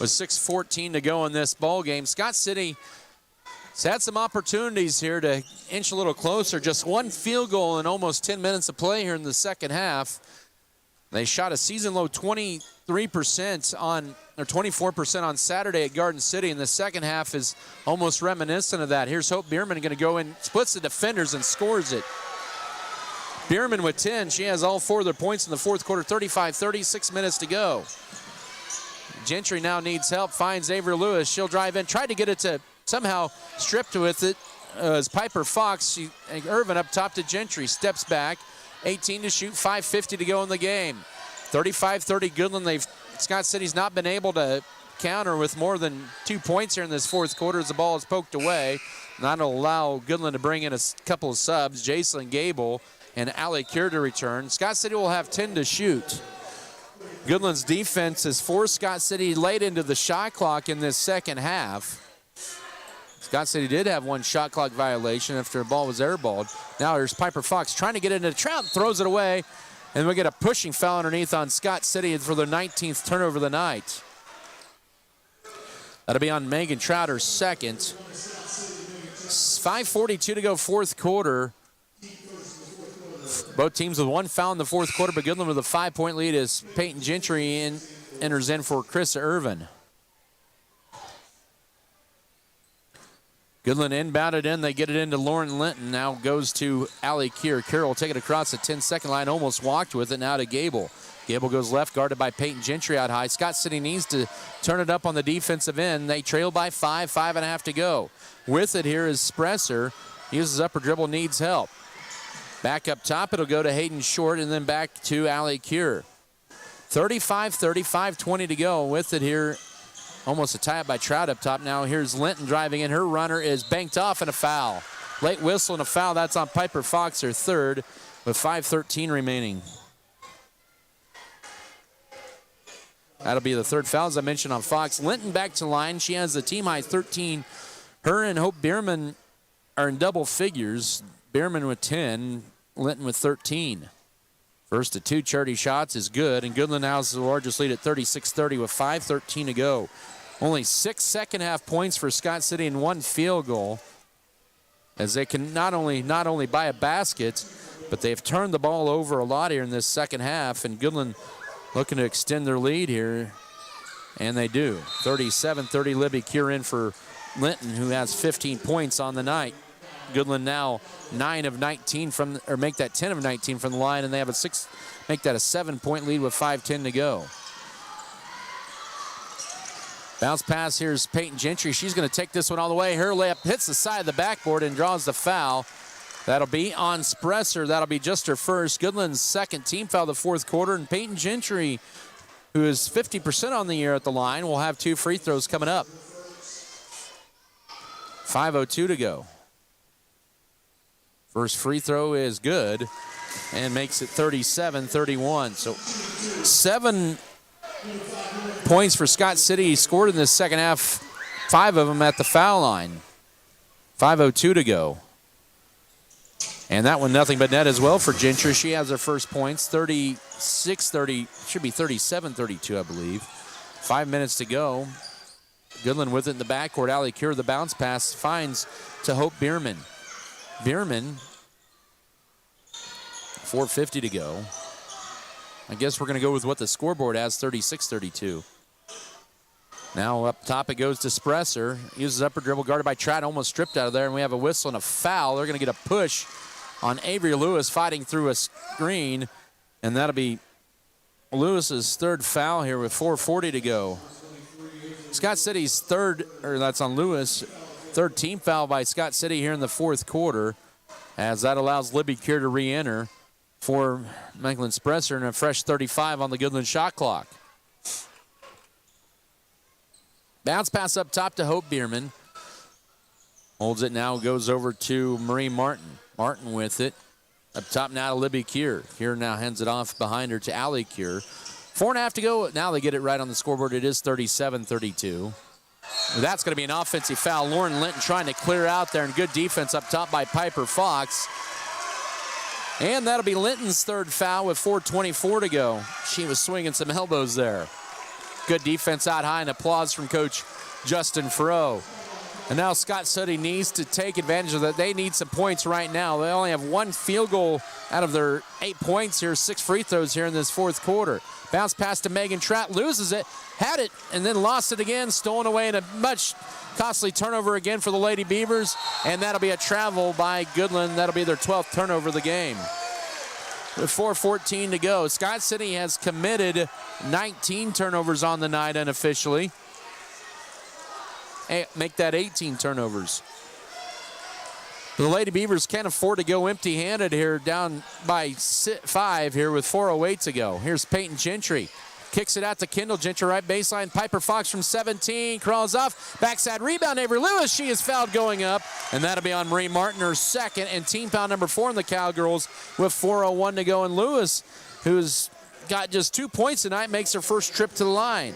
with 6:14 to go in this ball game. Scott City has had some opportunities here to inch a little closer. Just 1 field goal in almost 10 minutes of play here in the second half. They shot a season-low 23% on, or 24% on Saturday at Garden City, and the second half is almost reminiscent of that. Here's Hope Bierman going to go in, splits the defenders and scores it. Bierman with 10. She has all 4 of their points in the fourth quarter, 35-30, 6 minutes to go. Gentry now needs help, finds Avery Lewis. She'll drive in, tried to get it to somehow stripped with it as Piper Fox. Irvin up top to Gentry, steps back, 18 to shoot, 5:50 to go in the game. 35-30 Goodland. Scott City's not been able to counter with more than 2 points here in this fourth quarter as the ball is poked away. Not allow Goodland to bring in a couple of subs, Jacelyn Gable and Allie Kier to return. Scott City will have 10 to shoot. Goodland's defense has forced Scott City late into the shot clock in this second half. Scott City did have 1 shot clock violation after the ball was airballed. Now here's Piper Fox trying to get into Trout, throws it away, and we get a pushing foul underneath on Scott City for their 19th turnover of the night. That'll be on Megan Trout, her second. 5:42 to go fourth quarter. Both teams with 1 foul in the fourth quarter, but Goodland with a 5-point lead as Peyton Gentry enters in for Chris Irvin. Goodland inbounded in. They get it into Lauren Linton. Now goes to Allie Kier. Kier will take it across the 10-second line. Almost walked with it. Now to Gable. Gable goes left, guarded by Peyton Gentry out high. Scott City needs to turn it up on the defensive end. They trail by 5, 5.5 to go. With it here is Spresser. Uses upper dribble, needs help. Back up top, it'll go to Hayden Short, and then back to Allie Kier. 35-30, 5:20 to go. With it here, almost a tie-up by Trout up top. Now here's Linton driving in. Her runner is banked off and a foul. Late whistle and a foul. That's on Piper Fox, her third, with 5:13 remaining. That'll be the third foul, as I mentioned, on Fox. Linton back to line. She has the team-high 13. Her and Hope Bierman are in double figures. Bierman with 10, Linton with 13. First to 2 charity shots is good, and Goodland now has the largest lead at 36-30 with 5:13 to go. Only 6 second-half points for Scott City and 1 field goal, as they can not only buy a basket, but they've turned the ball over a lot here in this second half, and Goodland looking to extend their lead here, and they do. 37-30, Libby Cure in for Linton, who has 15 points on the night. Goodland now 9 of 19 make that 10 of 19 from the line, and they have make that a 7-point lead with 5:10 to go. Bounce pass, here's Peyton Gentry. She's going to take this one all the way. Her layup hits the side of the backboard and draws the foul. That'll be on Spresser. That'll be just her first. Goodland's second team foul of the fourth quarter, and Peyton Gentry, who is 50% on the year at the line, will have 2 free throws coming up. 5:02 to go. First free throw is good and makes it 37-31. So 7 points for Scott City scored in this second half, 5 of them at the foul line. 5:02 to go. And that one nothing but net as well for Gentry. She has her first points, 36-30, should be 37-32, I believe. 5 minutes to go. Goodland with it in the backcourt. Allie Cure, the bounce pass, finds to Hope Bierman. Bierman, 4:50 to go. I guess we're going to go with what the scoreboard has, 36-32. Now up top it goes to Spresser. Uses upper dribble, guarded by Trout, almost stripped out of there, and we have a whistle and a foul. They're going to get a push on Avery Lewis fighting through a screen, and that'll be Lewis's third foul here with 4:40 to go. Scott City's that's on Lewis, third team foul by Scott City here in the fourth quarter, as that allows Libby Cure to re-enter for Mecklen Spresser and a fresh 35 on the Goodland shot clock. Bounce pass up top to Hope Bierman. Holds it now, goes over to Marie Martin. Martin with it. Up top now to Libby Cure. Cure now hands it off behind her to Allie Cure. 4.5 to go. Now they get it right on the scoreboard. It is 37-32. That's going to be an offensive foul. Lauren Linton trying to clear out there, and good defense up top by Piper Fox. And that'll be Linton's third foul with 4:24 to go. She was swinging some elbows there. Good defense out high, and applause from Coach Justin Furrow. And now Scott City needs to take advantage of that. They need some points right now. They only have 1 field goal out of their 8 points here, 6 free throws here in this fourth quarter. Bounce pass to Megan Trout, loses it, had it, and then lost it again, stolen away in a much costly turnover again for the Lady Beavers, and that'll be a travel by Goodland. That'll be their 12th turnover of the game. With 4:14 to go, Scott City has committed 19 turnovers on the night unofficially. Make that 18 turnovers. The Lady Beavers can't afford to go empty-handed here, down by 5 here with 4:08 to go. Here's Peyton Gentry. Kicks it out to Kendall Gentry, right baseline. Piper Fox from 17, crawls off. Backside rebound, Avery Lewis. She is fouled going up, and that'll be on Marie Martin, her second, and team foul number 4 in the Cowgirls with 4:01 to go. And Lewis, who's got just 2 points tonight, makes her first trip to the line.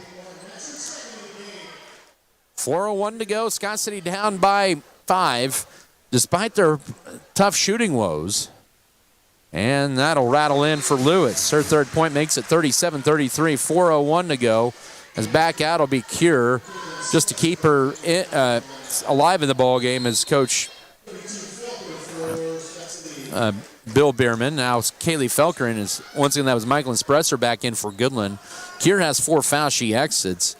4:01 to go. Scott City down by 5, despite their tough shooting woes. And that'll rattle in for Lewis. Her third point makes it 37-33, 4:01 to go. As back out will be Cure, just to keep her alive in the ball game, as Coach Bill Bierman. Now Kaylee Felker in is, once again, that was Michael Spresser back in for Goodland. Cure has 4 fouls. She exits.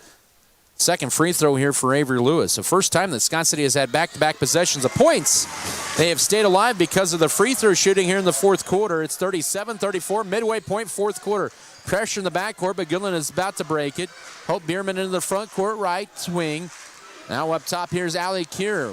Second free throw here for Avery Lewis. The first time that Scott City has had back-to-back possessions of points. They have stayed alive because of the free throw shooting here in the fourth quarter. It's 37-34, midway point, fourth quarter. Pressure in the backcourt, but Goodland is about to break it. Hope Bierman into the front court, right wing. Now up top, here's Allie Cure.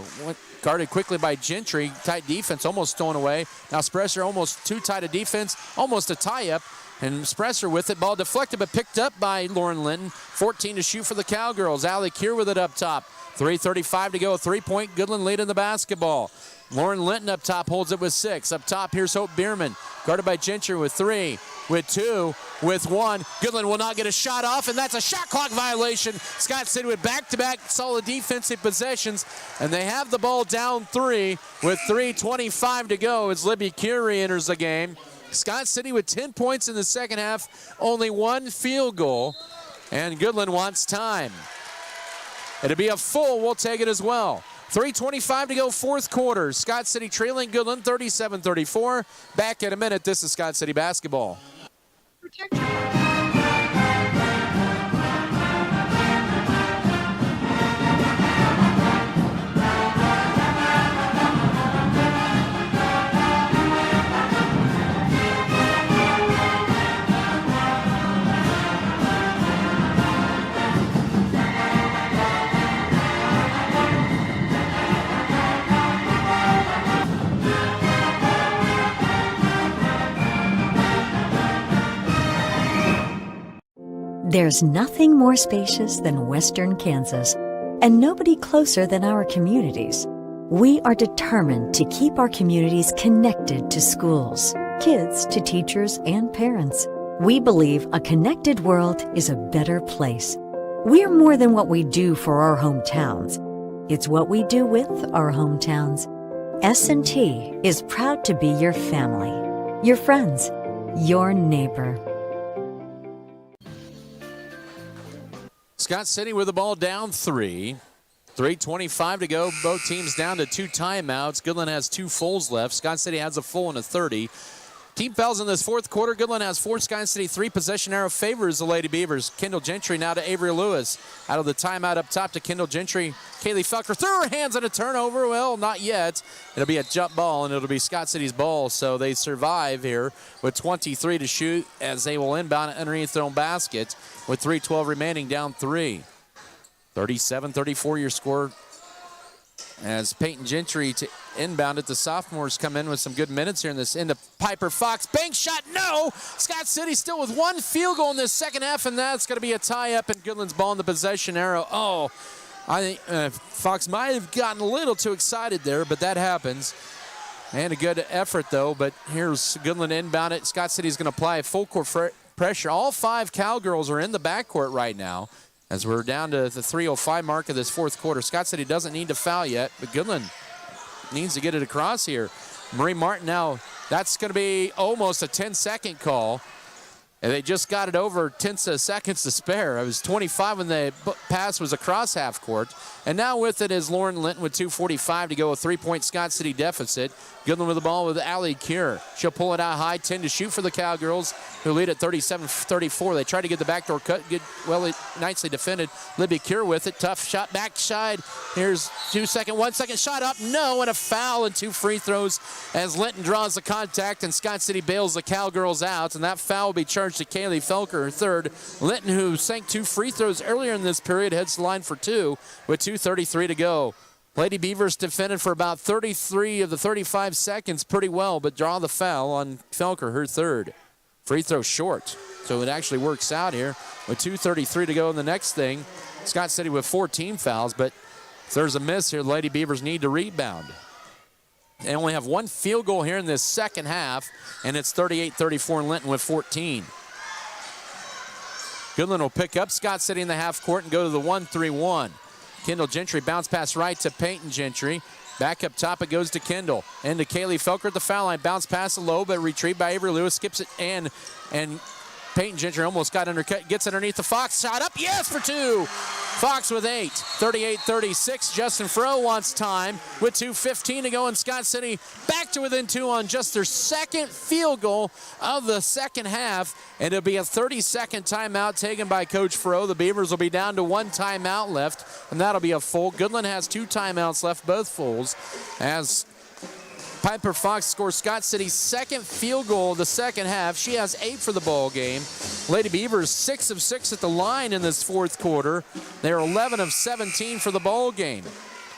Guarded quickly by Gentry. Tight defense, almost stolen away. Now Spresser almost too tight a defense, almost a tie-up. And Spresser with it. Ball deflected but picked up by Lauren Linton. 14 to shoot for the Cowgirls. Allie Cure with it up top. 3:35 to go. 3-point Goodland lead in the basketball. Lauren Linton up top holds it with 6. Up top, here's Hope Bierman. Guarded by Gentry with 3, with 2, with 1. Goodland will not get a shot off, and that's a shot clock violation. Scott City with back-to-back solid defensive possessions, and they have the ball down 3 with 3:25 to go as Libby Cure re-enters the game. Scott City with 10 points in the second half, only 1 field goal, and Goodland wants time. It'll be a full. We'll take it as well. 3:25 to go, fourth quarter. Scott City trailing Goodland 37-34. Back in a minute. This is Scott City basketball. There's nothing more spacious than Western Kansas, and nobody closer than our communities. We are determined to keep our communities connected to schools, kids to teachers and parents. We believe a connected world is a better place. We're more than what we do for our hometowns. It's what we do with our hometowns. S&T is proud to be your family, your friends, your neighbor. Scott City with the ball down 3. 3:25 to go. Both teams down to 2 timeouts. Goodland has 2 fulls left. Scott City has a full and a 30. Team fouls in this fourth quarter. Goodland has 4. Scott City 3. Possession arrow favors the Lady Beavers. Kendall Gentry now to Avery Lewis. Out of the timeout up top to Kendall Gentry. Kaylee Felker threw her hands on a turnover. Well, not yet. It'll be a jump ball, and it'll be Scott City's ball. So they survive here with 23 to shoot as they will inbound it underneath their own basket with 3:12 remaining, down 3. 37-34 your score as Peyton Gentry to inbound it. The sophomores come in with some good minutes here in this. Into Piper Fox. Bank shot, no! Scott City still with 1 field goal in this second half, and that's going to be a tie-up, and Goodland's ball in the possession arrow. Oh, I think Fox might have gotten a little too excited there, but that happens. And a good effort, though, but here's Goodland inbound it. Scott City's going to apply full court pressure. All 5 Cowgirls are in the backcourt right now as we're down to the 3:05 mark of this fourth quarter. Scott City doesn't need to foul yet, but Goodland needs to get it across here. Marie Martin now, that's going to be almost a 10-second call. And they just got it over 10 seconds to spare. It was 25 when the pass was across half court. And now with it is Lauren Linton with 2:45 to go, a 3-point Scott City deficit. Goodland with the ball with Allie Cure. She'll pull it out high, 10 to shoot for the Cowgirls, who lead at 37-34. They try to get the backdoor cut. Good, well, nicely defended. Libby Cure with it. Tough shot backside. Here's 1 second shot up. No, and a foul and 2 free throws as Linton draws the contact and Scott City bails the Cowgirls out. And that foul will be charged to Kaylee Felker, her third. Linton, who sank 2 free throws earlier in this period, heads to the line for 2 with 2:33 to go. Lady Beavers defended for about 33 of the 35 seconds pretty well, but draw the foul on Felker, her third. Free throw short, so it actually works out here with 2:33 to go in the next thing. Scott City with 14 fouls, but if there's a miss here, the Lady Beavers need to rebound. They only have 1 field goal here in this second half, and it's 38-34 and Linton with 14. Goodland will pick up Scott City in the half court and go to the 1-3-1. Kendall Gentry bounce pass right to Peyton Gentry. Back up top it goes to Kendall. And to Kaylee Felker at the foul line. Bounce pass low, but retrieved by Avery Lewis. Skips it and Peyton Gentry almost got undercut. Gets underneath the Fox. Shot up. Yes for 2. Fox with 8. 38-36. Justin Froh wants time with 2:15 to go. And Scott City back to within 2 on just their second field goal of the second half. And it'll be a 30-second timeout taken by Coach Froh. The Beavers will be down to 1 timeout left, and that'll be a full. Goodland has 2 timeouts left, both fulls, as Piper Fox scores Scott City's second field goal of the second half. She has 8 for the ball game. Lady Beavers 6 of 6 at the line in this fourth quarter. They're 11 of 17 for the ball game.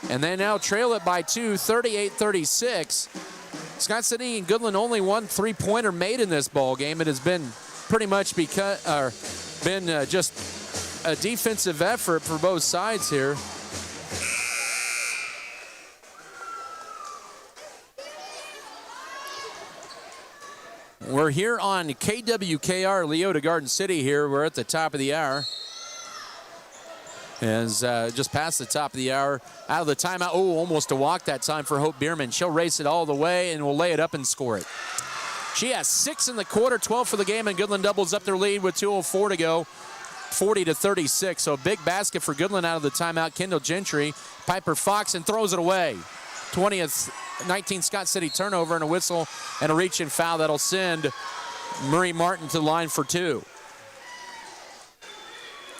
And they now trail it by 2, 38-36. Scott City and Goodland only 1 3-pointer made in this ball game. It has been pretty much just a defensive effort for both sides here. We're here on KWKR, Leota Garden City here. We're at the top of the hour. As just past the top of the hour, out of the timeout. Oh, almost a walk that time for Hope Bierman. She'll race it all the way and will lay it up and score it. She has 6 in the quarter, 12 for the game, and Goodland doubles up their lead with 2:04 to go. 40-36. So a big basket for Goodland out of the timeout. Kendall Gentry, Piper Fox, and throws it away. 19 Scott City turnover and a whistle and a reach and foul that'll send Marie Martin to the line for 2.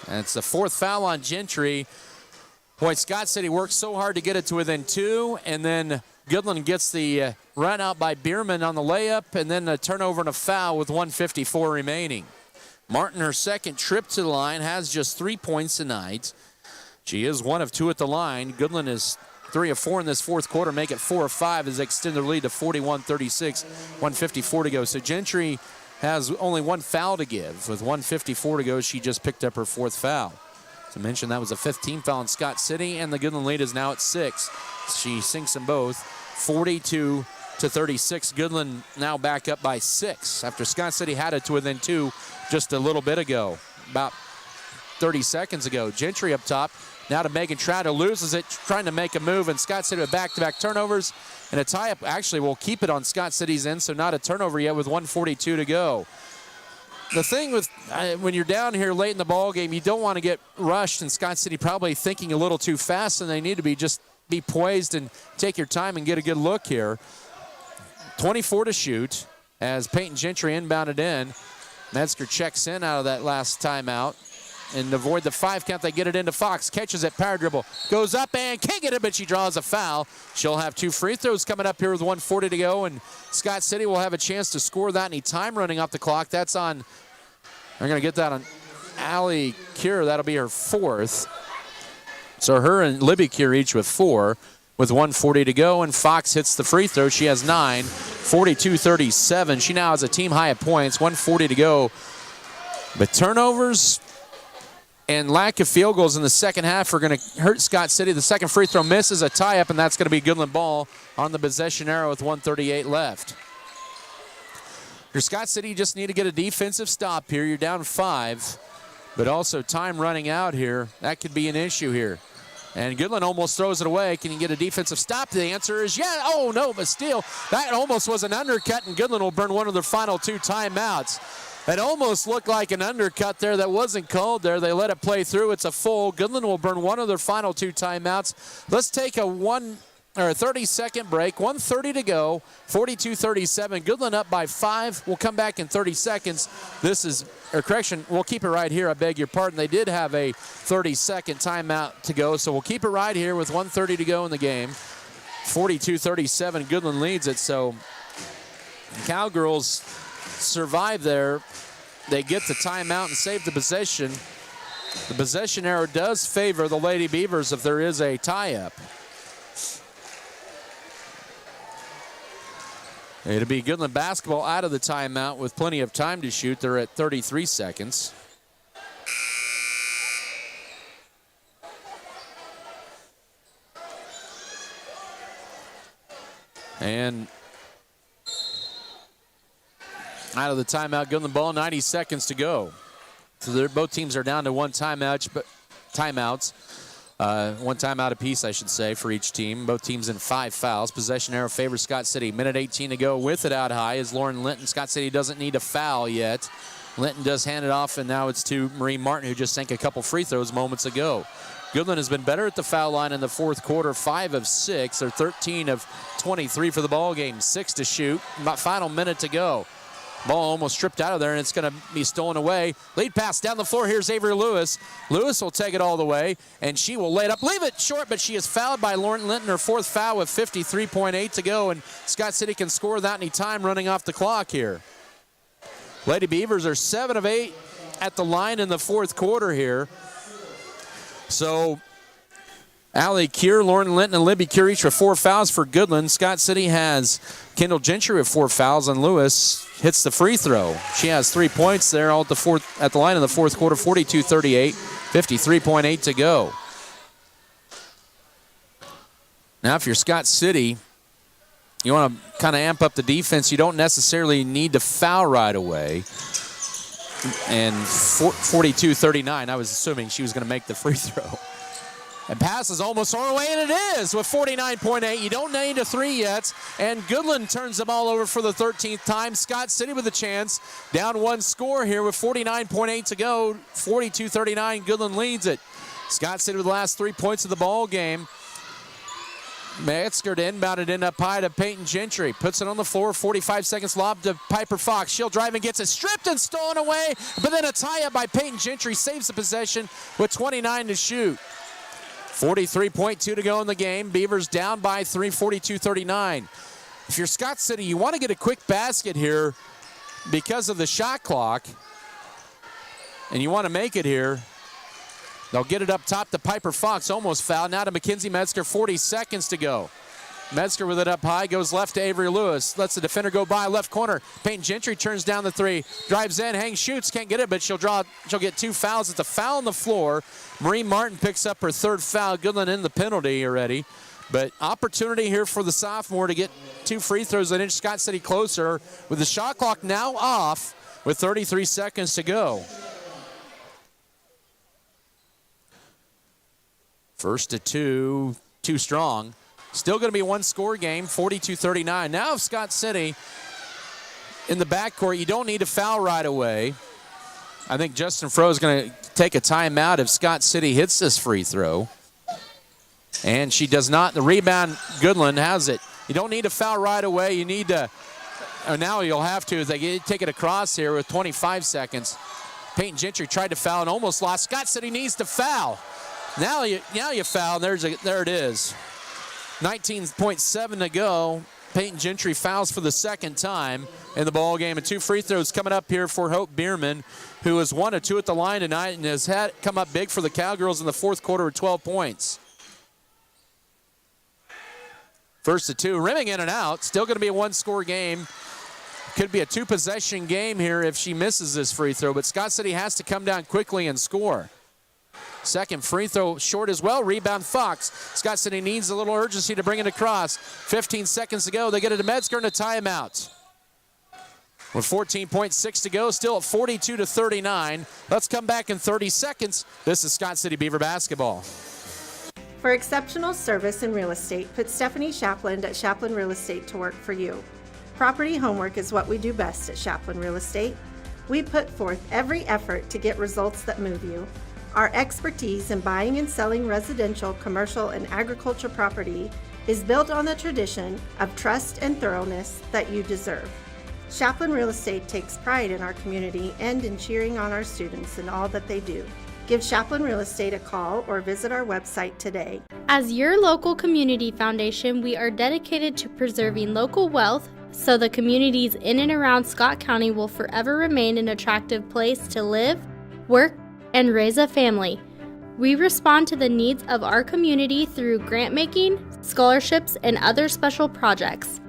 And it's the 4th foul on Gentry. Boy, Scott City worked so hard to get it to within 2, and then Goodland gets the run out by Bierman on the layup, and then a turnover and a foul with 1:54 remaining. Martin, her second trip to the line, has just 3 points tonight. She is 1 of 2 at the line. Goodland is 3 of 4 in this fourth quarter, make it 4 of 5 as they extend their lead to 41-36, 1:54 to go. So Gentry has only 1 foul to give. With 1:54 to go, she just picked up her 4th foul. To mention, that was a 15th foul in Scott City, and the Goodland lead is now at 6. She sinks them both, 42-36. Goodland now back up by 6 after Scott City had it to within 2 just a little bit ago, about 30 seconds ago. Gentry up top, now to Megan Trotter, loses it, trying to make a move, and Scott City with back-to-back turnovers, and a tie-up actually will keep it on Scott City's end, so not a turnover yet with 1:42 to go. The thing with when you're down here late in the ball game, you don't want to get rushed, and Scott City probably thinking a little too fast, and they need to be poised and take your time and get a good look here. 24 to shoot as Peyton Gentry inbounded in. Metzger checks in out of that last timeout. And to avoid the 5 count, they get it into Fox. Catches it, power dribble. Goes up and can't get it, but she draws a foul. She'll have 2 free throws coming up here with 1:40 to go. And Scott City will have a chance to score that. Any time running off the clock. That's on, they're going to get that on Allie Cure. That'll be her 4th. So her and Libby Cure each with 4 with 1:40 to go. And Fox hits the free throw. She has 9, 42-37. She now has a team high at points, 1:40 to go. But turnovers and lack of field goals in the second half are going to hurt Scott City. The second free throw misses, a tie-up, and that's going to be Goodland ball on the possession arrow with 1:38 left. Your Scott City just need to get a defensive stop here. You're down 5, but also time running out here. That could be an issue here. And Goodland almost throws it away. Can you get a defensive stop? The answer is yeah. Oh, no, but still, that almost was an undercut, and Goodland will burn one of their final 2 timeouts. It almost looked like an undercut there that wasn't called there. They let it play through. It's a full. Goodland will burn one of their final 2 timeouts. Let's take a 30-second break. 1:30 to go. 42-37. Goodland up by 5. We'll come back in 30 seconds. We'll keep it right here. I beg your pardon. They did have a 30-second timeout to go, so we'll keep it right here with 1:30 to go in the game. 42-37. Goodland leads it, so Cowgirls survive there. They get the timeout and save the possession. The possession arrow does favor the Lady Beavers if there is a tie-up. It'll be Goodland basketball out of the timeout with plenty of time to shoot. They're at 33 seconds. And out of the timeout, Goodland ball, 90 seconds to go. So both teams are down to 1 timeout, but timeouts. 1 timeout apiece, I should say, for each team. Both teams in 5 fouls. Possession arrow favors Scott City. Minute 18 to go. With it out high is Lauren Linton. Scott City doesn't need a foul yet. Linton does hand it off, and now it's to Marie Martin, who just sank a couple free throws moments ago. Goodland has been better at the foul line in the fourth quarter, 5 of 6, or 13 of 23 for the ball game. 6 to shoot. About final minute to go. Ball almost stripped out of there, and it's going to be stolen away. Lead pass down the floor. Here's Avery Lewis. Lewis will take it all the way, and she will lay it up. Leave it short, but she is fouled by Lauren Linton, her 4th foul with 53.8 to go, and Scott City can score without any time running off the clock here. Lady Beavers are 7 of 8 at the line in the fourth quarter here. So Allie Cure, Lauren Linton, and Libby Cure each with 4 fouls for Goodland. Scott City has Kendall Gentry with 4 fouls, and Lewis hits the free throw. She has 3 points there all at the line in the fourth quarter, 42-38, 53.8 to go. Now, if you're Scott City, you want to kind of amp up the defense. You don't necessarily need to foul right away. And 42-39, I was assuming she was going to make the free throw. And pass is almost on the way, and it is with 49.8. You don't need a three yet. And Goodland turns the ball over for the 13th time. Scott City with a chance. Down one score here with 49.8 to go. 42-39, Goodland leads it. Scott City with the last 3 points of the ball game. Metzger to inbound it in up high to Peyton Gentry. Puts it on the floor, 45 seconds lob to Piper Fox. She'll drive and gets it stripped and stolen away, but then a tie-up by Peyton Gentry saves the possession with 29 to shoot. 43.2 to go in the game. Beavers down by 3, 42-39. If you're Scott City, you want to get a quick basket here because of the shot clock, and you want to make it here. They'll get it up top to Piper Fox, almost fouled. Now to Mackenzie Metzger, 40 seconds to go. Metzger with it up high, goes left to Avery Lewis. Lets the defender go by, left corner. Peyton Gentry turns down the three, drives in, hangs, shoots, can't get it, but she'll get 2 fouls. It's a foul on the floor. Marie Martin picks up her 3rd foul. Goodland in the penalty already. But opportunity here for the sophomore to get 2 free throws that inch Scott City closer with the shot clock now off with 33 seconds to go. First to 2, too strong. Still going to be a one-score game, 42-39. Now if Scott City in the backcourt, you don't need to foul right away. I think Justin Froh is going to take a timeout if Scott City hits this free throw. And she does not. The rebound, Goodland has it. You don't need to foul right away. You need to, now you'll have to, if they take it across here with 25 seconds. Peyton Gentry tried to foul and almost lost. Scott City needs to foul. Now you foul, there it is. 19.7 to go. Peyton Gentry fouls for the 2nd time in the ball game. And 2 free throws coming up here for Hope Bierman, who has 1 of 2 at the line tonight and has had come up big for the Cowgirls in the 4th quarter with 12 points. First to 2, rimming in and out. Still going to be a one-score game. Could be a 2-possession game here if she misses this free throw, but Scott City has to come down quickly and score. Second free throw short as well. Rebound Fox. Scott City needs a little urgency to bring it across. 15 seconds to go. They get it to Metzger and a timeout. With 14.6 to go, still at 42-39. Let's come back in 30 seconds. This is Scott City Beaver basketball. For exceptional service in real estate, put Stephanie Shapland at Shapland Real Estate to work for you. Property homework is what we do best at Shapland Real Estate. We put forth every effort to get results that move you. Our expertise in buying and selling residential, commercial, and agriculture property is built on the tradition of trust and thoroughness that you deserve. Shapland Real Estate takes pride in our community and in cheering on our students in all that they do. Give Shapland Real Estate a call or visit our website today. As your local community foundation, we are dedicated to preserving local wealth so the communities in and around Scott County will forever remain an attractive place to live, work, and raise a family. We respond to the needs of our community through grant making, scholarships, and other special projects.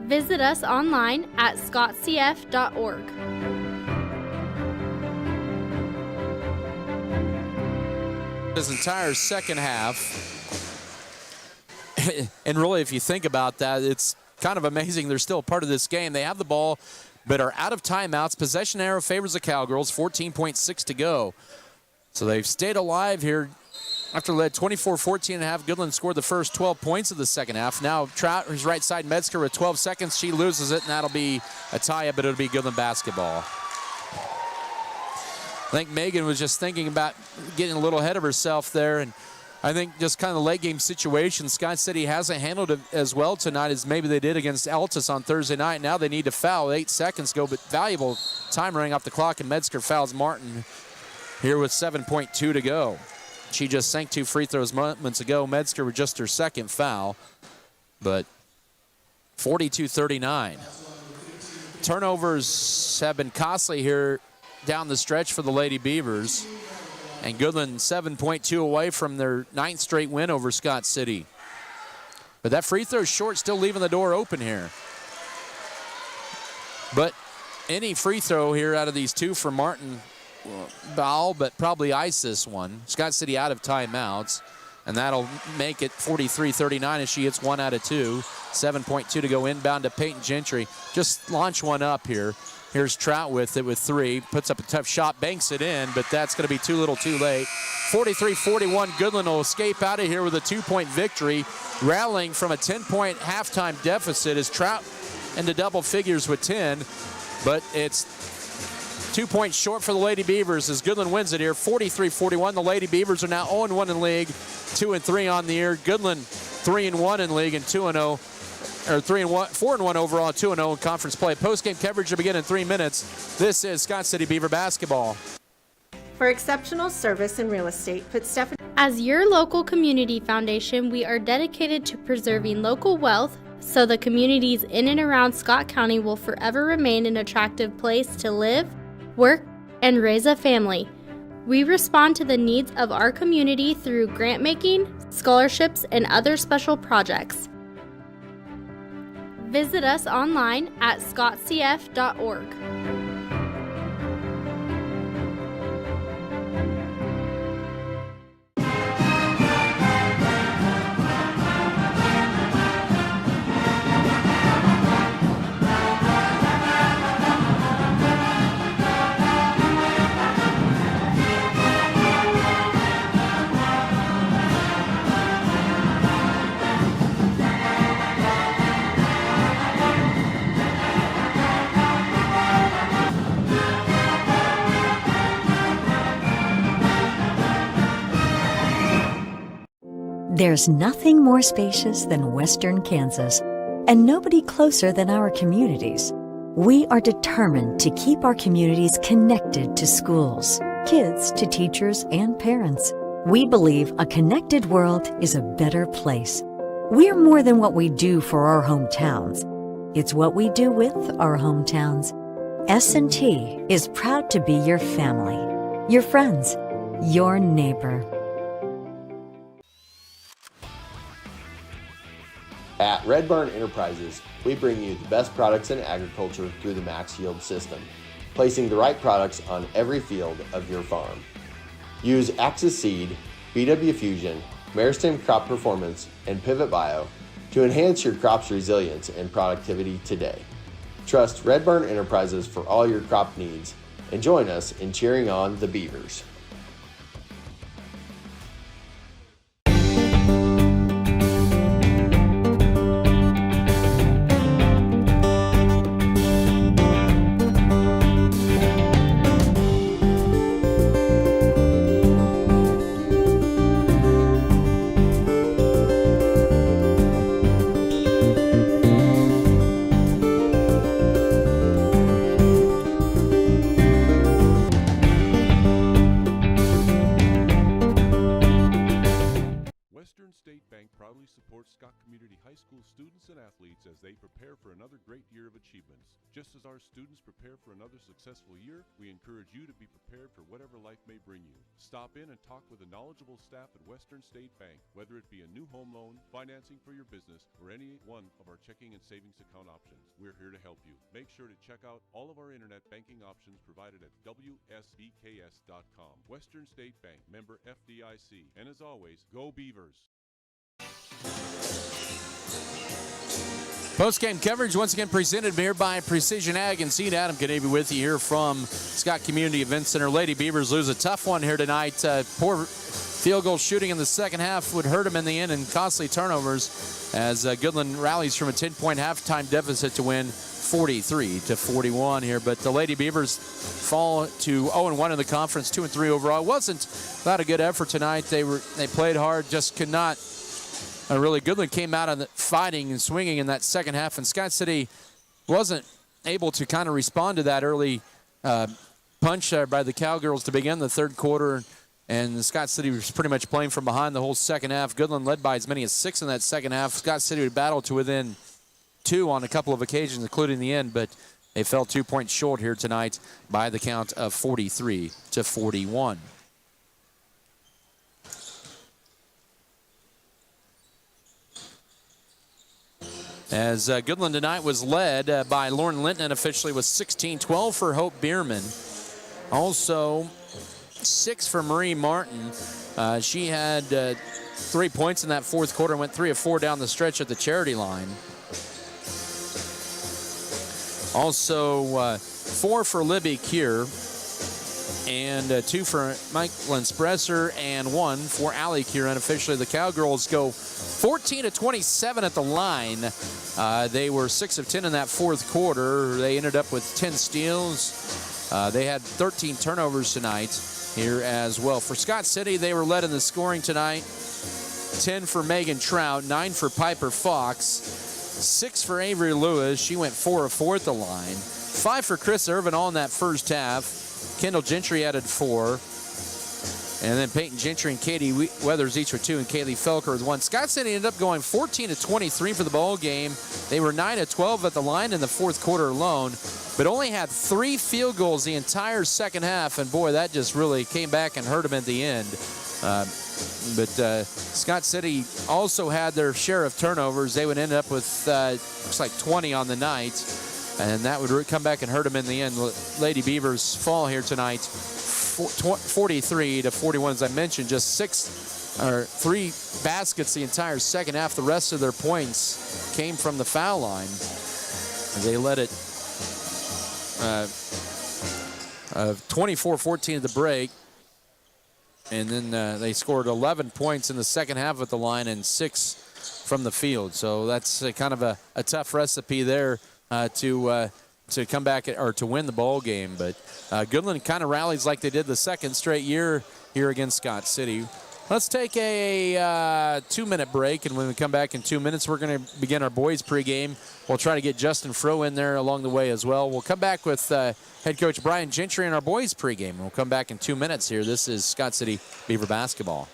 Visit us online at scottcf.org. This entire second half, and really if you think about that, it's kind of amazing they're still a part of this game. They have the ball but are out of timeouts. Possession arrow favors the Cowgirls, 14.6 to go. So they've stayed alive here after led 24-14 and a half. Goodland scored the first 12 points of the second half. Now Trout, his right side, Metzger with 12 seconds. She loses it, and that'll be a tie-up, but it'll be Goodland basketball. I think Megan was just thinking about getting a little ahead of herself there, and I think just kind of the late game situation, Scott City hasn't handled it as well tonight as maybe they did against Altus on Thursday night. Now they need to foul. 8 seconds go, but valuable time running off the clock, and Metzger fouls Martin here with 7.2 to go. She just sank 2 free throws moments ago. Metzger with just her 2nd foul, but 42-39. Turnovers have been costly here down the stretch for the Lady Beavers. And Goodland 7.2 away from their 9th straight win over Scott City. But that free throw short, still leaving the door open here. But any free throw here out of these 2 for Martin Ball, but probably ice this one. Scott City out of timeouts. and that'll make it 43-39 as she hits 1 out of 2. 7.2 to go inbound to Peyton Gentry. Just launch one up here. Here's Trout with it with 3. Puts up a tough shot, banks it in, but that's going to be too little too late. 43-41, Goodland will escape out of here with a 2-point victory, rallying from a 10-point halftime deficit as Trout into double figures with 10, but it's 2 points short for the Lady Beavers as Goodland wins it here, 43-41. The Lady Beavers are now 0-1 in league, 2-3 on the year. Goodland 3-1 in league and 2-0. Or 4-1 overall, 2-0 in conference play. Post-game coverage will begin in 3 minutes. This is Scott City Beaver basketball. For exceptional service in real estate, put Stephanie. As your local community foundation, we are dedicated to preserving local wealth so the communities in and around Scott County will forever remain an attractive place to live, work, and raise a family. We respond to the needs of our community through grant making, scholarships, and other special projects. Visit us online at scottcf.org. There's nothing more spacious than Western Kansas, and nobody closer than our communities. We are determined to keep our communities connected to schools, kids to teachers and parents. We believe a connected world is a better place. We're more than what we do for our hometowns. It's what we do with our hometowns. S&T is proud to be your family, your friends, your neighbor. At Red Barn Enterprises, we bring you the best products in agriculture through the Max Yield system, placing the right products on every field of your farm. Use Axis Seed, BW Fusion, Meristem Crop Performance, and Pivot Bio to enhance your crop's resilience and productivity today. Trust Red Barn Enterprises for all your crop needs and join us in cheering on the Beavers. As they prepare for another great year of achievements. Just as our students prepare for another successful year, we encourage you to be prepared for whatever life may bring you. Stop in and talk with a knowledgeable staff at Western State Bank, whether it be a new home loan, financing for your business, or any one of our checking and savings account options. We're here to help you. Make sure to check out all of our internet banking options provided at wsbks.com. Western State Bank, member FDIC. And as always, go Beavers! Post-game coverage once again presented here by Precision Ag and Seed. Adam Canavy with you here from Scott Community Event Center. Lady Beavers lose a tough one here tonight. Poor field goal shooting in the second half would hurt them in the end, and costly turnovers as Goodland rallies from a 10-point halftime deficit to win 43-41 here. But the Lady Beavers fall to 0-1 in the conference, 2-3 overall. It wasn't not a good effort tonight. They played hard, just could not. Really, Goodland came out on the fighting and swinging in that second half, and Scott City wasn't able to kind of respond to that early punch by the Cowgirls to begin the third quarter, and Scott City was pretty much playing from behind the whole second half. Goodland led by as many as 6 in that second half. Scott City would battle to within 2 on a couple of occasions, including the end, but they fell 2 points short here tonight by the count of 43-41. As Goodland tonight was led by Lauren Linton officially with 16, 12 for Hope Bierman. Also 6 for Marie Martin. She had 3 points in that fourth quarter and went 3 of 4 down the stretch at the charity line. Also, 4 for Libby Kier, and 2 for Mike Linspresser, and 1 for Allie Kier. Unofficially, the Cowgirls go 14 of 27 at the line. They were 6 of 10 in that fourth quarter. They ended up with 10 steals. They had 13 turnovers tonight here as well. For Scott City, they were led in the scoring tonight. 10 for Megan Trout, 9 for Piper Fox, 6 for Avery Lewis. She went 4 of 4 at the line. 5 for Chris Irvin all in that first half. Kendall Gentry added 4. And then Peyton Gentry and Katie Weathers each with 2, and Kaylee Felker with 1. Scott City ended up going 14 of 23 for the ball game. They were 9 of 12 at the line in the fourth quarter alone, but only had 3 field goals the entire second half. And boy, that just really came back and hurt them at the end. But Scott City also had their share of turnovers. They would end up with looks like 20 on the night, and that would come back and hurt them in the end. Lady Beavers fall here tonight, 43 to 41. As I mentioned, just 3 baskets the entire second half. The rest of their points came from the foul line. They led it 24-14 at the break. And then they scored 11 points in the second half at the line and 6 from the field. So that's kind of a tough recipe there to come back or to win the ball game. But Goodland kind of rallies like they did the second straight year here against Scott City. Let's take a 2-minute break, and when we come back in 2 minutes, we're going to begin our boys pregame. We'll try to get Justin Froh in there along the way as well. We'll come back with head coach Brian Gentry in our boys pregame. We'll come back in 2 minutes here. This is Scott City Beaver basketball.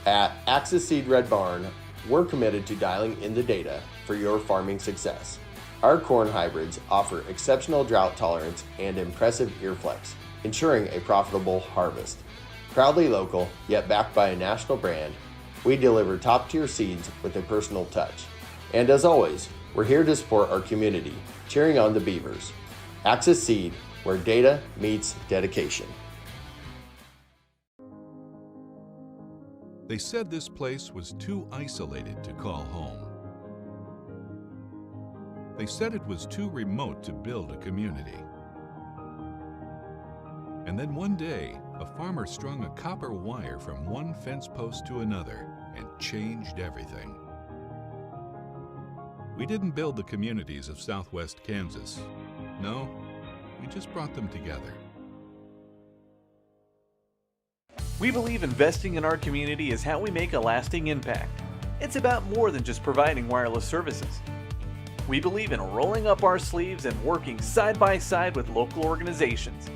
At Axis Seed Red Barn, we're committed to dialing in the data for your farming success. Our corn hybrids offer exceptional drought tolerance and impressive ear flex, ensuring a profitable harvest. Proudly local, yet backed by a national brand, we deliver top-tier seeds with a personal touch. And as always, we're here to support our community, cheering on the Beavers. Axis Seed, where data meets dedication. They said this place was too isolated to call home. They said it was too remote to build a community. And then one day, a farmer strung a copper wire from one fence post to another and changed everything. We didn't build the communities of Southwest Kansas. No, we just brought them together. We believe investing in our community is how we make a lasting impact. It's about more than just providing wireless services. We believe in rolling up our sleeves and working side by side with local organizations.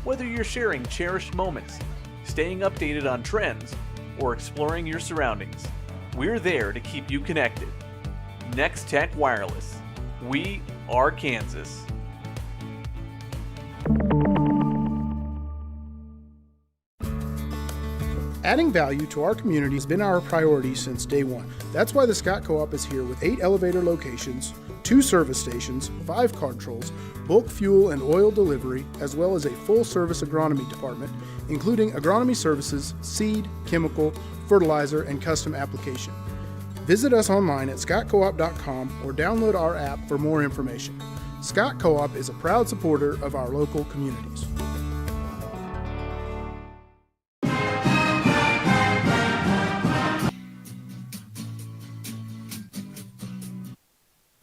Whether you're sharing cherished moments, staying updated on trends, or exploring your surroundings, we're there to keep you connected. Next Tech Wireless. We are Kansas. Adding value to our community has been our priority since day one. That's why the Scott Co-op is here with 8 elevator locations, 2 service stations, 5 card trolls, bulk fuel and oil delivery, as well as a full-service agronomy department, including agronomy services, seed, chemical, fertilizer, and custom application. Visit us online at scottcoop.com or download our app for more information. Scott Co-op is a proud supporter of our local communities.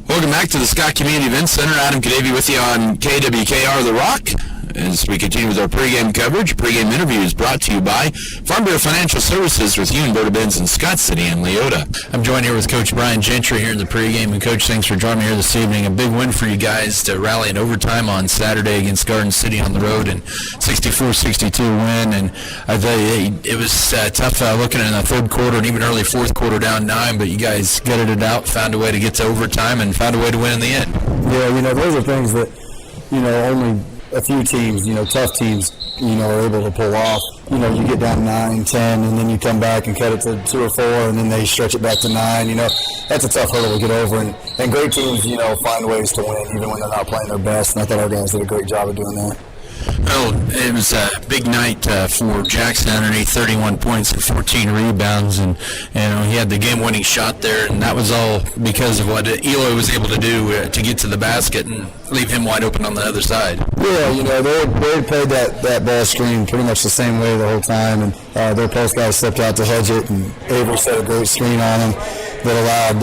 Welcome back to the Scott Community Event Center. Adam Kadavy with you on KWKR The Rock. As we continue with our pregame coverage, pregame interview is brought to you by Farm Bureau Financial Services with Hugh and Benz in Scott City and Leota. I'm joined here with Coach Brian Gentry here in the pregame. And Coach, thanks for joining me here this evening. A big win for you guys to rally in overtime on Saturday against Garden City on the road, and 64-62 win. And I tell you, it was tough looking in the third quarter and even early fourth quarter down 9, but you guys gutted it out, found a way to get to overtime, and found a way to win in the end. Yeah, those are things that, only a few teams, tough teams, are able to pull off. You get down 9, 10, and then you come back and cut it to 2 or 4, and then they stretch it back to 9. That's a tough hurdle to get over. And great teams, find ways to win even when they're not playing their best. And I thought our guys did a great job of doing that. Well, it was a big night for Jackson underneath 31 points and 14 rebounds, and he had the game-winning shot there, and that was all because of what Eloy was able to do to get to the basket and leave him wide open on the other side. Yeah, they played that ball screen pretty much the same way the whole time, and their post guys stepped out to hedge it, and Avery set a great screen on him that allowed,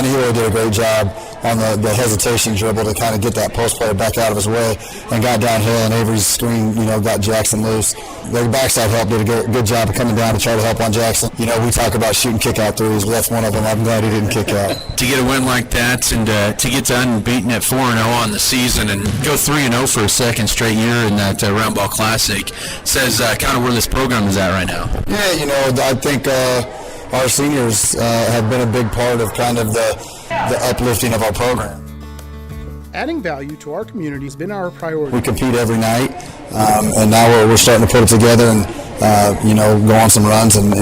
Eloy did a great job on the hesitation dribble to kind of get that post player back out of his way and got downhill, and Avery's screen, got Jackson loose. Their backside help did a good job of coming down to try to help on Jackson. We talk about shooting kick-out threes, but that's one of them. I'm glad he didn't kick out. To get a win like that and to get to unbeaten at 4-0 on the season and go 3-0 for a second straight year in that Round Ball Classic says kind of where this program is at right now. Yeah, I think our seniors have been a big part of kind of the uplifting of our program. Adding value to our community has been our priority. We compete every night, and now we're starting to put it together and go on some runs and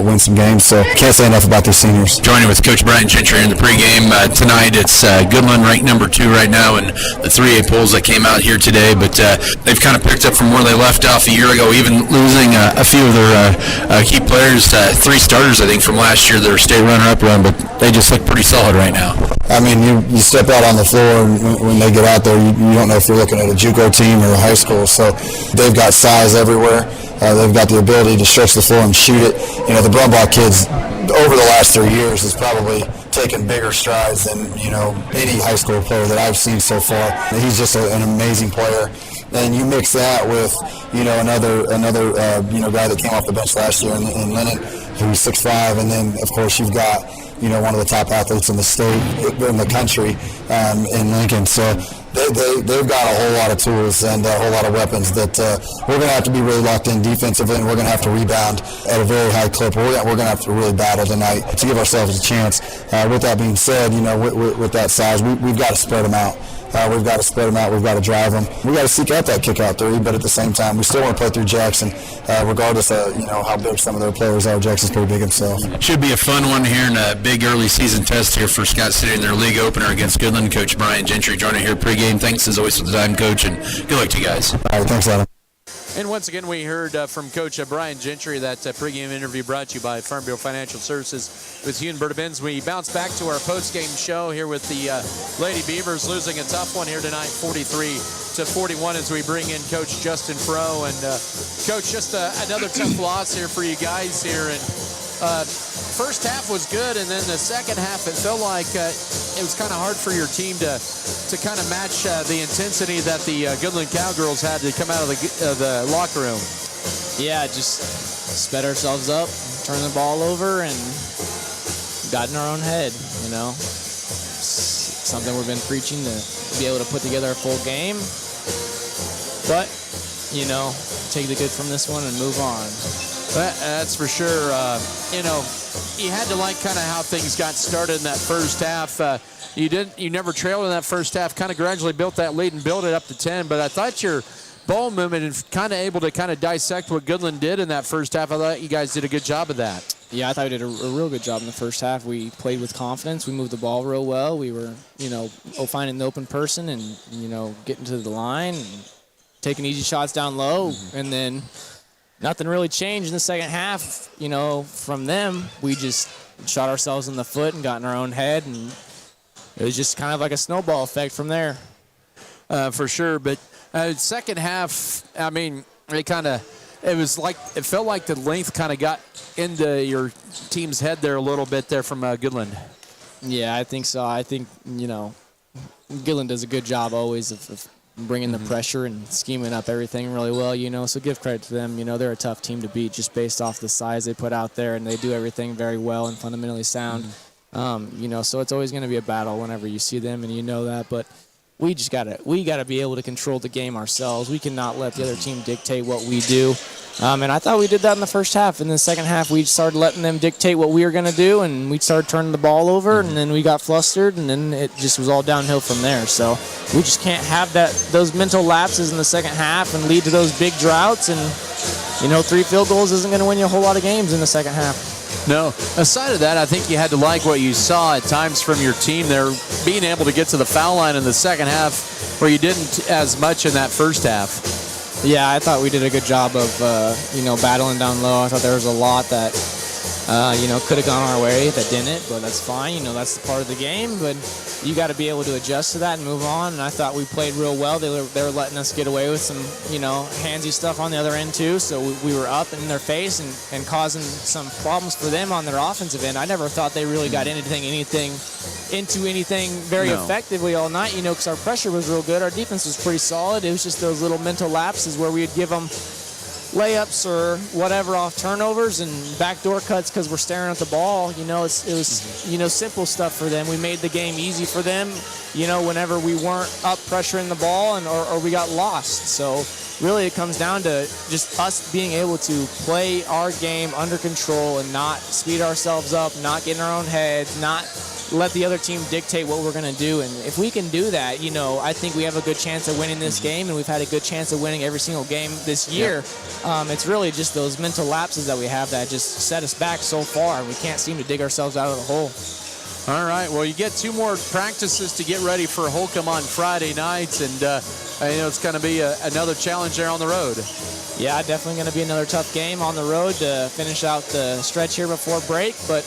win some games. So can't say enough about these seniors. Joining with Coach Brian Gentry in the pregame tonight, it's Goodland ranked number 2 right now in the 3A polls that came out here today, but they've kind of picked up from where they left off a year ago, even losing a few of their key players, 3 starters I think from last year, their state runner-up run, but they just look pretty solid right now. I mean, you step out on the floor, and when they get out there, you don't know if you're looking at a JUCO team or a high school. So they've got size everywhere. They've got the ability to stretch the floor and shoot it. The Brumbaugh kids, over the last 3 years, has probably taken bigger strides than any high school player that I've seen so far. He's just an amazing player. And you mix that with another guy that came off the bench last year in Lennon, who's 6'5", and then of course you've got one of the top athletes in the state, in the country, in Lincoln. So they've got a whole lot of tools and a whole lot of weapons that we're going to have to be really locked in defensively, and we're going to have to rebound at a very high clip. We're going to have to really battle tonight to give ourselves a chance. With that being said, with that size, we've got to spread them out. We've got to spread them out. We've got to drive them. We've got to seek out that kick-out three, but at the same time, we still want to play through Jackson, regardless of how big some of their players are. Jackson's pretty big himself. Should be a fun one here in a big early season test here for Scott City in their league opener against Goodland. Coach Brian Gentry joining here pregame. Thanks as always for the time, Coach, and good luck to you guys. All right, thanks, Adam. And once again, we heard from Coach Brian Gentry. That pregame interview brought to you by Farm Bureau Financial Services with Hugh and Berta Benz. We bounce back to our postgame show here with the Lady Beavers losing a tough one here tonight, 43-41, as we bring in Coach Justin Froh. And Coach, just another tough loss here for you guys here. And first half was good, and then the second half, it felt like it was kind of hard for your team to kind of match the intensity that the Goodland Cowgirls had to come out of the locker room. Yeah, just sped ourselves up, turned the ball over, and got in our own head, Something we've been preaching, to be able to put together a full game. But, take the good from this one and move on. That's for sure. You had to like kind of how things got started in that first half. You never trailed in that first half, kind of gradually built that lead and built it up to 10. But I thought your ball movement and kind of able to kind of dissect what Goodland did in that first half. I thought you guys did a good job of that. Yeah, I thought we did a real good job in the first half. We played with confidence. We moved the ball real well. We were, finding the open person and, getting to the line and taking easy shots down low. And then nothing really changed in the second half. From them, we just shot ourselves in the foot and got in our own head. And it was just kind of like a snowball effect from there. For sure. But second half, I mean, it felt like the length kind of got into your team's head there a little bit there from Goodland. Yeah, I think so. I think, Goodland does a good job always of bringing the pressure and scheming up everything really well, so give credit to them. They're a tough team to beat just based off the size they put out there, and they do everything very well and fundamentally sound. So it's always going to be a battle whenever you see them, and that, but we gotta be able to control the game ourselves. We cannot let the other team dictate what we do. And I thought we did that in the first half. In the second half, we started letting them dictate what we were going to do, and we started turning the ball over, and then we got flustered, and then it just was all downhill from there. So we just can't have those mental lapses in the second half and lead to those big droughts. And, 3 field goals isn't going to win you a whole lot of games in the second half. No, aside of that, I think you had to like what you saw at times from your team. They're being able to get to the foul line in the second half where you didn't as much in that first half. Yeah, I thought we did a good job of, battling down low. I thought there was a lot that, could have gone our way that didn't, but that's fine. That's the part of the game, but you got to be able to adjust to that and move on, and I thought we played real well. They were letting us get away with some, handsy stuff on the other end too, so we were up in their face and causing some problems for them on their offensive end. I never thought they really got into anything very effectively all night, because our pressure was real good. Our defense was pretty solid. It was just those little mental lapses where we'd give them layups or whatever off turnovers and backdoor cuts because we're staring at the ball. It was simple stuff for them. We made the game easy for them, whenever we weren't up pressuring the ball or we got lost. So really it comes down to just us being able to play our game under control and not speed ourselves up, not get in our own heads, not let the other team dictate what we're going to do. And if we can do that, I think we have a good chance of winning this game, and we've had a good chance of winning every single game this year. It's really just those mental lapses that we have that just set us back so far, and we can't seem to dig ourselves out of the hole. All right, well, you get 2 more practices to get ready for Holcomb on Friday nights, and it's going to be another challenge there on the road. Yeah, definitely going to be another tough game on the road to finish out the stretch here before break, but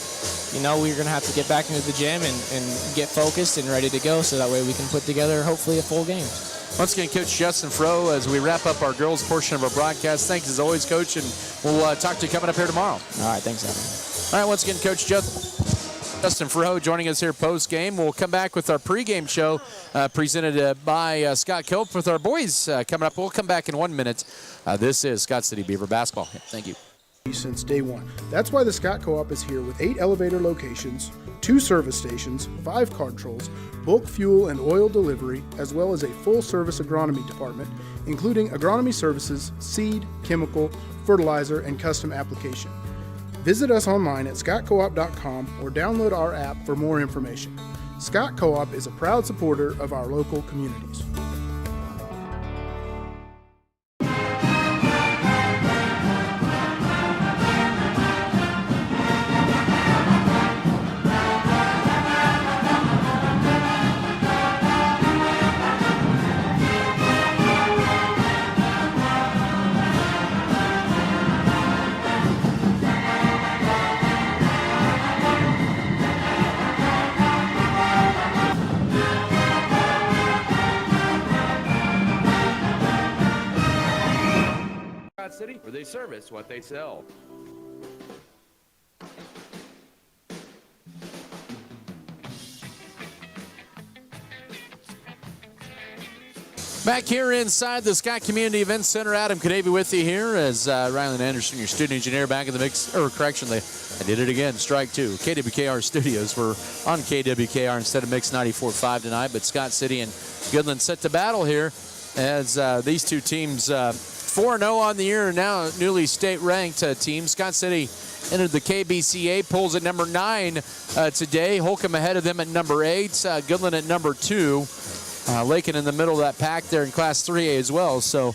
we're going to have to get back into the gym and get focused and ready to go so that way we can put together hopefully a full game. Once again, Coach Justin Froh, as we wrap up our girls portion of our broadcast. Thanks as always, Coach, and we'll talk to you coming up here tomorrow. All right, thanks, Adam. All right, once again, Coach Justin Froh joining us here post-game. We'll come back with our pregame show presented by Scott Cope with our boys coming up. We'll come back in 1 minute. This is Scott City Beaver basketball. Thank you. Since day one. That's why the Scott Co-op is here with 8 elevator locations, 2 service stations, 5 card trolls, bulk fuel and oil delivery, as well as a full-service agronomy department, including agronomy services, seed, chemical, fertilizer, and custom application. Visit us online at scottcoop.com or download our app for more information. Scott Co-op is a proud supporter of our local communities. City, where they service what they sell. Back here inside the Scott Community Events Center, Adam Kadavy with you here as Rylan Anderson, your student engineer, back in the mix. I did it again, strike 2. KWKR Studios. We're on KWKR instead of Mix 94.5 tonight, but Scott City and Goodland set to battle here as these two teams 4-0 on the year, now newly state-ranked team. Scott City entered the KBCA polls at number 9 today. Holcomb ahead of them at number 8. Goodland at number 2. Lakin in the middle of that pack there in Class 3A as well. So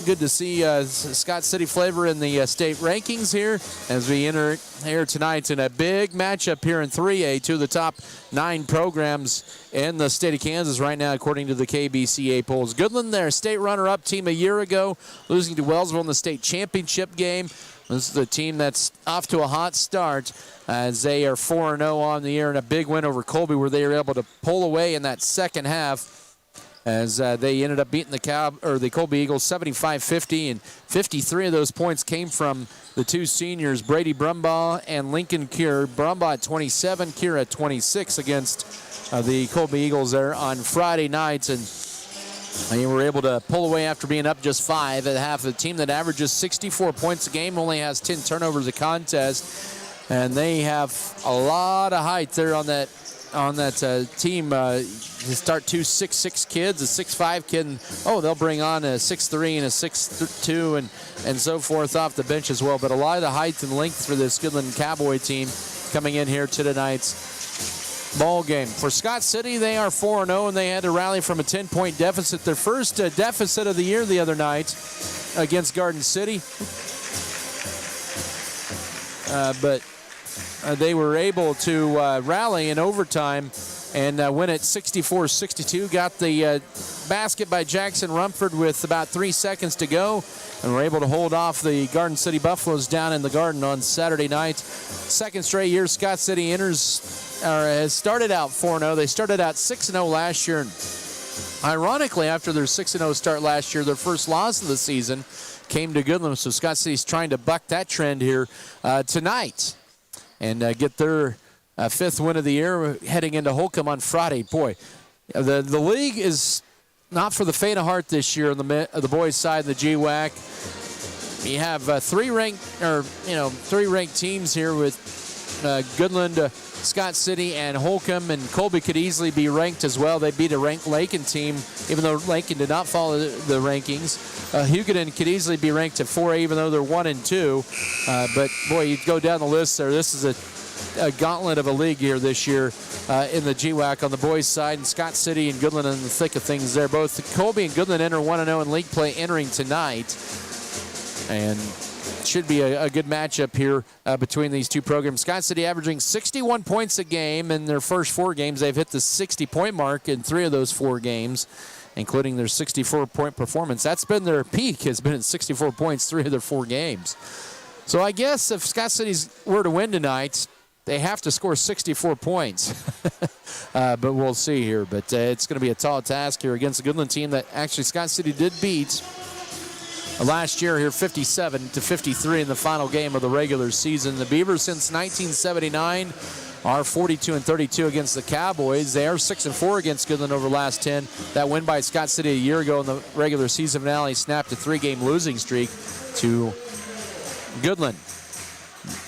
good to see Scott City flavor in the state rankings here as we enter here tonight in a big matchup here in 3A. 2 of the top 9 programs in the state of Kansas right now, according to the KBCA polls. Goodland, their state runner-up team a year ago, losing to Wellsville in the state championship game. This is the team that's off to a hot start as they are 4-0 on the year in a big win over Colby, where they were able to pull away in that second half as they ended up beating the Colby Eagles 75-50, and 53 of those points came from the 2 seniors, Brady Brumbaugh and Lincoln Kier. Brumbaugh at 27, Kier at 26 against the Colby Eagles there on Friday night, and they were able to pull away after being up just 5 at half. A team that averages 64 points a game only has 10 turnovers a contest, and they have a lot of height there on that team. You start 2 6'6" kids, a 6'5" kid, and they'll bring on a 6'3" and a 6'2" and so forth off the bench as well. But a lot of the height and length for this Goodland Cowboy team coming in here to tonight's ball game. For Scott City, they are 4-0, and they had to rally from a 10-point deficit. Their first deficit of the year the other night against Garden City. But they were able to rally in overtime and win it 64-62. Got the basket by Jackson Rumford with about 3 seconds to go, and were able to hold off the Garden City Buffaloes down in the Garden on Saturday night. Second straight year Scott City has started out 4-0. They started out 6-0 last year. And ironically, after their 6-0 start last year, their first loss of the season came to Goodland. So Scott City's trying to buck that trend here tonight and get their fifth win of the year heading into Holcomb on Friday. Boy, the league is not for the faint of heart this year on the boys' side of the GWAC. You have three ranked teams here with Goodland, Scott City, and Holcomb, and Colby could easily be ranked as well. They beat a ranked Lakin team, even though Lakin did not follow the rankings. Hugoton could easily be ranked at 4A, even though they're 1-2. But boy, you go down the list there. This is a gauntlet of a league here this year in the GWAC on the boys' side, and Scott City and Goodland in the thick of things there. Both Colby and Goodland enter 1-0 in league play entering tonight, and should be a good matchup here between these two programs. Scott City averaging 61 points a game in their first 4 games. They've hit the 60-point mark in 3 of those 4 games, including their 64-point performance. That's been their peak, has been at 64 points 3 of their 4 games. So I guess if Scott City's were to win tonight, they have to score 64 points. But we'll see here. But it's going to be a tall task here against a Goodland team that actually Scott City did beat last year here 57-53 in the final game of the regular season. The Beavers since 1979 are 42-32 against the Cowboys. They are 6-4 against Goodland over the last 10. That win by Scott City a year ago in the regular season finale snapped a 3-game losing streak to Goodland.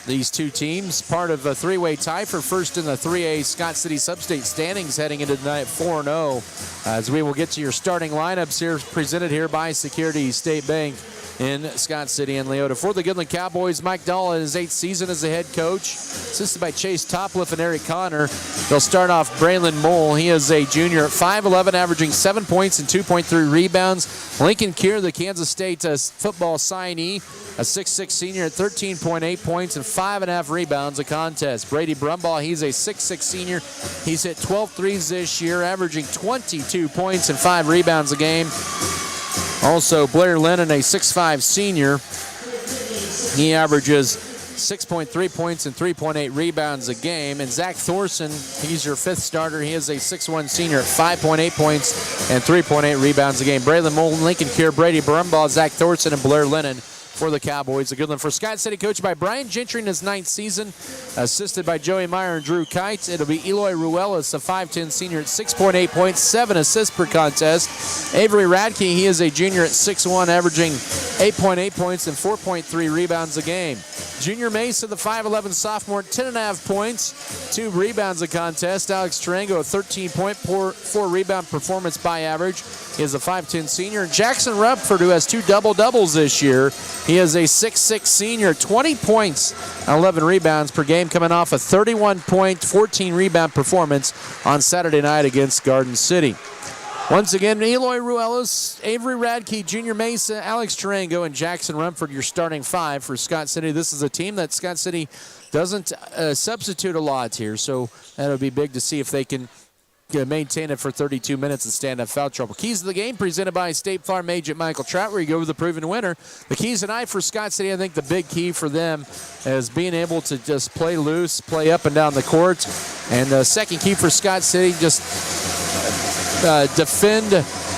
These two teams, part of a 3-way tie for first in the 3A Scott City Substate standings heading into tonight 4-0. As we will get to your starting lineups here, presented here by Security State Bank in Scott City and Leota. For the Goodland Cowboys, Mike Dahl in his 8th season as the head coach, assisted by Chase Topliff and Eric Connor. They'll start off Braylon Mole. He is a junior at 5'11", averaging 7 points and 2.3 rebounds. Lincoln Kier, the Kansas State football signee, a 6'6 senior at 13.8 points and 5.5 rebounds a contest. Brady Brumbaugh, he's a 6'6 senior. He's hit 12 threes this year, averaging 22 points and 5 rebounds a game. Also, Blair Lennon, a 6'5 senior. He averages 6.3 points and 3.8 rebounds a game. And Zach Thorson, he's your 5th starter. He is a 6'1 senior at 5.8 points and 3.8 rebounds a game. Braylon Moulton, Lincoln Kier, Brady Brumbaugh, Zach Thorson, and Blair Lennon for the Cowboys. The Goodland for Scott City, coached by Brian Gentry in his 9th season, assisted by Joey Meyer and Drew Kite. It'll be Eloy Ruelas, a 5'10 senior at 6.8 points, 7 assists per contest. Avery Radke, he is a junior at 6'1", averaging 8.8 points and 4.3 rebounds a game. Junior Mesa, the 5'11 sophomore, 10.5 points, 2 rebounds a contest. Alex Tarango, a 13-point, 4 rebound performance by average. He is a 5'10 senior. Jackson Rupford, who has 2 double-doubles this year. He is a 6'6 senior, 20 points and 11 rebounds per game, coming off a 31-point, 14-rebound performance on Saturday night against Garden City. Once again, Eloy Ruelas, Avery Radke, Junior Mesa, Alex Tarango, and Jackson Rumford, your starting 5 for Scott City. This is a team that Scott City doesn't substitute a lot here, so that'll be big to see if they can maintain it for 32 minutes and stand up foul trouble. Keys of the game presented by State Farm agent Michael Trout, where you go with the proven winner. The keys tonight for Scott City, I think the big key for them is being able to just play loose, play up and down the court. And the second key for Scott City, just defend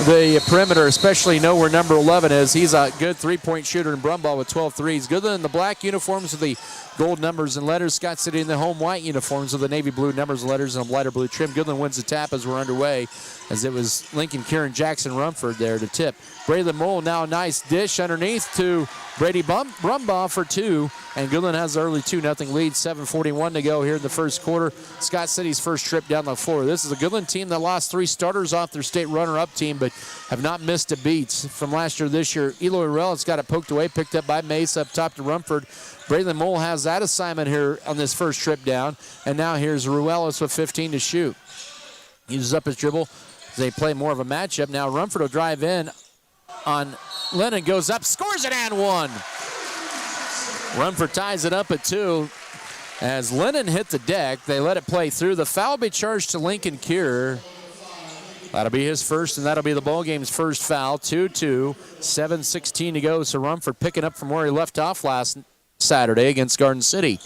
the perimeter, especially know where number 11 is. He's a good 3-point shooter in Brumbaugh with 12 threes. Goodland in the black uniforms with the gold numbers and letters. Scott City in the home white uniforms with the navy blue numbers and letters and a lighter blue trim. Goodland wins the tap as we're underway, as it was Lincoln Kieran Jackson Rumford there to tip. Braylon Mole, now a nice dish underneath to Brady Brumbaugh for 2. And Goodland has the early 2-0 lead. 7:41 to go here in the first quarter. Scott City's first trip down the floor. This is a Goodland team that lost 3 starters off their state runner-up team, but have not missed a beat from last year this year. Eloy Ruelas got it poked away, picked up by Mesa up top to Rumford. Braylon Mole has that assignment here on this first trip down. And now here's Ruelas with 15 to shoot. Uses up his dribble. They play more of a matchup. Now Rumford will drive in on Lennon, goes up, scores it and 1. Rumford ties it up at 2. As Lennon hit the deck, they let it play through. The foul will be charged to Lincoln Cure. That'll be his first, and that'll be the ball game's first foul. 2-2, 7:16 to go. So Rumford picking up from where he left off last Saturday against Garden City.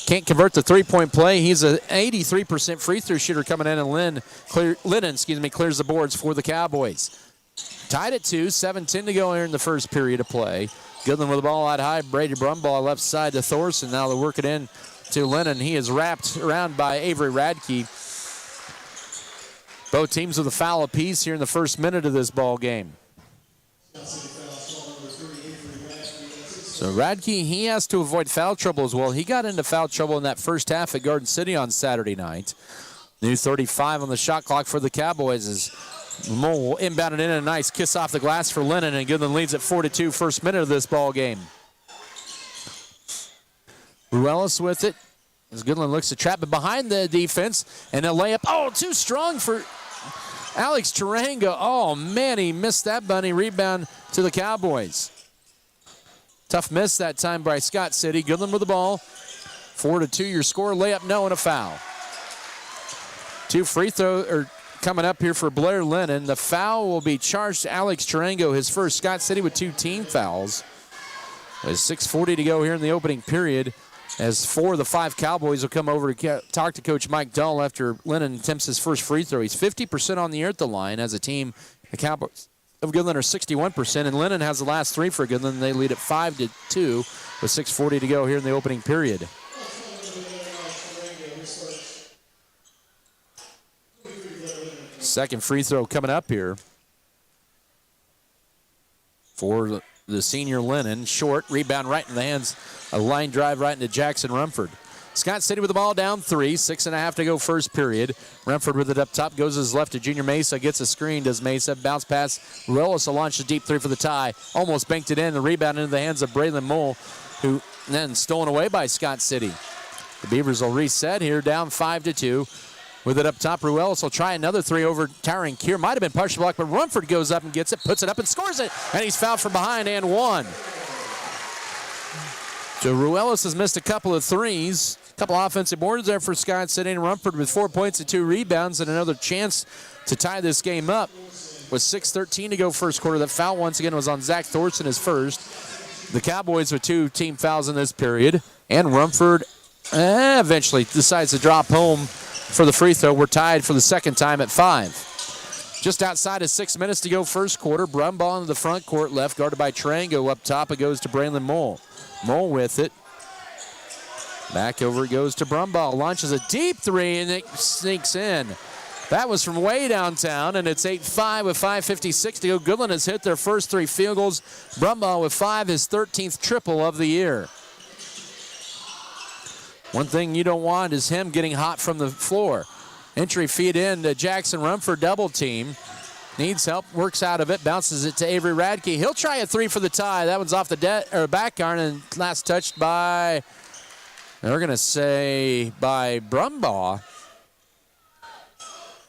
Can't convert the three-point play. He's an 83% free throw shooter coming in, and Lennon clears the boards for the Cowboys. Tied at 2, 7:10 to go here in the first period of play. Goodland with the ball out high. Brady Brumbaugh left side to Thorson. Now they work it in to Lennon. He is wrapped around by Avery Radke. Both teams with a foul apiece here in the first minute of this ball game. So Radke, he has to avoid foul trouble as well. He got into foul trouble in that first half at Garden City on Saturday night. New 35 on the shot clock for the Cowboys as Mole inbounded in, a nice kiss off the glass for Lennon, and Goodland leads at 4-2, first minute of this ball game. Ruelas with it as Goodland looks to trap it behind the defense, and a layup. Oh, too strong for Alex Tarango. Oh, man, he missed that bunny. Rebound to the Cowboys. Tough miss that time by Scott City. Goodland with the ball. 4-2 your score. Layup, no, and a foul. 2 free throw coming up here for Blair Lennon. The foul will be charged to Alex Tarango, his first. Scott City with 2 team fouls. There's 6:40 to go here in the opening period, as 4 of the 5 Cowboys will come over to talk to Coach Mike Dull after Lennon attempts his first free throw. He's 50% on the year at the line as a team. The Cowboys of Goodland are 61%, and Lennon has the last 3 for Goodland. They lead at 5-2 with 6:40 to go here in the opening period. Second free throw coming up here for the senior Lennon. Short, rebound right in the hands. A line drive right into Jackson Rumford. Scott City with the ball down 3, 6.5 to go first period. Rumford with it up top, goes his left to Junior Mesa, gets a screen, does Mesa, bounce pass. Ruelas will launch a deep 3 for the tie. Almost banked it in, the rebound into the hands of Braylon Mole, who then stolen away by Scott City. The Beavers will reset here, down 5-2. With it up top, Ruelas will try another 3 over Towering Kier. Might have been partial block, but Rumford goes up and gets it, puts it up and scores it. And he's fouled from behind and 1. So Ruelas has missed a couple of threes. A couple offensive boards there for Scott City, and Rumford with 4 points and 2 rebounds and another chance to tie this game up with 6:13 to go first quarter. The foul once again was on Zach Thorson, his first. The Cowboys with 2 team fouls in this period. And Rumford eventually decides to drop home for the free throw. We're tied for the second time at 5. Just outside of 6 minutes to go first quarter. Brumbaugh into the front court left, guarded by Tarango. Up top it goes to Braylon Mole. Mole with it. Back over it goes to Brumbaugh. Launches a deep 3 and it sneaks in. That was from way downtown, and it's 8-5 with 5:56 to go. Goodland has hit their first 3 field goals. Brumbaugh with 5, his 13th triple of the year. One thing you don't want is him getting hot from the floor. Entry feed in to Jackson Rumford, double team. Needs help, works out of it, bounces it to Avery Radke. He'll try a 3 for the tie. That one's off the back iron and last touched by, they're going to say, by Brumbaugh.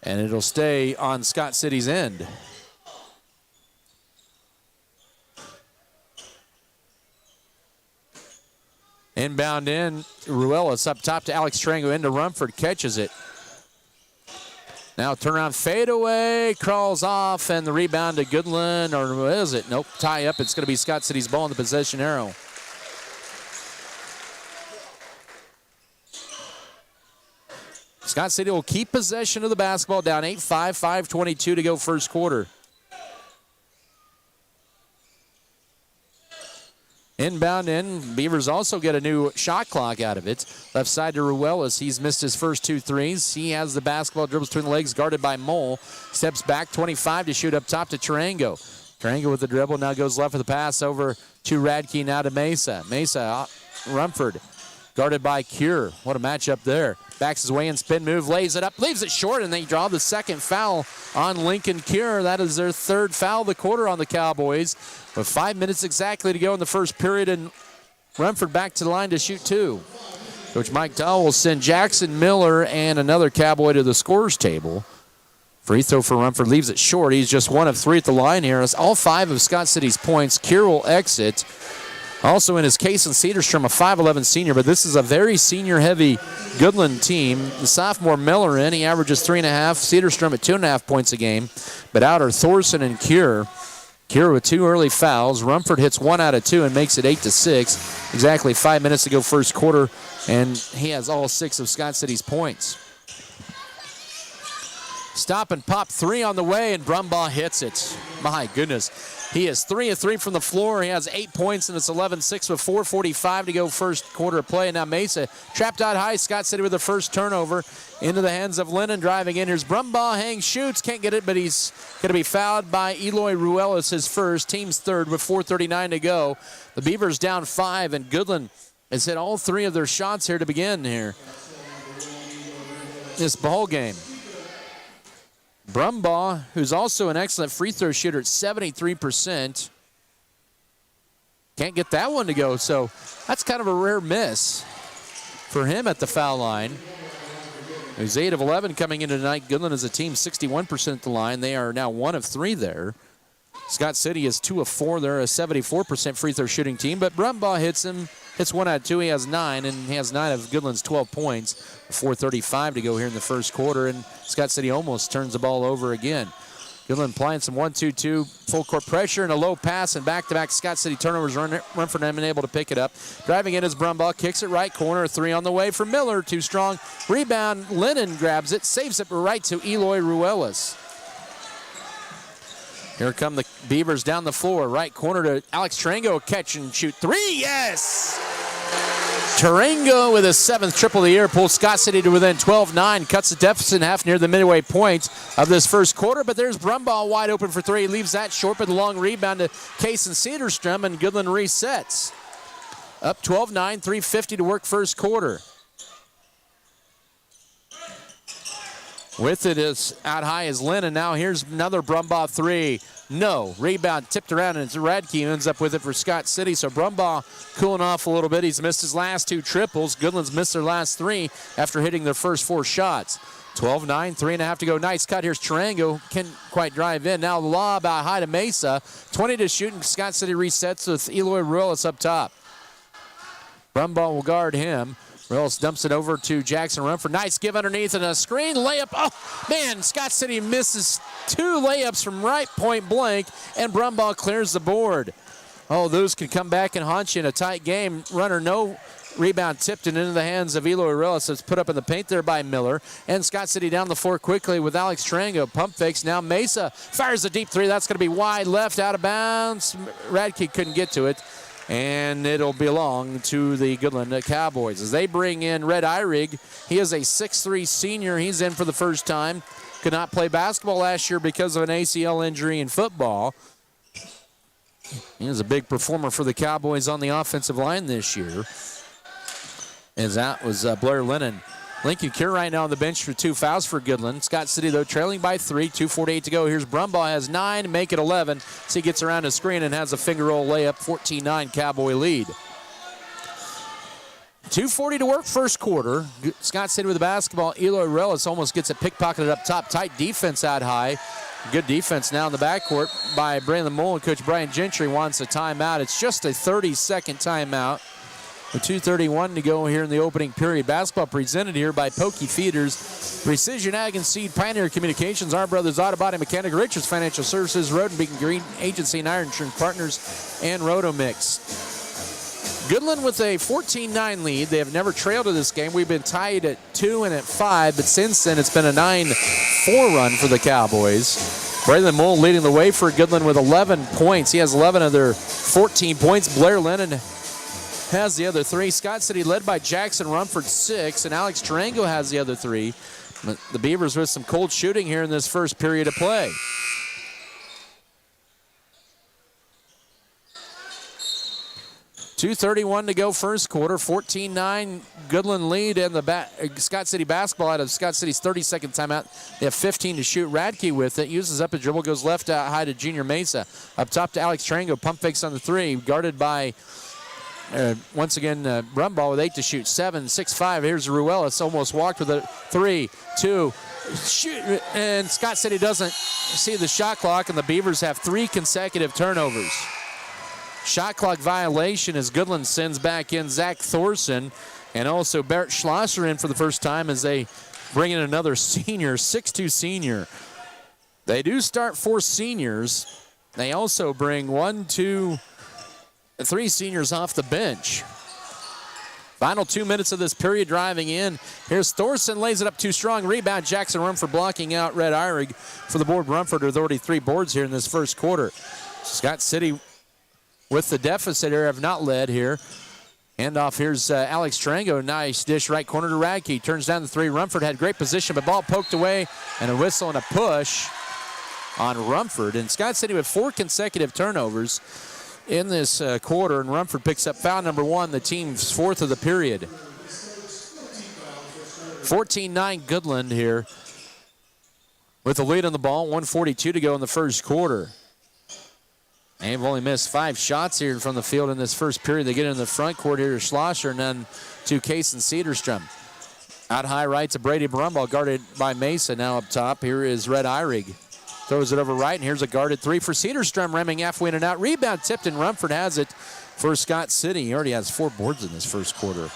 And it'll stay on Scott City's end. Inbound in, Ruelas up top to Alex Tarango, into Rumford, catches it. Now turnaround fadeaway, crawls off, and the rebound to Goodland, or what is it? Nope, tie up. It's going to be Scott City's ball in the possession arrow. Scott City will keep possession of the basketball, down 8-5, 5:22 to go first quarter. Inbound in. Beavers also get a new shot clock out of it. Left side to Ruelas. He's missed his first 2 threes. He has the basketball, dribbles between the legs, guarded by Mole. Steps back, 25 to shoot up top to Tarango. Tarango with the dribble, now goes left with the pass over to Radke, now to Mesa. Mesa, Rumford, guarded by Cure. What a matchup there. Backs his way in, spin move, lays it up, leaves it short, and they draw the second foul on Lincoln Cure. That is their 3rd foul of the quarter on the Cowboys. With 5 minutes exactly to go in the first period, and Rumford back to the line to shoot 2. Coach Mike Dahl will send Jackson Miller and another Cowboy to the scorers table. Free throw for Rumford, leaves it short. He's just 1 of 3 at the line here. It's all 5 of Scott City's points. Cure will exit. Also in his case in Cedarstrom, a 5'11 senior, but this is a very senior-heavy Goodland team. The sophomore Miller in, he averages 3.5. Cedarstrom at 2.5 points a game. But out are Thorson and Cure. Cure with 2 early fouls. Rumford hits 1 out of 2 and makes it 8-6. Exactly 5 minutes to go first quarter, and he has all 6 of Scott City's points. Stop and pop 3 on the way, and Brumbaugh hits it. My goodness. He is 3 of 3 from the floor. He has 8 points, and it's 11-6 with 4:45 to go first quarter of play. And now Mesa trapped out high. Scott City with the first turnover into the hands of Lennon driving in. Here's Brumbaugh, hangs, shoots, can't get it, but he's going to be fouled by Eloy Ruelas, his first, team's third with 4:39 to go. The Beavers down 5, and Goodland has hit all 3 of their shots here to begin here this ball game. Brumbaugh, who's also an excellent free throw shooter at 73%. Can't get that one to go, so that's kind of a rare miss for him at the foul line. He's 8 of 11 coming into tonight. Goodland is a team 61% at the line. They are now 1 of 3 there. Scott City is 2 of 4. They're a 74% free throw shooting team, but Brumbaugh hits 1 out of 2. He has 9, and he has 9 of Goodland's 12 points. 4:35 to go here in the first quarter, and Scott City almost turns the ball over again. Goodland applying some 1-2-2 full court pressure and a low pass, and back-to-back Scott City turnovers run for them and able to pick it up. Driving in is Brumbaugh, kicks it right corner, 3 on the way for Miller, too strong. Rebound, Lennon grabs it, saves it right to Eloy Ruelas. Here come the Beavers down the floor, right corner to Alex Tarango, catch and shoot 3, yes! Tarango with his 7th triple of the year pulls Scott City to within 12-9, cuts the deficit in half near the midway point of this first quarter, but there's Brumbaugh wide open for 3. Leaves that short, but the long rebound to Case and Cedarstrom, and Goodland resets. Up 12-9, 3:50 to work first quarter. With it is out high is Lennon. Now here's another Brumbaugh 3. No. Rebound tipped around, and Radke ends up with it for Scott City. So Brumbaugh cooling off a little bit. He's missed his last 2 triples. Goodland's missed their last 3 after hitting their first 4 shots. 12-9, 3.5 to go. Nice cut. Here's Tarango. Can't quite drive in. Now the lob out high to Mesa. 20 to shoot, and Scott City resets with Eloy Ruelas up top. Brumbaugh will guard him. Ruelas dumps it over to Jackson Rumford. Nice give underneath and a screen layup. Oh, man, Scott City misses 2 layups from right point blank, and Brumbaugh clears the board. Oh, those could come back and haunt you in a tight game. Runner, no rebound tipped and into the hands of Eloy Ruelas. It's put up in the paint there by Miller. And Scott City down the floor quickly with Alex Tarango. Pump fakes. Now Mesa fires a deep 3. That's going to be wide left, out of bounds. Radke couldn't get to it. And it'll belong to the Goodland Cowboys as they bring in Red Eyrig. He is a 6'3 senior. He's in for the first time. Could not play basketball last year because of an ACL injury in football. He was a big performer for the Cowboys on the offensive line this year. As that was Blair Lennon. Lincoln Cure right now on the bench for 2 fouls for Goodland. Scott City, though, trailing by 3, 2:48 to go. Here's Brumbaugh, has 9, make it 11. So he gets around the screen and has a finger roll layup, 14-9 Cowboy lead. 2:40 to work first quarter. Scott City with the basketball. Eloy Ruelas almost gets it pickpocketed up top. Tight defense out high. Good defense now in the backcourt by Braylon Mullen. Coach Brian Gentry wants a timeout. It's just a 30-second timeout. With 2:31 to go here in the opening period. Basketball presented here by Pokey Feeders, Precision Ag and Seed, Pioneer Communications, Our Brothers Auto Body Mechanic, Richards Financial Services, Road and Beacon Green Agency and Iron Insurance Partners, and Rotomix. Goodland with a 14-9 lead. They have never trailed to this game. We've been tied at 2 and at 5, but since then it's been a 9-4 run for the Cowboys. Braylon Mull leading the way for Goodland with 11 points. He has 11 of their 14 points. Blair Lennon has the other 3. Scott City led by Jackson Rumford, 6, and Alex Tarango has the other 3. The Beavers with some cold shooting here in this first period of play. .231 to go first quarter, 14-9 Goodland lead, and the Scott City basketball out of Scott City's 30-second timeout. They have 15 to shoot. Radke with it, uses up a dribble, goes left out high to Junior Mesa. Up top to Alex Tarango, pump fakes on the 3, guarded by once again, Brumbaugh with 8 to shoot. 7, 6, 5. Here's Ruelas. Almost walked with a 3, 2. Shoot. And Scott City doesn't see the shot clock, and the Beavers have 3 consecutive turnovers. shot clock violation as Goodland sends back in Zach Thorson and also Bert Schlosser in for the first time as they bring in another senior, 6'2 senior. They do start 4 seniors. They also bring 3 seniors off the bench. Final 2 minutes of this period driving in. Here's Thorson, lays it up too strong. Rebound, Jackson Rumford blocking out Red Eyrig for the board. Rumford with already 3 boards here in this first quarter. Scott City with the deficit here have not led here. Handoff, here's Alex Tarango. Nice dish right corner to Radke. Turns down the 3. Rumford had great position, but ball poked away, and a whistle and a push on Rumford. And Scott City with 4 consecutive turnovers in this quarter, and Rumford picks up foul number 1, the team's 4th of the period. 14-9 Goodland here with the lead on the ball, 1:42 to go in the first quarter. They've only missed 5 shots here from the field in this first period. They get in the front court here to Schlosser and then to Case and Cedarstrom. Out high right to Brady Brumball, guarded by Mesa. Now up top, here is Red Eyrig. Throws it over right, and here's a guarded 3 for Cedarstrom, ramming halfway in and out. Rebound tipped, and Rumford has it for Scott City. He already has 4 boards in this first quarter.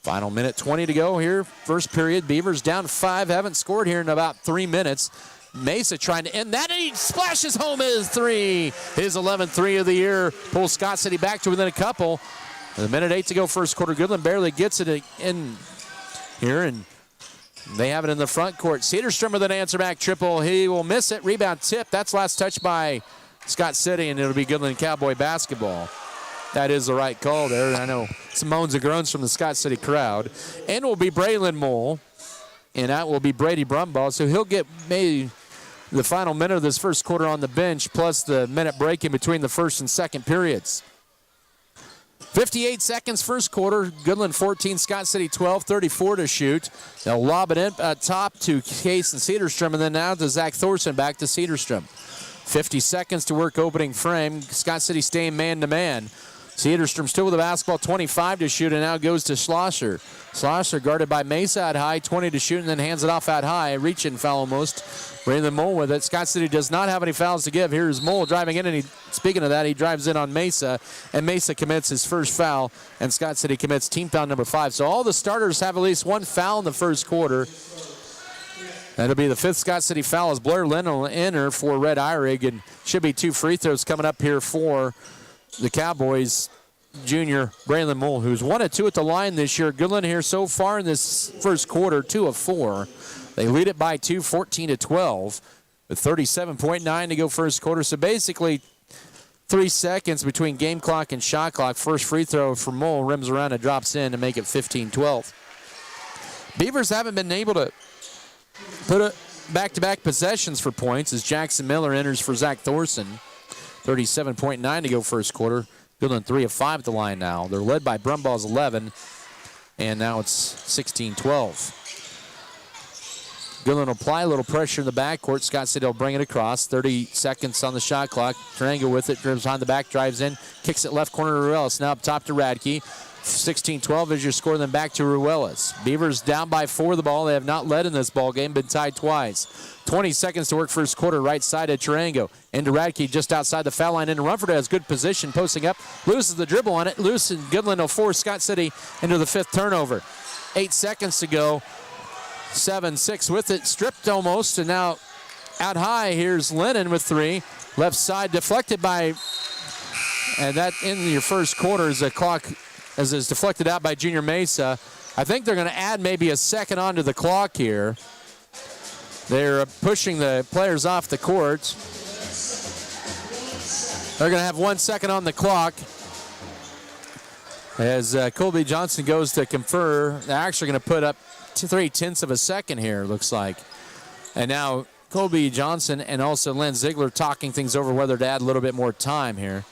Final minute 20 to go here. First period, Beavers down 5, haven't scored here in about 3 minutes. Mesa trying to end that, and he splashes home his 3. His 11th 3 of the year. Pulls Scott City back to within a couple. With a minute 8 to go first quarter. Goodland barely gets it in here, and they have it in the front court. Cedarstrom with an answer back triple. He will miss it. Rebound tip. That's last touch by Scott City, and it'll be Goodland Cowboy basketball. That is the right call there. I know some moans and groans from the Scott City crowd. And it will be Braylon Mole, and that will be Brady Brumball. So he'll get maybe the final minute of this first quarter on the bench, plus the minute break in between the first and second periods. 58 seconds first quarter. Goodland 14, Scott City 12, 34 to shoot. They'll lob it in top to Case and Cedarstrom, and then now to Zach Thorson, back to Cedarstrom. 50 seconds to work opening frame. Scott City staying man-to-man. Cedarstrom still with the basketball, 25 to shoot, and now goes to Schlosser. Schlosser guarded by Mesa at high, 20 to shoot, and then hands it off at high. Reach-in foul almost. Braylon Mole with it. Scott City does not have any fouls to give. Here's Mole driving in, and speaking of that, he drives in on Mesa, and Mesa commits his first foul, and Scott City commits team foul number 5. So all the starters have at least 1 foul in the first quarter. That'll be the 5th Scott City foul as Blair Lynn will enter for Red Eyrig, and should be 2 free throws coming up here for the Cowboys. Junior Braylon Mole, who's 1 of 2 at the line this year. Goodland here so far in this first quarter, 2 of 4. They lead it by 2, 14 to 12, with 37.9 to go first quarter. So basically 3 seconds between game clock and shot clock. First free throw for Mole rims around and drops in to make it 15-12. Beavers haven't been able to put back-to-back possessions for points as Jackson Miller enters for Zach Thorson. 37.9 to go first quarter. Goodland 3 of 5 at the line now. They're led by Brumball's 11, and now it's 16-12. Goodland will apply a little pressure in the backcourt. Scott City will bring it across. 30 seconds on the shot clock. Tarango with it, dribbles behind the back, drives in, kicks it left corner to Ruelas. Now up top to Radke. 16-12 is your score, then back to Ruelas. Beavers down by 4 of the ball. They have not led in this ball game, been tied twice. 20 seconds to work first quarter, right side of Tarango. Into Radke just outside the foul line. Into Rumford has good position, posting up. Loses the dribble on it. Loose, and Goodland will force Scott City into the 5th turnover. 8 seconds to go. 7-6 with it, stripped almost, and now out high, here's Lennon with 3. Left side deflected by, and that in your first quarter is a clock as is deflected out by Junior Mesa. I think they're going to add maybe a second onto the clock here. They're pushing the players off the court. They're going to have 1 second on the clock. As Colby Johnson goes to confer, they're actually going to put up 3/10 of a second here, looks like. And now Colby Johnson and also Len Ziegler talking things over whether to add a little bit more time here.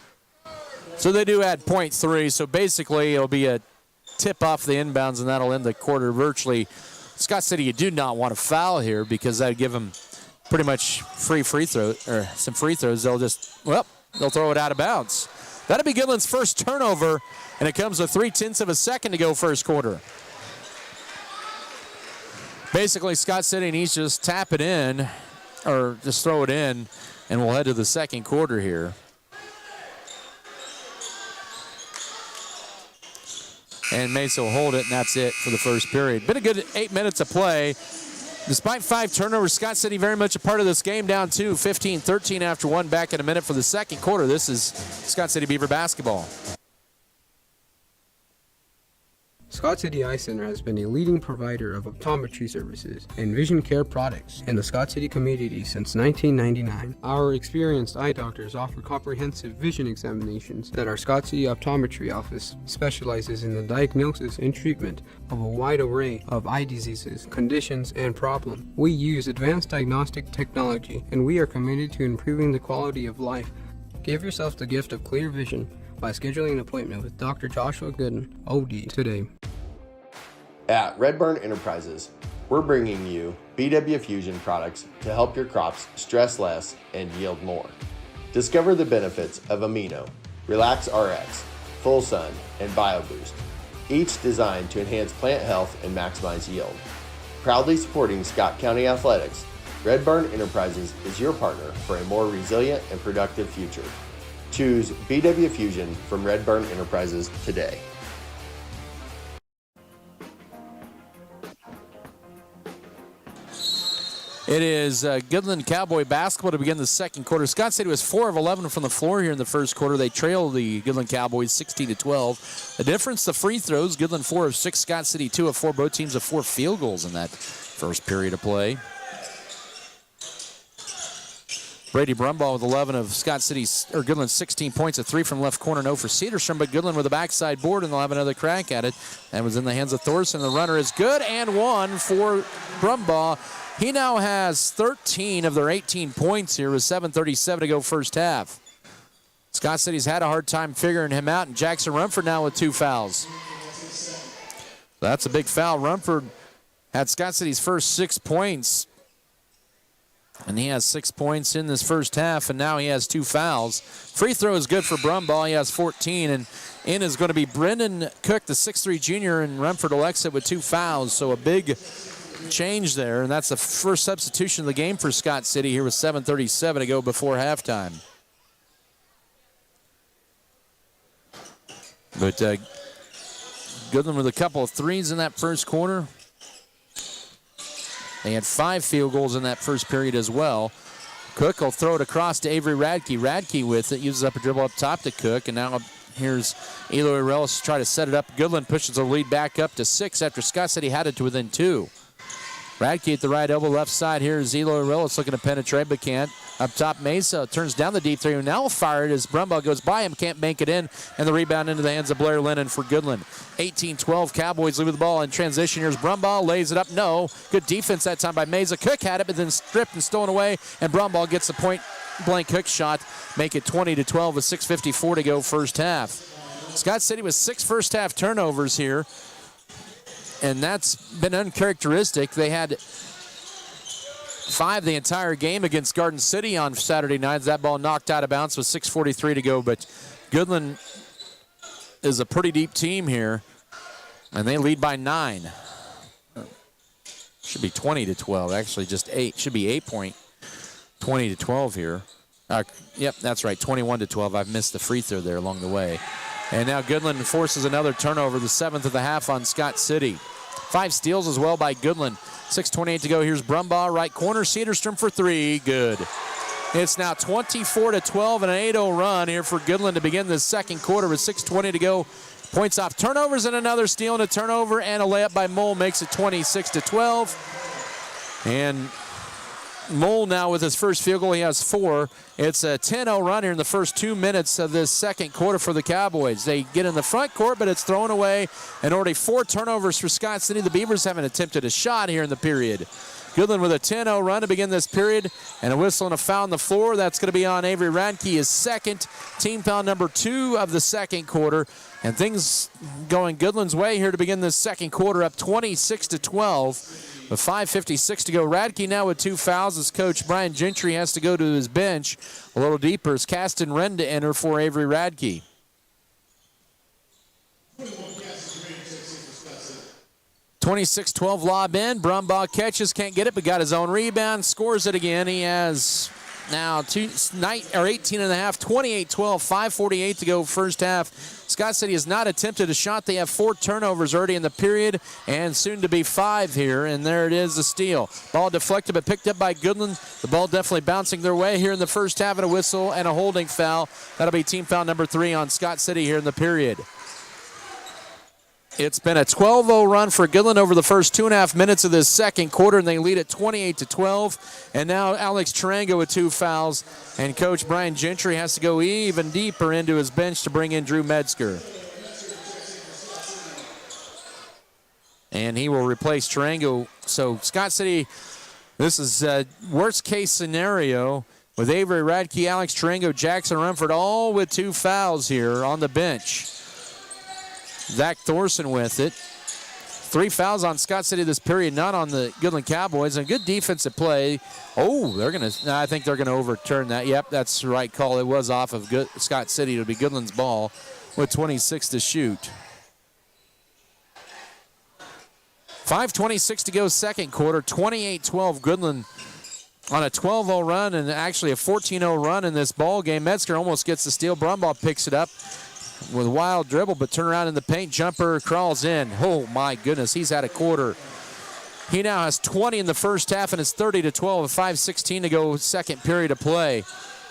So they do add 0.3, so basically it'll be a tip off the inbounds, and that'll end the quarter virtually. Scott City, you do not want to foul here because that would give them pretty much free throw, or some free throws. They'll throw it out of bounds. That'll be Goodland's first turnover, and it comes with 3/10 of a second to go first quarter. Basically, Scott City needs to just tap it in, or just throw it in, and we'll head to the second quarter here. and Mesa will hold it, and that's it for the first period. Been a good 8 minutes of play. Despite 5 turnovers, Scott City very much a part of this game, down 2, 15-13 after 1, back in a minute for the second quarter. This is Scott City Beaver basketball. Scott City Eye Center has been a leading provider of optometry services and vision care products in the Scott City community since 1999. Our experienced eye doctors offer comprehensive vision examinations that our Scott City Optometry Office specializes in the diagnosis and treatment of a wide array of eye diseases, conditions, and problems. We use advanced diagnostic technology, and we are committed to improving the quality of life. Give yourself the gift of clear vision by scheduling an appointment with Dr. Joshua Gooden, OD, today. At Redburn Enterprises, we're bringing you BW Fusion products to help your crops stress less and yield more. Discover the benefits of Amino, Relax RX, Full Sun, and BioBoost, each designed to enhance plant health and maximize yield. Proudly supporting Scott County Athletics, Redburn Enterprises is your partner for a more resilient and productive future. Choose BW Fusion from Redburn Enterprises today. It is Goodland Cowboy basketball to begin the second quarter. Scott City was 4 of 11 from the floor here in the first quarter. They trail the Goodland Cowboys 16-12. The difference, the free throws, Goodland 4 of 6, Scott City 2 of 4. Both teams have 4 field goals in that first period of play. Brady Brumbaugh with 11 of Scott City's, or Goodland's 16 points, a 3 from left corner, 0 for Cedarstrom, but Goodland with a backside board, and they'll have another crack at it. That was in the hands of Thorson. The runner is good, and 1 for Brumbaugh. He now has 13 of their 18 points here with 7:37 to go first half. Scott City's had a hard time figuring him out, and Jackson Rumford now with 2 fouls. That's a big foul. Rumford had Scott City's first 6 points, and he has 6 points in this first half, and now he has 2 fouls. Free throw is good for Brumbaugh. He has 14, and in is going to be Brendan Cook, the 6'3 junior, and Rumford will exit with 2 fouls, so a big change there, and that's the first substitution of the game for Scott City here with 7:37 to go before halftime. But Goodland with a couple of threes in that first quarter. They had 5 field goals in that first period as well. Cook will throw it across to Avery Radke. Radke with it, uses up a dribble up top to Cook, and now here's Eloy Relis to try to set it up. Goodland pushes the lead back up to 6 after Scott City had it to within 2. Radke at the right elbow, left side. Here's Eloy Relis looking to penetrate, but can't. Up top, Mesa turns down the deep 3, and now will fire it as Brumbaugh goes by him, can't bank it in, and the rebound into the hands of Blair Lennon for Goodland. 18-12, Cowboys leave with the ball in transition. Here's Brumbaugh, lays it up, no. Good defense that time by Mesa. Cook had it, but then stripped and stolen away, and Brumbaugh gets the point-blank Cook shot, make it 20-12 with 6:54 to go first half. Scott City with 6 first-half turnovers here, and that's been uncharacteristic. They had 5 the entire game against Garden City on Saturday night. That ball knocked out of bounds with 6:43 to go, but Goodland is a pretty deep team here, and they lead by 9. Should be 20-12, actually just 8. Should be 8 point, 20-12 here. Yep, that's right, 21-12. I've missed the free throw there along the way. And now Goodland forces another turnover, the 7th of the half on Scott City. 5 steals as well by Goodland. 6:28 to go. Here's Brumbaugh, right corner. Cedarstrom for 3. Good. It's now 24-12 and an 8-0 run here for Goodland to begin the second quarter with 6:20 to go. Points off turnovers and another steal and a turnover, and a layup by Mole makes it 26-12. And Mole now with his first field goal, he has 4. It's a 10-0 run here in the first 2 minutes of this second quarter for the Cowboys. They get in the front court, but it's thrown away, and already 4 turnovers for Scott City. The Beavers haven't attempted a shot here in the period. Goodland with a 10-0 run to begin this period, and a whistle and a foul on the floor. That's going to be on Avery Radke, his second, team foul number 2 of the second quarter. And things going Goodland's way here to begin this second quarter, up 26-12. With 5:56 to go. Radke now with 2 fouls as Coach Brian Gentry has to go to his bench. A little deeper as Caston Wren to enter for Avery Radke. 26-12 lob in. Brumbaugh catches, can't get it, but got his own rebound, scores it again. He has Now 18 and a half, 28-12, 5:48 to go first half. Scott City has not attempted a shot. They have 4 turnovers already in the period and soon to be 5 here. And there it is, the steal. Ball deflected but picked up by Goodland. The ball definitely bouncing their way here in the first half, and a whistle and a holding foul. That'll be team foul number 3 on Scott City here in the period. It's been a 12-0 run for Goodland over the first 2.5 minutes of this second quarter, and they lead at 28-12. And now Alex Tarango with 2 fouls, and Coach Brian Gentry has to go even deeper into his bench to bring in Drew Metzger. And he will replace Tarango. So Scott City, this is a worst-case scenario with Avery Radke, Alex Tarango, Jackson Rumford, all with 2 fouls here on the bench. Zach Thorson with it. 3 fouls on Scott City this period, not on the Goodland Cowboys. And good defensive play. Oh, I think they're gonna overturn that. Yep, that's the right call. It was off of Scott City. It'll be Goodland's ball with 26 to shoot. 5:26 to go second quarter. 28-12 Goodland on a 12-0 run, and actually a 14-0 run in this ball game. Metzger almost gets the steal. Brumbaugh picks it up with a wild dribble, but turn around in the paint. Jumper crawls in. Oh, my goodness. He's had a quarter. He now has 20 in the first half, and it's 30-12 with 5:16 to go second period of play.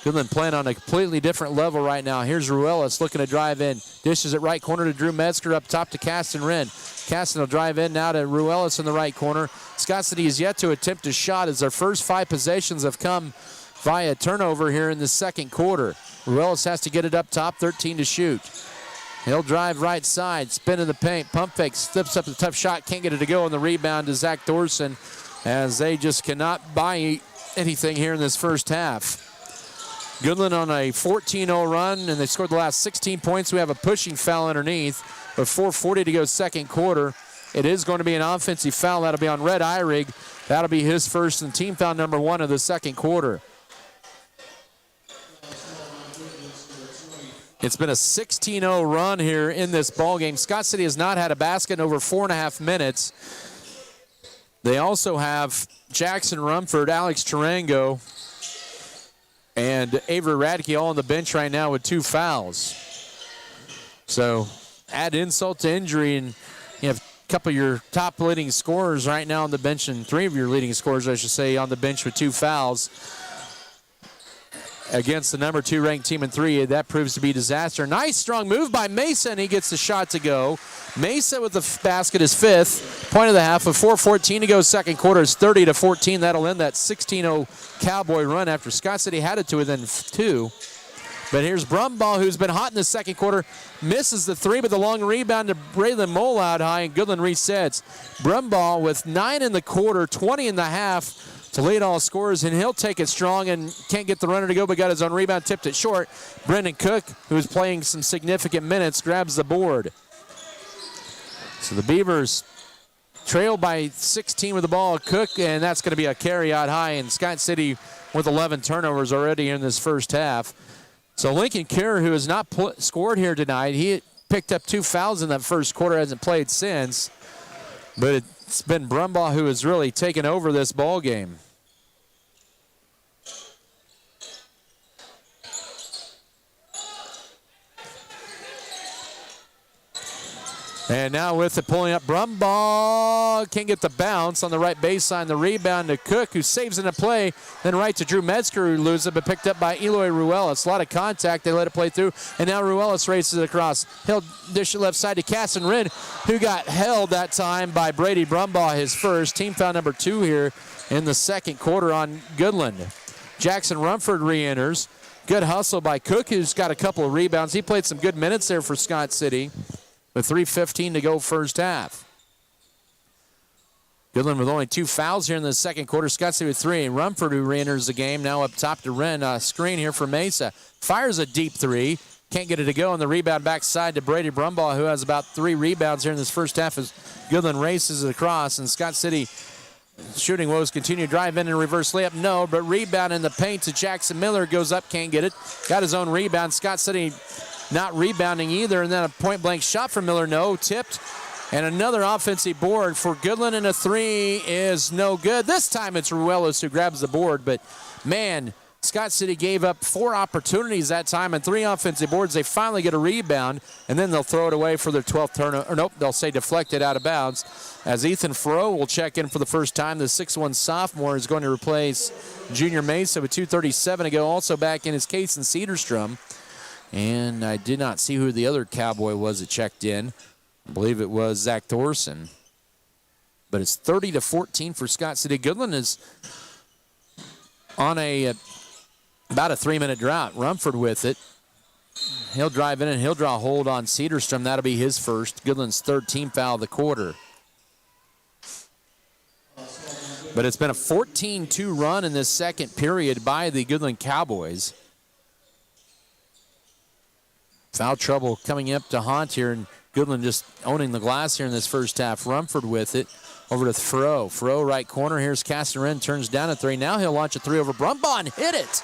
Goodland playing on a completely different level right now. Here's Ruelas looking to drive in. Dishes it right corner to Drew Metzger, up top to Caston Wren. Caston will drive in now to Ruelas in the right corner. Scott City has yet to attempt a shot as their first 5 possessions have come via turnover here in the second quarter. Ruelas has to get it up top, 13 to shoot. He'll drive right side, spin in the paint, pump fake, slips up the tough shot, can't get it to go, and the rebound to Zach Thorson as they just cannot buy anything here in this first half. Goodland on a 14-0 run, and they scored the last 16 points. We have a pushing foul underneath, with 4:40 to go second quarter. It is going to be an offensive foul. That'll be on Red Eyrig. That'll be his first and team foul number 1 of the second quarter. It's been a 16-0 run here in this ballgame. Scott City has not had a basket in over 4.5 minutes. They also have Jackson Rumford, Alex Tarango, and Avery Radke all on the bench right now with 2 fouls. So add insult to injury, and you have a couple of your top leading scorers right now on the bench, and 3 of your leading scorers, I should say, on the bench with 2 fouls. Against the number 2 ranked team in 3, that proves to be disaster. Nice strong move by Mesa, and he gets the shot to go. Mesa with the basket is 5th. Point of the half with 4:14 to go second quarter is 30-14. That'll end that 16-0 Cowboy run after Scott City had it to within 2. But here's Brumbaugh, who's been hot in the second quarter. Misses the 3, but the long rebound to Braylon Mole out high, and Goodland resets. Brumbaugh with 9 in the quarter, 20 in the half to lead all scorers, and he'll take it strong and can't get the runner to go, but got his own rebound, tipped it short. Brendan Cook, who's playing some significant minutes, grabs the board. So the Beavers trail by 16 with the ball. Cook, and that's going to be a carry out high, and Scott City with 11 turnovers already in this first half. So Lincoln Kerr, who has not scored here tonight, he picked up 2 fouls in that first quarter, hasn't played since. But it's been Brumbaugh who has really taken over this ball game. And now with it pulling up, Brumbaugh can't get the bounce on the right baseline. The rebound to Cook, who saves in a play. Then right to Drew Metzger, who loses it, but picked up by Eloy Ruelas. A lot of contact. They let it play through. And now Ruelas races it across. He'll dish it left side to Casson Wren, who got held that time by Brady Brumbaugh, his first. Team foul number 2 here in the second quarter on Goodland. Jackson Rumford re-enters. Good hustle by Cook, who's got a couple of rebounds. He played some good minutes there for Scott City. With 3:15 to go first half. Goodland with only 2 fouls here in the second quarter. Scott City with 3. Rumford, who re-enters the game, now up top to Wren. Screen here for Mesa. Fires a deep 3. Can't get it to go on the rebound backside to Brady Brumbaugh, who has about 3 rebounds here in this first half as Goodland races it across. And Scott City shooting woes continue. Drive in and reverse layup. No, but rebound in the paint to Jackson Miller. Goes up, can't get it. Got his own rebound. Scott City not rebounding either, and then a point-blank shot from Miller, no, tipped. And another offensive board for Goodland, and a 3 is no good. This time it's Ruelas who grabs the board, but man, Scott City gave up 4 opportunities that time and 3 offensive boards. They finally get a rebound, and then they'll throw it away for their 12th turnover. Or nope, they'll say deflected out of bounds. As Ethan Farrow will check in for the first time, the 6'1 sophomore is going to replace Junior Mesa with 2:37 to go. Also back in is Kason Cedarstrom. And I did not see who the other Cowboy was that checked in. I believe it was Zach Thorson. But it's 30-14 for Scott City. Goodland is on about a 3-minute drought. Rumford with it. He'll drive in and he'll draw a hold on Cedarstrom. That'll be his first. Goodland's 3rd team foul of the quarter. But it's been a 14-2 run in this second period by the Goodland Cowboys. Foul trouble coming up to haunt here, and Goodland just owning the glass here in this first half. Rumford with it. Over to Farrow. Farrow right corner. Here's Caston Wren. Turns down a 3. Now he'll launch a 3 over Brumbaugh and hit it.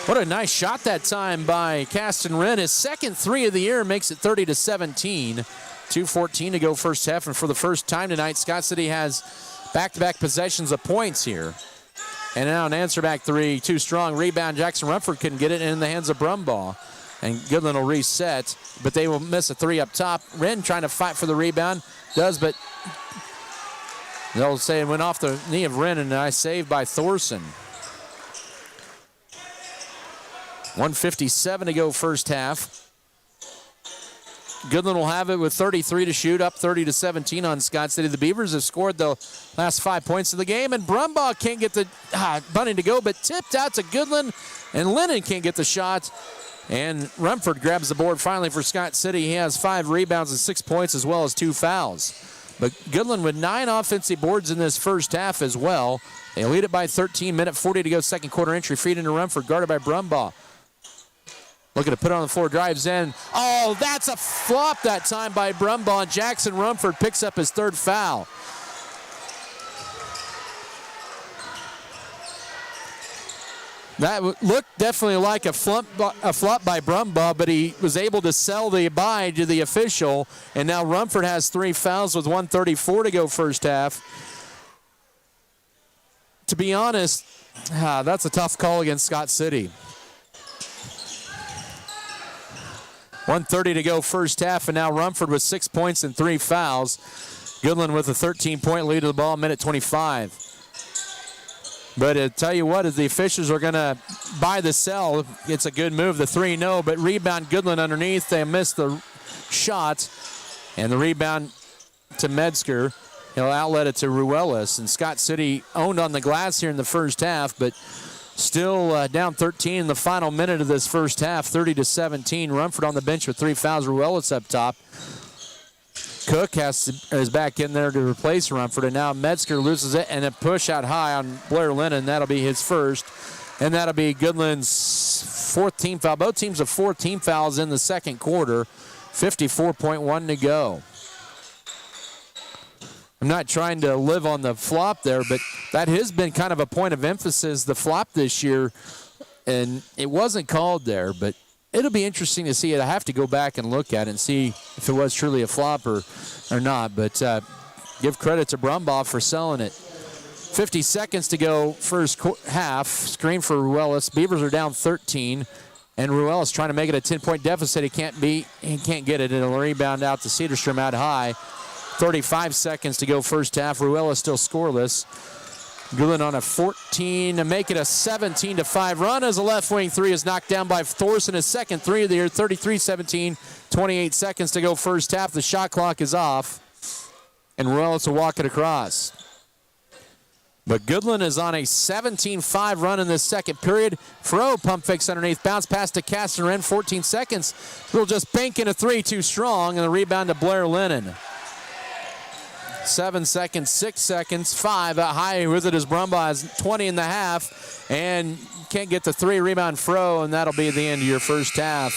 What a nice shot that time by Caston Wren. His second 3 of the year makes it 30-17. 2:14 to go first half. And for the first time tonight, Scott City has back-to-back possessions of points here. And now an answer back 3. Too strong. Rebound. Jackson Rumford couldn't get it in the hands of Brumbaugh. And Goodland will reset, but they will miss a 3 up top. Wren trying to fight for the rebound. Does, but they'll say it went off the knee of Wren, and a nice save by Thorson. 1:57 to go first half. Goodland will have it with 33 to shoot, up 30-17 on Scott City. The Beavers have scored the last 5 points of the game, and Brumbaugh can't get the bunny to go, but tipped out to Goodland, and Lennon can't get the shot. And Rumford grabs the board finally for Scott City. He has 5 rebounds and 6 points as well as 2 fouls. But Goodland with 9 offensive boards in this first half as well. They lead it by 13, minute 40 to go, second quarter entry. Feed into Rumford, guarded by Brumbaugh. Looking to put it on the floor, drives in. Oh, that's a flop that time by Brumbaugh. And Jackson Rumford picks up his 3rd foul. That looked definitely like a flop by Brumbaugh, but he was able to sell the bye to the official. And now Rumford has 3 fouls with 1:34 to go first half. To be honest, that's a tough call against Scott City. 1:30 to go first half, and now Rumford with 6 points and 3 fouls. Goodland with a 13-point lead to the ball, minute 25. But I tell you what, if the officials are going to buy the sell, it's a good move. The 3, no, but rebound Goodland underneath. They missed the shot, and the rebound to Metzger. He'll outlet it to Ruelas, and Scott City owned on the glass here in the first half, but still down 13 in the final minute of this first half, 30-17. Rumford on the bench with 3 fouls. Ruelas up top. Cook is back in there to replace Rumford, and now Metzger loses it, and a push out high on Blair Lennon. That'll be his first, and that'll be Goodland's 4th team foul. Both teams have 4 team fouls in the second quarter. 54.1 to go. I'm not trying to live on the flop there, but that has been kind of a point of emphasis, the flop this year, and it wasn't called there, but it'll be interesting to see it. I have to go back and look at it and see if it was truly a flop or not. But give credit to Brumbaugh for selling it. 50 seconds to go first half. Screen for Ruelas. Beavers are down 13. And Ruelas trying to make it a 10-point deficit. He can't get it. It'll rebound out to Cedarstrom out high. 35 seconds to go first half. Ruelas still scoreless. Goodland on a 14 to make it a 17-5 run as a left wing 3 is knocked down by Thorson. His second 3 of the year, 33-17, 28 seconds to go first half. The shot clock is off, and Ruelas will walk it across. But Goodland is on a 17-5 run in this second period. Farrow pump fakes underneath, bounce pass to Caston Wren, 14 seconds. He'll just bank in a 3 too strong, and the rebound to Blair Lennon. 7 seconds, 6 seconds, 5 out high with it as Brumbaugh has 20 in the half and can't get the 3. Rebound Fro, and that'll be the end of your first half.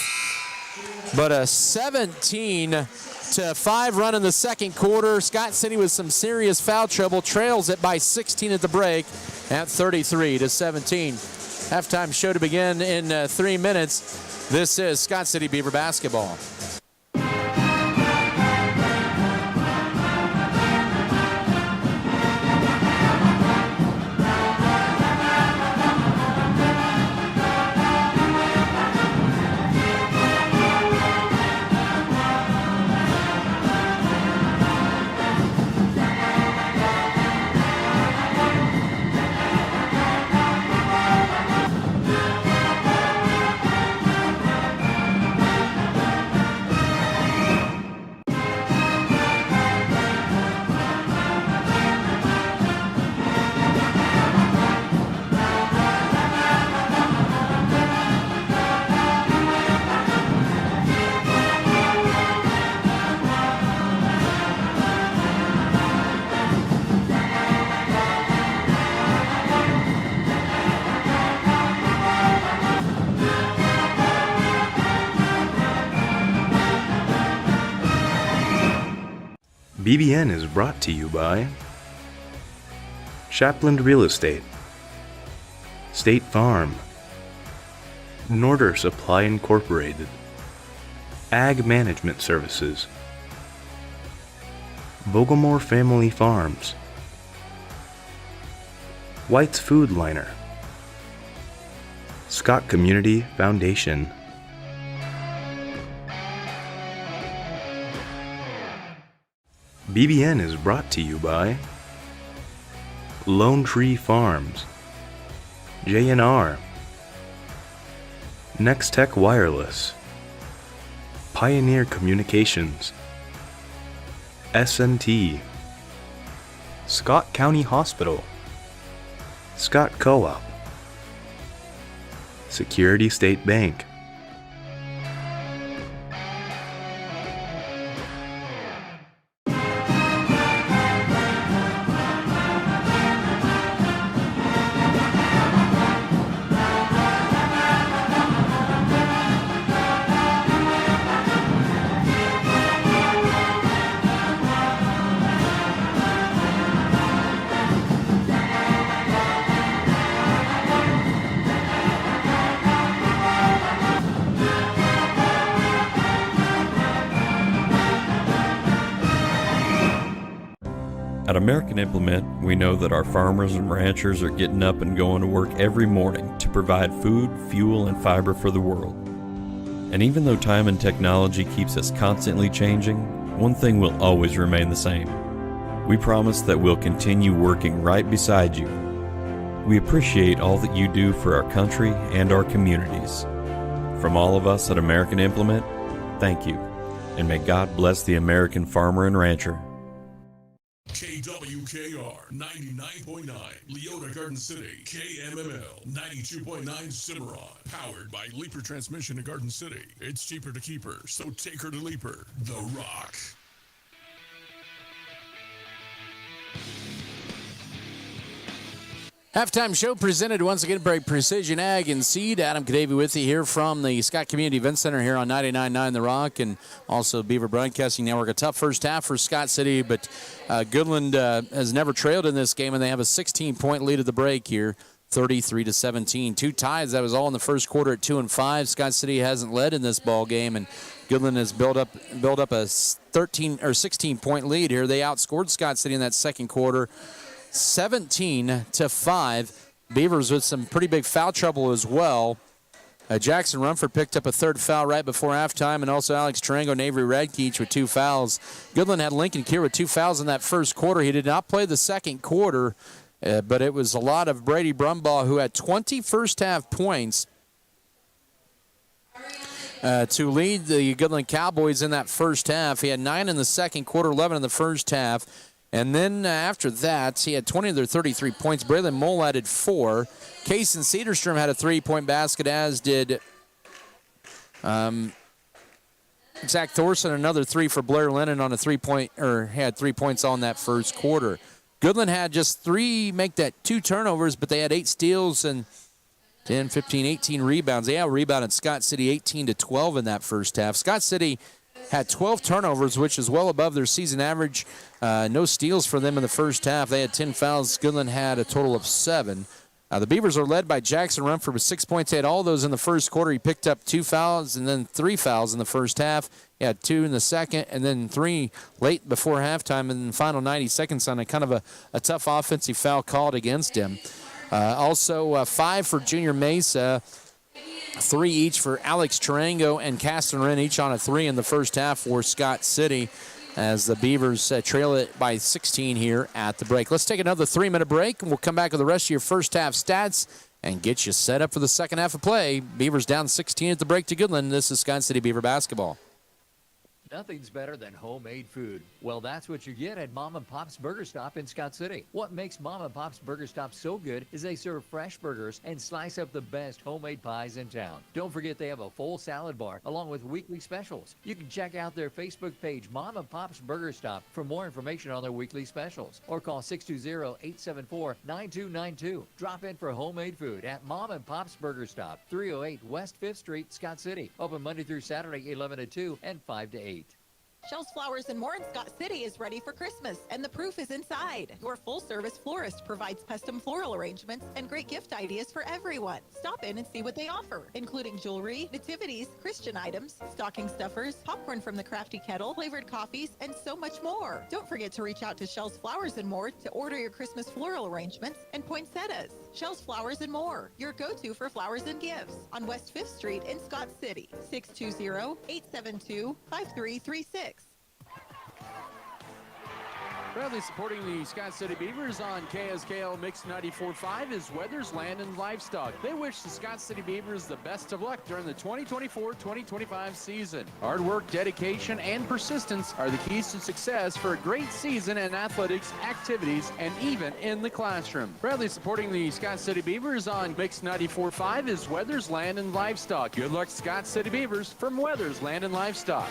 But a 17-5 run in the second quarter. Scott City with some serious foul trouble trails it by 16 at the break at 33-17. Halftime show to begin in 3 minutes. This is Scott City Beaver basketball. BBN is brought to you by Shapland Real Estate, State Farm, Norder Supply Incorporated, Ag Management Services, Vogelmore Family Farms, White's Food Liner, Scott Community Foundation. BBN is brought to you by Lone Tree Farms, J&R, Nextech Wireless, Pioneer Communications, S&T, Scott County Hospital, Scott Co-op, Security State Bank. At American Implement, we know that our farmers and ranchers are getting up and going to work every morning to provide food, fuel, and fiber for the world. And even though time and technology keeps us constantly changing, one thing will always remain the same. We promise that we'll continue working right beside you. We appreciate all that you do for our country and our communities. From all of us at American Implement, thank you, and may God bless the American farmer and rancher. KWKR 99.9 Leota Garden City, KMML 92.9 Cimarron, powered by Leaper Transmission in Garden City. It's cheaper to keep her, so take her to Leaper. The Rock. Halftime show presented once again by Precision Ag and Seed. Adam Cadavy with you here from the Scott Community Event Center here on 99.9 The Rock and also Beaver Broadcasting Network. A tough first half for Scott City, but Goodland has never trailed in this game, and they have a 16-point lead at the break here, 33-17. Two ties. That was all in the first quarter at 2 and 5. Scott City hasn't led in this ball game, and Goodland has built up a 13 or 16-point lead here. They outscored Scott City in that second quarter, 17-5. Beavers with some pretty big foul trouble as well. Jackson Rumford picked up a third foul right before halftime, and also Alex Tarango and Avery Radkeach with 2 fouls. Goodland had Lincoln Kier with 2 fouls in that first quarter. He did not play the second quarter, but it was a lot of Brady Brumbaugh, who had 20 first-half points to lead the Goodland Cowboys in that first half. He had 9 in the second quarter, 11 in the first half. And then after that, he had 20 of their 33 points. Braylon Mole added 4. Kason Cedarstrom had a 3-point basket, as did Zach Thorson, another 3 for Blair Lennon on a 3-point, or had 3 points on that first quarter. Goodland had just 2 turnovers, but they had 8 steals and 10, 15, 18 rebounds. They out-rebounded Scott City 18-12 in that first half. Scott City had 12 turnovers, which is well above their season average. No steals for them in the first half. They had 10 fouls. Goodland had a total of 7. The Beavers are led by Jackson Rumford with 6 points. He had all those in the first quarter. He picked up 2 fouls and then 3 fouls in the first half. He had 2 in the second and then 3 late before halftime, and in the final 90 seconds on a kind of a tough offensive foul called against him. Also 5 for Junior Mesa, 3 each for Alex Tarango and Caston Wren, each on a 3 in the first half for Scott City, as the Beavers trail it by 16 here at the break. Let's take another 3-minute break, and we'll come back with the rest of your first half stats and get you set up for the second half of play. Beavers down 16 at the break to Goodland. This is Scott City Beaver basketball. Nothing's better than homemade food. Well, that's what you get at Mom and Pop's Burger Stop in Scott City. What makes Mom and Pop's Burger Stop so good is they serve fresh burgers and slice up the best homemade pies in town. Don't forget they have a full salad bar along with weekly specials. You can check out their Facebook page, Mom and Pop's Burger Stop, for more information on their weekly specials, or call 620-874-9292. Drop in for homemade food at Mom and Pop's Burger Stop, 308 West 5th Street, Scott City. Open Monday through Saturday, 11 to 2 and 5 to 8. Shells Flowers and More in Scott City is ready for Christmas, and the proof is inside. Your full-service florist provides custom floral arrangements and great gift ideas for everyone. Stop in and see what they offer, including jewelry, nativities, Christian items, stocking stuffers, popcorn from the Crafty Kettle, flavored coffees, and so much more. Don't forget to reach out to Shells Flowers and More to order your Christmas floral arrangements and poinsettias. Shells Flowers and More, your go-to for flowers and gifts, on West 5th Street in Scott City, 620-872-5336. Proudly supporting the Scott City Beavers on KSKL Mix 94.5 is Weathers Land and Livestock. They wish the Scott City Beavers the best of luck during the 2024-2025 season. Hard work, dedication, and persistence are the keys to success for a great season in athletics, activities, and even in the classroom. Proudly supporting the Scott City Beavers on Mix 94.5 is Weathers Land and Livestock. Good luck, Scott City Beavers, from Weathers Land and Livestock.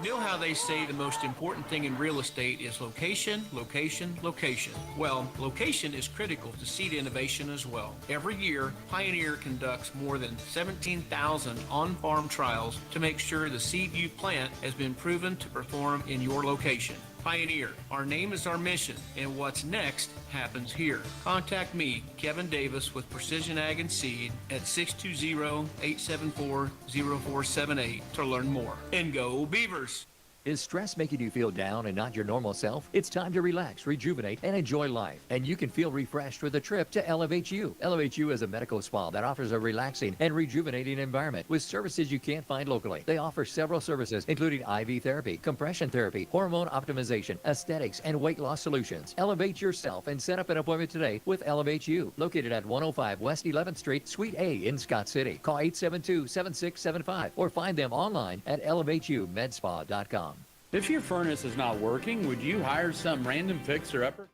You know how they say the most important thing in real estate is location, location, location. Well, location is critical to seed innovation as well. Every year, Pioneer conducts more than 17,000 on-farm trials to make sure the seed you plant has been proven to perform in your location. Pioneer, our name is our mission, and what's next happens here. Contact me, Kevin Davis, with Precision Ag and Seed at 620-874-0478 to learn more. And go Beavers! Is stress making you feel down and not your normal self? It's time to relax, rejuvenate, and enjoy life. And you can feel refreshed with a trip to ElevateU. ElevateU is a medical spa that offers a relaxing and rejuvenating environment with services you can't find locally. They offer several services, including IV therapy, compression therapy, hormone optimization, aesthetics, and weight loss solutions. Elevate yourself and set up an appointment today with ElevateU, located at 105 West 11th Street, Suite A in Scott City. Call 872-7675 or find them online at elevateumumedspa.com. If your furnace is not working, would you hire some random fixer-upper?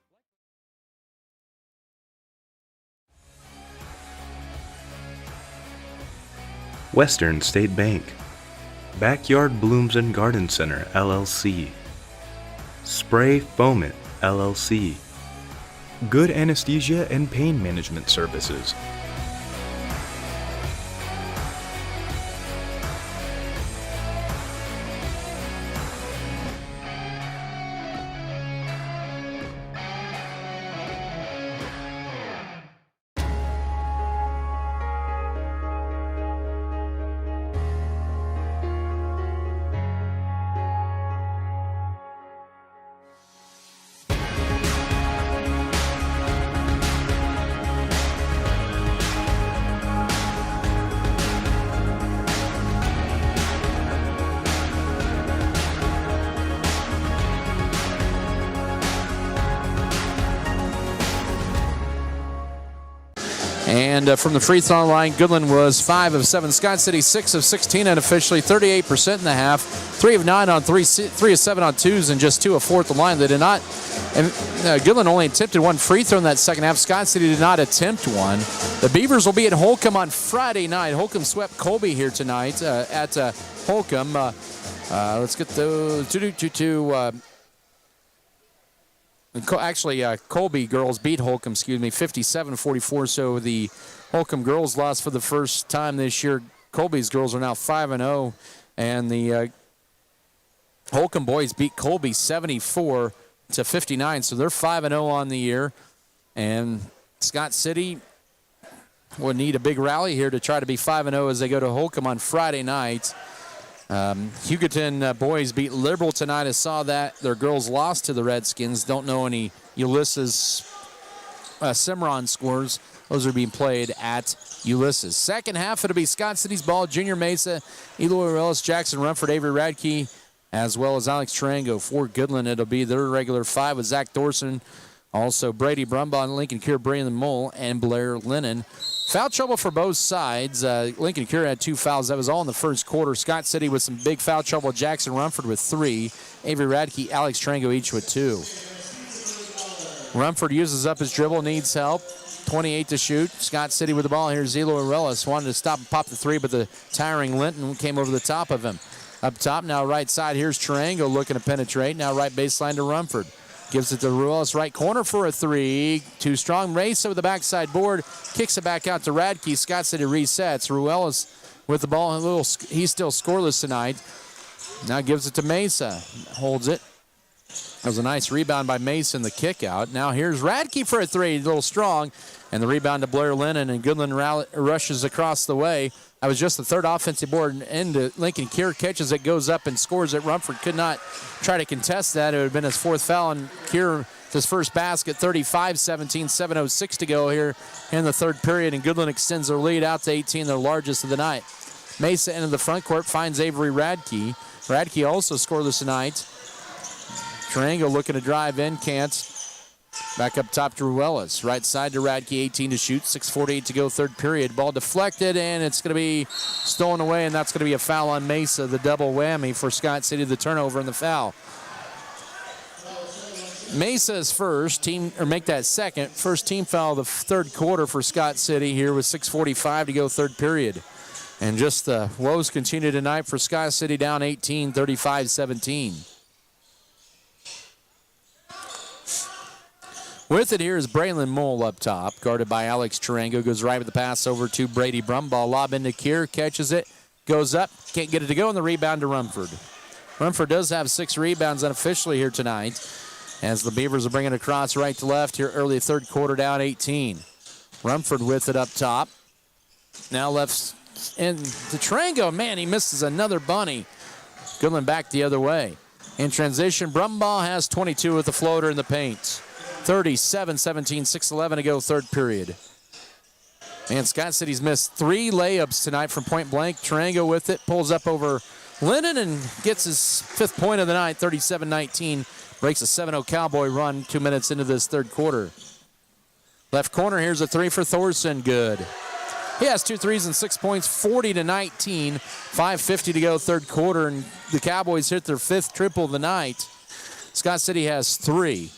Western State Bank, Backyard Blooms and Garden Center, LLC, Spray Foamit, LLC, Good Anesthesia and Pain Management Services, And from the free throw line, Goodland was 5 of 7. Scott City 6 of 16 unofficially, 38% in the half. 3 of 9 on 3 of 7 on 2s, and just 2 of 4 at the line. They did not. And Goodland only attempted 1 free throw in that second half. Scott City did not attempt one. The Beavers will be at Holcomb on Friday night. Holcomb swept Colby here tonight at Holcomb. Let's get those. Actually, Colby girls beat Holcomb, 57-44. So the Holcomb girls lost for the first time this year. Colby's girls are now 5-0, and the Holcomb boys beat Colby 74-59. So they're 5-0 on the year, and Scott City will need a big rally here to try to be 5-0 as they go to Holcomb on Friday night. Hugoton boys beat Liberal tonight. I saw that. Their girls lost to the Redskins. Don't know any Ulysses Cimarron scores. Those are being played at Ulysses. Second half, it'll be Scott City's ball. Junior Mesa, Eloy Ellis, Jackson Rumford, Avery Radke, as well as Alex Tarango. For Goodland, it'll be their regular 5 with Zach Thorson. Also, Brady Brumbaugh, Lincoln Cure, Brian Mole, and Blair Lennon. Foul trouble for both sides. Lincoln Cure had 2 fouls. That was all in the first quarter. Scott City with some big foul trouble. Jackson Rumford with 3. Avery Radke, Alex Tarango each with 2. Rumford uses up his dribble, needs help. 28 to shoot. Scott City with the ball. Here's Zelo Arelis. Wanted to stop and pop the 3, but the tiring Linton came over the top of him. Up top, now right side. Here's Tarango looking to penetrate. Now right baseline to Rumford. Gives it to Ruelas, right corner for a 3. Too strong. Race over the backside board. Kicks it back out to Radke. Scott City resets. Ruelas with the ball. He's still scoreless tonight. Now gives it to Mesa. Holds it. That was a nice rebound by Mason, the kick out. Now here's Radke for a three, a little strong. And the rebound to Blair Lennon, and Goodland rushes across the way. That was just the third offensive board into Lincoln. Kier catches it, goes up and scores it. Rumford could not try to contest that. It would have been his fourth foul, and Kier his first basket, 35-17, 7:06 to go here in the third period, and Goodland extends their lead out to 18, their largest of the night. Mesa into the front court, finds Avery Radke. Radke also scoreless tonight. Tarango looking to drive in, can't. Back up top to Ruelas. Right side to Radke, 18 to shoot, 6:48 to go, third period. Ball deflected, and it's going to be stolen away, and that's going to be a foul on Mesa, the double whammy for Scott City, the turnover and the foul. Mesa's first team, or make that second, first team foul of the third quarter for Scott City here with 6:45 to go, third period. And just the woes continue tonight for Scott City, down 18, 35-17. With it here is Braylon Mole up top, guarded by Alex Tarango. Goes right with the pass over to Brady Brumbaugh. Lob into Kier, catches it, goes up, can't get it to go, and the rebound to Rumford. Rumford does have 6 rebounds unofficially here tonight, as the Beavers are bringing it across right to left here early third quarter, down 18. Rumford with it up top. Now left in to Tarango. Man, he misses another bunny. Goodland back the other way. In transition, Brumbaugh has 22 with the floater in the paint. 37-17, 6:11 to go, third period. And Scott City's missed 3 layups tonight from point blank. Tarango with it, pulls up over Lennon and gets his 5th point of the night, 37-19. Breaks a 7-0 Cowboy run 2 minutes into this third quarter. Left corner, here's a 3 for Thorson, good. He has 2 threes and 6 points, 40-19, 5:50 to go, third quarter, and the Cowboys hit their 5th triple of the night. Scott City has 3.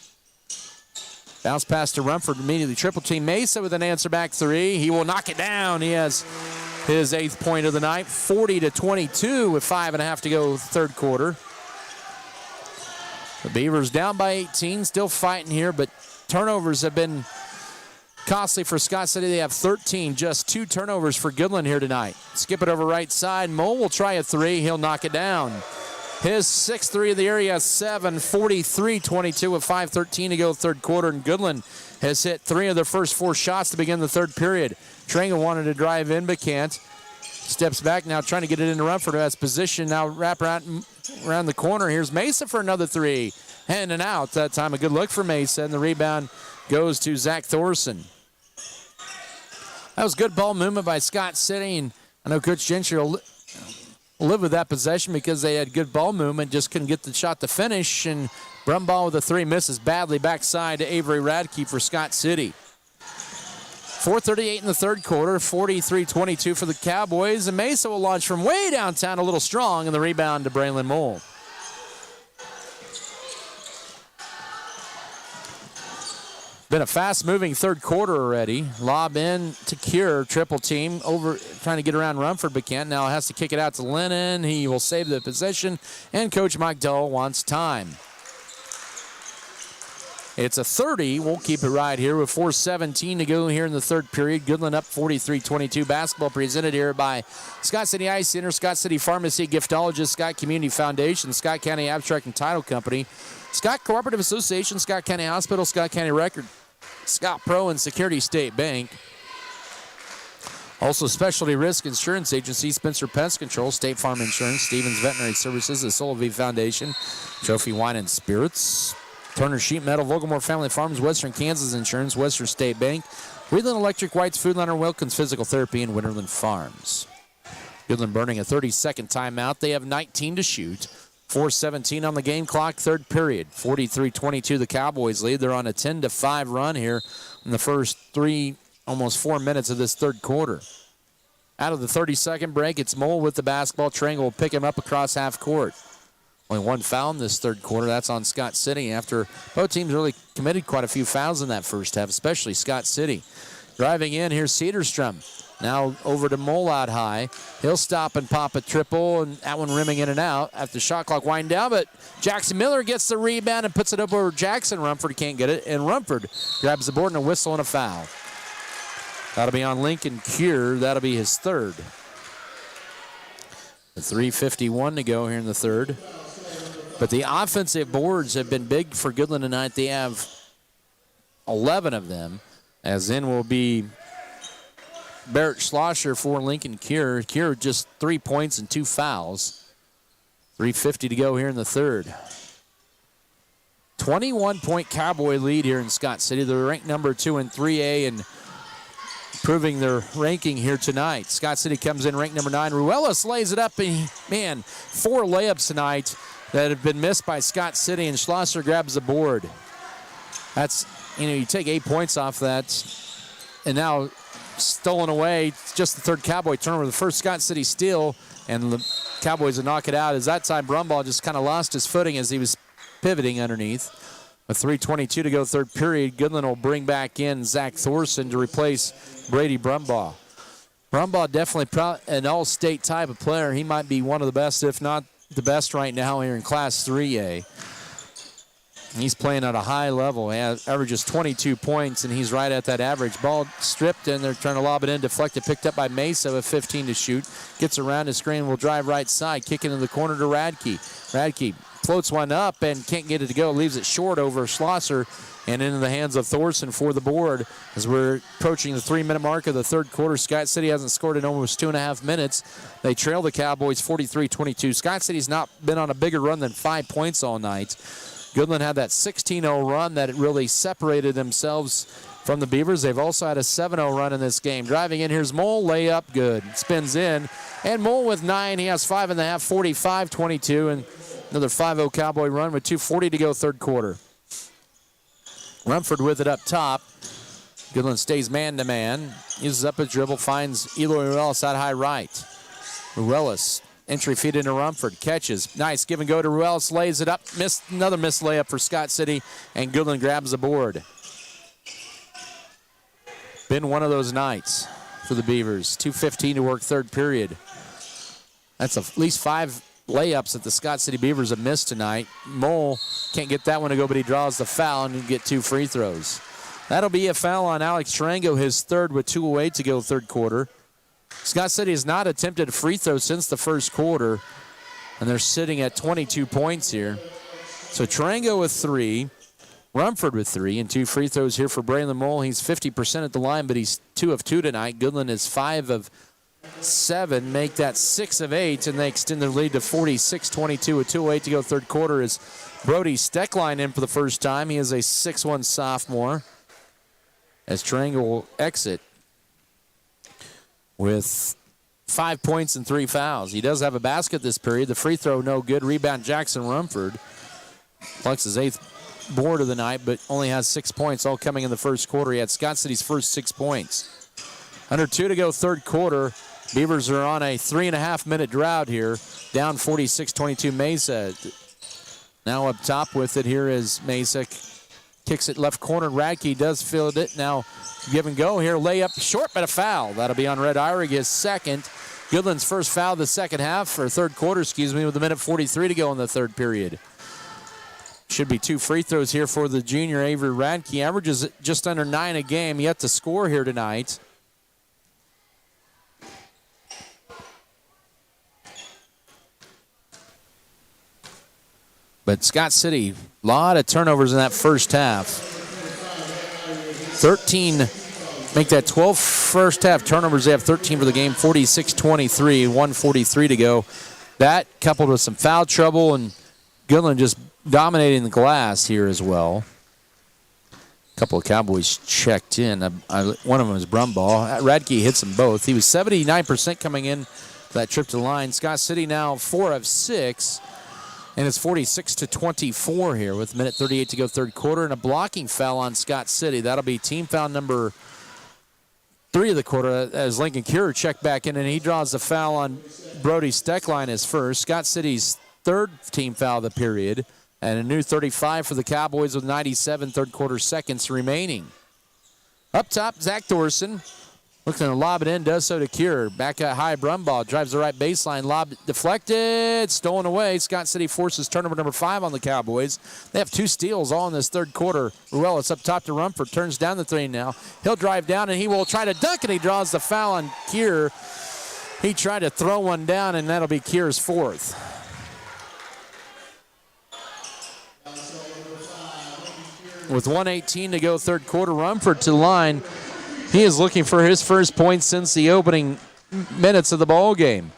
Bounce pass to Rumford, immediately triple team. Mesa with an answer back 3. He will knock it down. He has his 8th point of the night, 40-22 with 5.5 to go, third quarter. The Beavers down by 18, still fighting here, but turnovers have been costly for Scott City. They have 13, just 2 turnovers for Goodland here tonight. Skip it over right side. Mole will try a 3. He'll knock it down. His 6th 3 of the area, 7, 43-22 with 5:13 to go, third quarter, and Goodland has hit 3 of their first 4 shots to begin the third period. Tarango wanted to drive in, but can't. Steps back now, trying to get it into Rumford, who has position. Now wrap around the corner. Here's Mesa for another 3. In and out. That time a good look for Mesa, and the rebound goes to Zach Thorson. That was good ball movement by Scott City, and I know Coach Gentry will live with that possession because they had good ball movement, just couldn't get the shot to finish, and Brumbaugh with a 3 misses badly backside to Avery Radke for Scott City. 4:38 in the third quarter, 43-22 for the Cowboys, and Mesa will launch from way downtown a little strong, and the rebound to Braylon Mole. Been a fast-moving third quarter already. Lob in to Kier, triple team, over trying to get around Rumford, but can't. Now has to kick it out to Lennon. He will save the possession, and Coach Mike Dell wants time. It's a 30. We'll keep it right here with 4:17 to go here in the third period. Goodland up 43-22. Basketball presented here by Scott City Ice Center, Scott City Pharmacy, Giftologist, Scott Community Foundation, Scott County Abstract and Title Company, Scott Cooperative Association, Scott County Hospital, Scott County Record, Scott Pro, and Security State Bank. Also, Specialty Risk Insurance Agency, Spencer Pest Control, State Farm Insurance, Stevens Veterinary Services, the Solovie Foundation, Trophy Wine and Spirits, Turner Sheet Metal, Vogelmore Family Farms, Western Kansas Insurance, Western State Bank, Wheatland Electric, White's Food Line, Wilkins Physical Therapy, and Winterland Farms. Goodland burning a 30-second timeout. They have 19 to shoot. 4:17 on the game clock, third period. 43-22 the Cowboys lead. They're on a 10-5 run here in the first 3, almost 4 minutes of this third quarter. Out of the 30-second break, it's Mole with the basketball. Tarango will pick him up across half court. Only 1 foul in this third quarter. That's on Scott City after both teams really committed quite a few fouls in that first half, especially Scott City. Driving in, here's Cedarstrom. Now over to Mole out high. He'll stop and pop a triple, and that one rimming in and out after the shot clock wind down, but Jackson Miller gets the rebound and puts it up over Jackson. Rumford can't get it, and Rumford grabs the board and a whistle and a foul. That'll be on Lincoln Kier. That'll be his 3rd. 3:51 to go here in the third. But the offensive boards have been big for Goodland tonight. They have 11 of them, as in will be Barrett Schlosser for Lincoln Cure. Cure just 3 points and 2 fouls. 3:50 to go here in the third. 21-point Cowboy lead here in Scott City. They're ranked number 2 in 3A and improving their ranking here tonight. Scott City comes in ranked number 9. Ruelas lays it up, and 4 layups tonight that have been missed by Scott City, and Schlosser grabs the board. That's, you take 8 points off that, and now stolen away. It's just the third Cowboy turnover. The first Scott City steal, and the Cowboys will knock it out. As that time, Brumbaugh just kind of lost his footing as he was pivoting underneath. With 3:22 to go third period, Goodland will bring back in Zach Thorson to replace Brady Brumbaugh. Brumbaugh definitely an all-state type of player. He might be one of the best, if not the best right now here in Class 3A. He's playing at a high level. He averages 22 points, and he's right at that average. Ball stripped, and they're trying to lob it in, deflected, picked up by Mesa with 15 to shoot. Gets around the screen, will drive right side, kick into the corner to Radke. Radke floats one up and can't get it to go. Leaves it short over Schlosser and into the hands of Thorson for the board. As we're approaching the 3-minute mark of the third quarter, Scott City hasn't scored in almost 2.5 minutes. They trail the Cowboys 43-22. Scott City's not been on a bigger run than 5 points all night. Goodland had that 16-0 run that really separated themselves from the Beavers. They've also had a 7-0 run in this game. Driving in, here's Mole, layup, good. Spins in, and Mole with 9. He has 5.5, 45-22, and another 5-0 Cowboy run with 2:40 to go third quarter. Rumford with it up top. Goodland stays man-to-man. Uses up his dribble, finds Eloy Ruelas out high right. Ruelas, entry feed into Rumford, catches. Nice give and go to Ruelas, lays it up. Another missed layup for Scott City, and Goodland grabs the board. Been one of those nights for the Beavers. 2:15 to work third period. That's at least 5 layups that the Scott City Beavers have missed tonight. Mole can't get that one to go, but he draws the foul and get 2 free throws. That'll be a foul on Alex Tarango, his third with 2:08 to go third quarter. Scott City has not attempted a free throw since the first quarter, and they're sitting at 22 points here. So Tarango with 3, Rumford with 3, and 2 free throws here for Braylon Mole. He's 50% at the line, but he's 2 of 2 tonight. Goodland is 5 of 7, make that 6 of 8, and they extend their lead to 46-22 with 2:08 to go third quarter. As Brody Steckline in for the first time. He is a 6'1 sophomore. As Tarango will exit with 5 points and 3 fouls. He does have a basket this period. The free throw no good. Rebound Jackson Rumford. Plucks his 8th board of the night, but only has 6 points, all coming in the first quarter. He had Scott City's first 6 points. Under 2 to go third quarter. Beavers are on a 3.5-minute drought here. Down 46-22 Mesa. Now up top with it here is Mesa. Kicks it left corner. Radke does field it. Now give and go here. Layup short, but a foul. That'll be on Red Iriga's second. Goodland's first foul of the second half, or third quarter, with 1:43 to go in the third period. Should be 2 free throws here for the junior Avery Radke. Averages just under 9 a game. Yet to score here tonight. But Scott City, a lot of turnovers in that first half. 13, make that 12 first half turnovers. They have 13 for the game, 46-23, 1:43 to go. That coupled with some foul trouble and Goodland just dominating the glass here as well. A couple of Cowboys checked in. One of them was Brumbaugh. Radke hits them both. He was 79% coming in that trip to the line. Scott City now 4 of 6. And it's 46-24 here with 1:38 to go third quarter, and a blocking foul on Scott City. That'll be team foul number 3 of the quarter as Lincoln Cure checked back in, and he draws the foul on Brody Steckline as first. Scott City's 3rd team foul of the period, and a new 35 for the Cowboys with 97 third quarter seconds remaining. Up top, Zach Thorson. Looking to lob it in, does so to Cure. Back at high, Brumbaugh drives the right baseline. Lob deflected, stolen away. Scott City forces turnover number 5 on the Cowboys. They have 2 steals all in this third quarter. Ruelas up top to Rumford, turns down the 3 now. He'll drive down, and he will try to dunk, and he draws the foul on Cure. He tried to throw one down, and that'll be Keir's fourth. With 1:18 to go, third quarter, Rumford to the line. He is looking for his first point since the opening minutes of the ball game.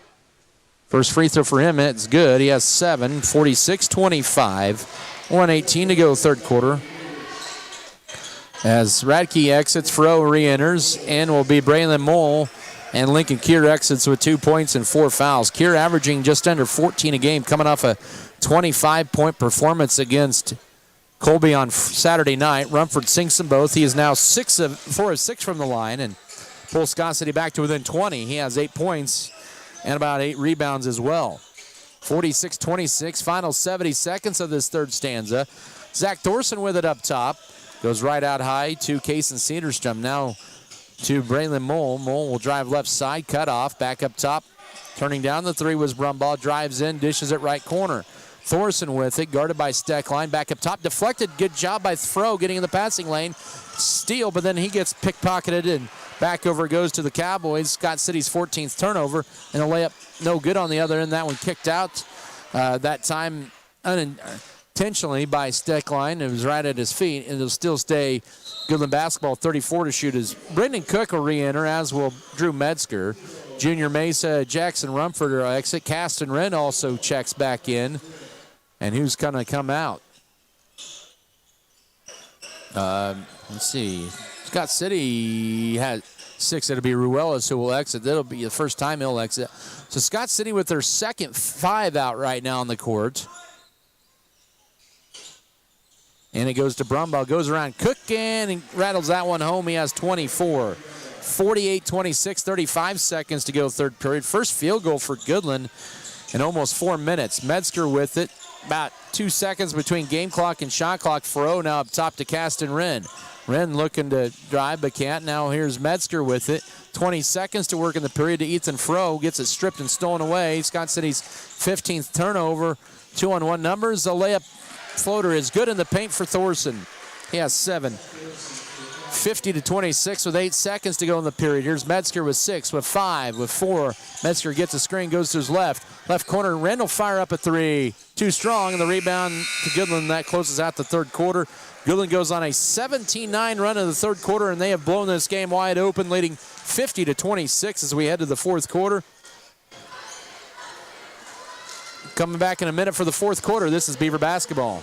First free throw for him, it's good. He has 7, 46-25. 1:18 to go, third quarter. As Radke exits, Fro re-enters, and will be Braylon Mole, and Lincoln Keir exits with 2 points and 4 fouls. Keir averaging just under 14 a game, coming off a 25-point performance against Colby on Saturday night. Rumford sinks them both. He is now 4 of 6 from the line and pulls Scott City back to within 20. He has 8 points and about 8 rebounds as well. 46-26, final 70 seconds of this third stanza. Zach Thorson with it up top. Goes right out high to Kason Cedarstrom. Now to Braylon Mole. Mole will drive left side, cut off, back up top. Turning down the three was Brumbaugh. Drives in, dishes it right corner. Thorson with it, guarded by Steckline. Back up top, deflected. Good job by Fro getting in the passing lane. Steal, but then he gets pickpocketed and back over goes to the Cowboys. Scott City's 14th turnover, and a layup no good on the other end. That one kicked out that time unintentionally by Steckline. It was right at his feet, and it'll still stay Goodland basketball. 34 to shoot as Brendan Cook will re-enter, as will Drew Metzger. Junior Mesa, Jackson Rumford will exit. Caston Wren also checks back in. And who's going to come out? Let's see. Scott City has 6. It'll be Ruelas who will exit. That'll be the first time he'll exit. So Scott City with their second 5 out right now on the court. And it goes to Brumbaugh. Goes around Cook and rattles that one home. He has 24. 48-26, 35 seconds to go third period. First field goal for Goodland in almost 4 minutes. Metzger with it. About 2 seconds between game clock and shot clock. Fro now up top to Caston Wren. Wren looking to drive but can't. Now here's Metzger with it. 20 seconds to work in the period to Ethan Fro. Gets it stripped and stolen away. Scott City's 15th turnover. 2-on-1 numbers. The layup floater is good in the paint for Thorson. He has 7. 50-26 with 8 seconds to go in the period. Here's Metzger with 6, with 5, with 4. Metzger gets a screen, goes to his left. Left corner, Randall fire up a 3. Too strong, and the rebound to Goodland. That closes out the third quarter. Goodland goes on a 17-9 run in the third quarter, and they have blown this game wide open, leading 50-26 as we head to the fourth quarter. Coming back in a minute for the fourth quarter. This is Beaver basketball.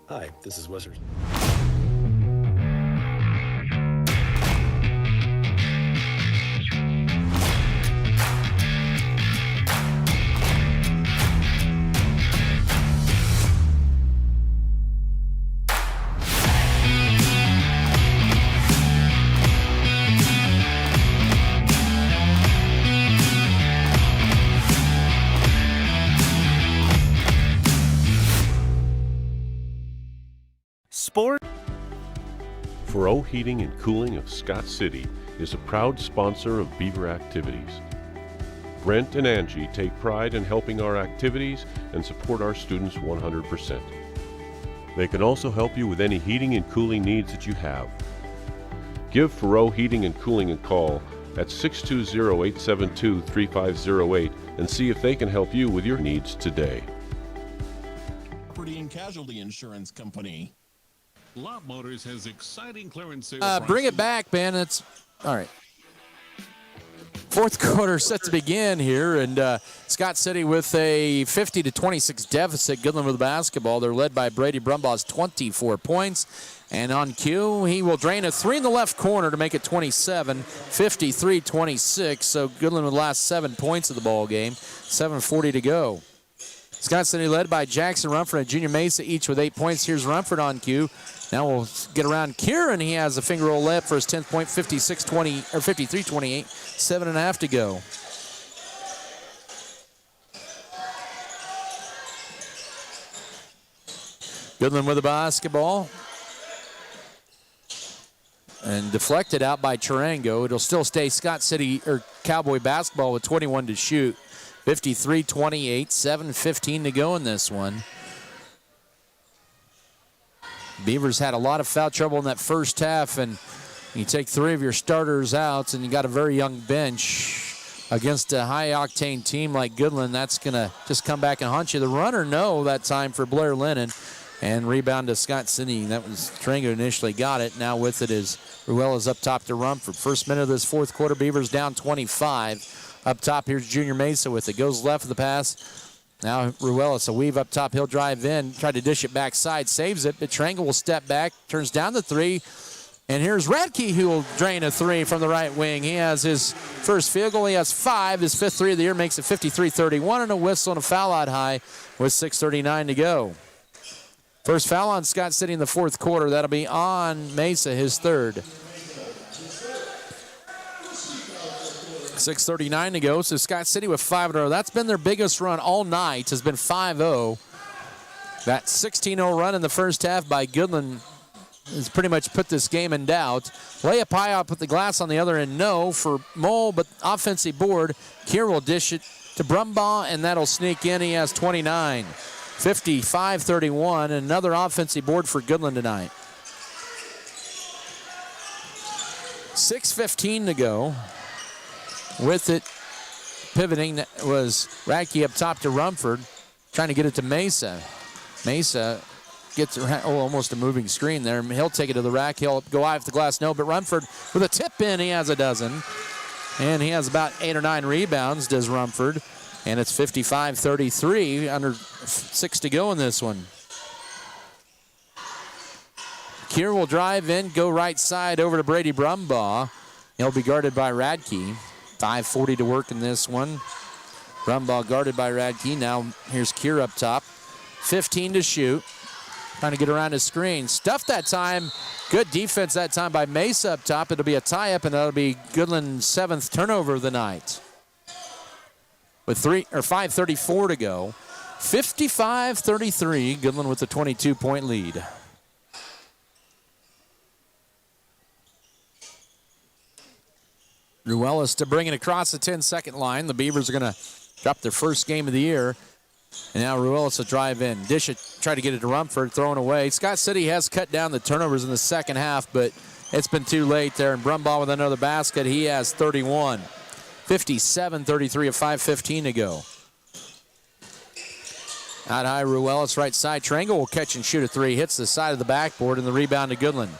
Hi, this is Wizard. Sport. Fro Heating and Cooling of Scott City is a proud sponsor of Beaver activities. Brent and Angie take pride in helping our activities and support our students 100%. They can also help you with any heating and cooling needs that you have. Give Fro Heating and Cooling a call at 620-872-3508 and see if they can help you with your needs today. Property and Casualty Insurance Company. Lot Motors has exciting clearance sale. Bring it back, Ben. It's all right. Fourth quarter set to begin here, and Scott City with a 50-26 deficit. Goodland with the basketball. They're led by Brady Brumbaugh's 24 points. And on cue, he will drain a 3 in the left corner to make it 27, 53-26. So Goodland with the last 7 points of the ball game. 7:40 to go. Scott City led by Jackson Rumford and Junior Mesa, each with 8 points. Here's Rumford on cue. Now we'll get around Kieran. He has a finger roll layup for his 10th point, 56-20 or 53-28. 7.5 to go. Goodland with the basketball. And deflected out by Tarango. It'll still stay Scott City or Cowboy basketball with 21 to shoot. 53-28, 7:15 to go in this one. Beavers had a lot of foul trouble in that first half, and you take 3 of your starters out, and you got a very young bench. against a high-octane team like Goodland, that's going to just come back and haunt you. The runner, no, that time for Blair Lennon. And rebound to Scott City. That was Trango initially got it. Now with it is Ruella's up top to Rumford. First minute of this fourth quarter, Beavers down 25. Up top, here's Junior Mesa with it. Goes left of the pass. Now Ruelas, a weave up top. He'll drive in, try to dish it backside, saves it, but Trango will step back, turns down the three. And here's Radke, who will drain a three from the right wing. He has his first field goal. He has 5. His 5th three of the year makes it 53-31, and a whistle and a foul out high with 6:39 to go. First foul on Scott City in the fourth quarter. That'll be on Mesa, his 3rd. 6:39 to go. So Scott City with 5 in a row. That's been their biggest run all night, has been 5-0. That 16-0 run in the first half by Goodland has pretty much put this game in doubt. Layup high up with the glass on the other end, no for Mole, but offensive board. Kier will dish it to Brumbaugh, and that'll sneak in. He has 29. 55-31, another offensive board for Goodland tonight. 6:15 to go. With it, pivoting was Radke up top to Rumford, trying to get it to Mesa. Mesa gets almost a moving screen there. He'll take it to the rack. He'll go off the glass, no, but Rumford with a tip in, he has a dozen. And he has about 8 or 9 rebounds, does Rumford. And it's 55-33, under 6 to go in this one. Kier will drive in, go right side over to Brady Brumbaugh. He'll be guarded by Radke. 5:40 to work in this one. Brumbaugh guarded by Radke. Now here's Kier up top. 15 to shoot. Trying to get around his screen. Stuffed that time. Good defense that time by Mesa up top. It'll be a tie-up, and that'll be Goodland's 7th turnover of the night. With 5:34 to go. 55-33, Goodland with a 22-point lead. Ruelas to bring it across the 10-second line. The Beavers are going to drop their first game of the year. And now Ruelas will drive in. Dish it, try to get it to Rumford, thrown away. Scott City has cut down the turnovers in the second half, but it's been too late there. And Brumbaugh with another basket. He has 31. 57-33 of 5:15 to go. Out high, Ruelas right side. Trango will catch and shoot a 3. Hits the side of the backboard, and the rebound to Goodland.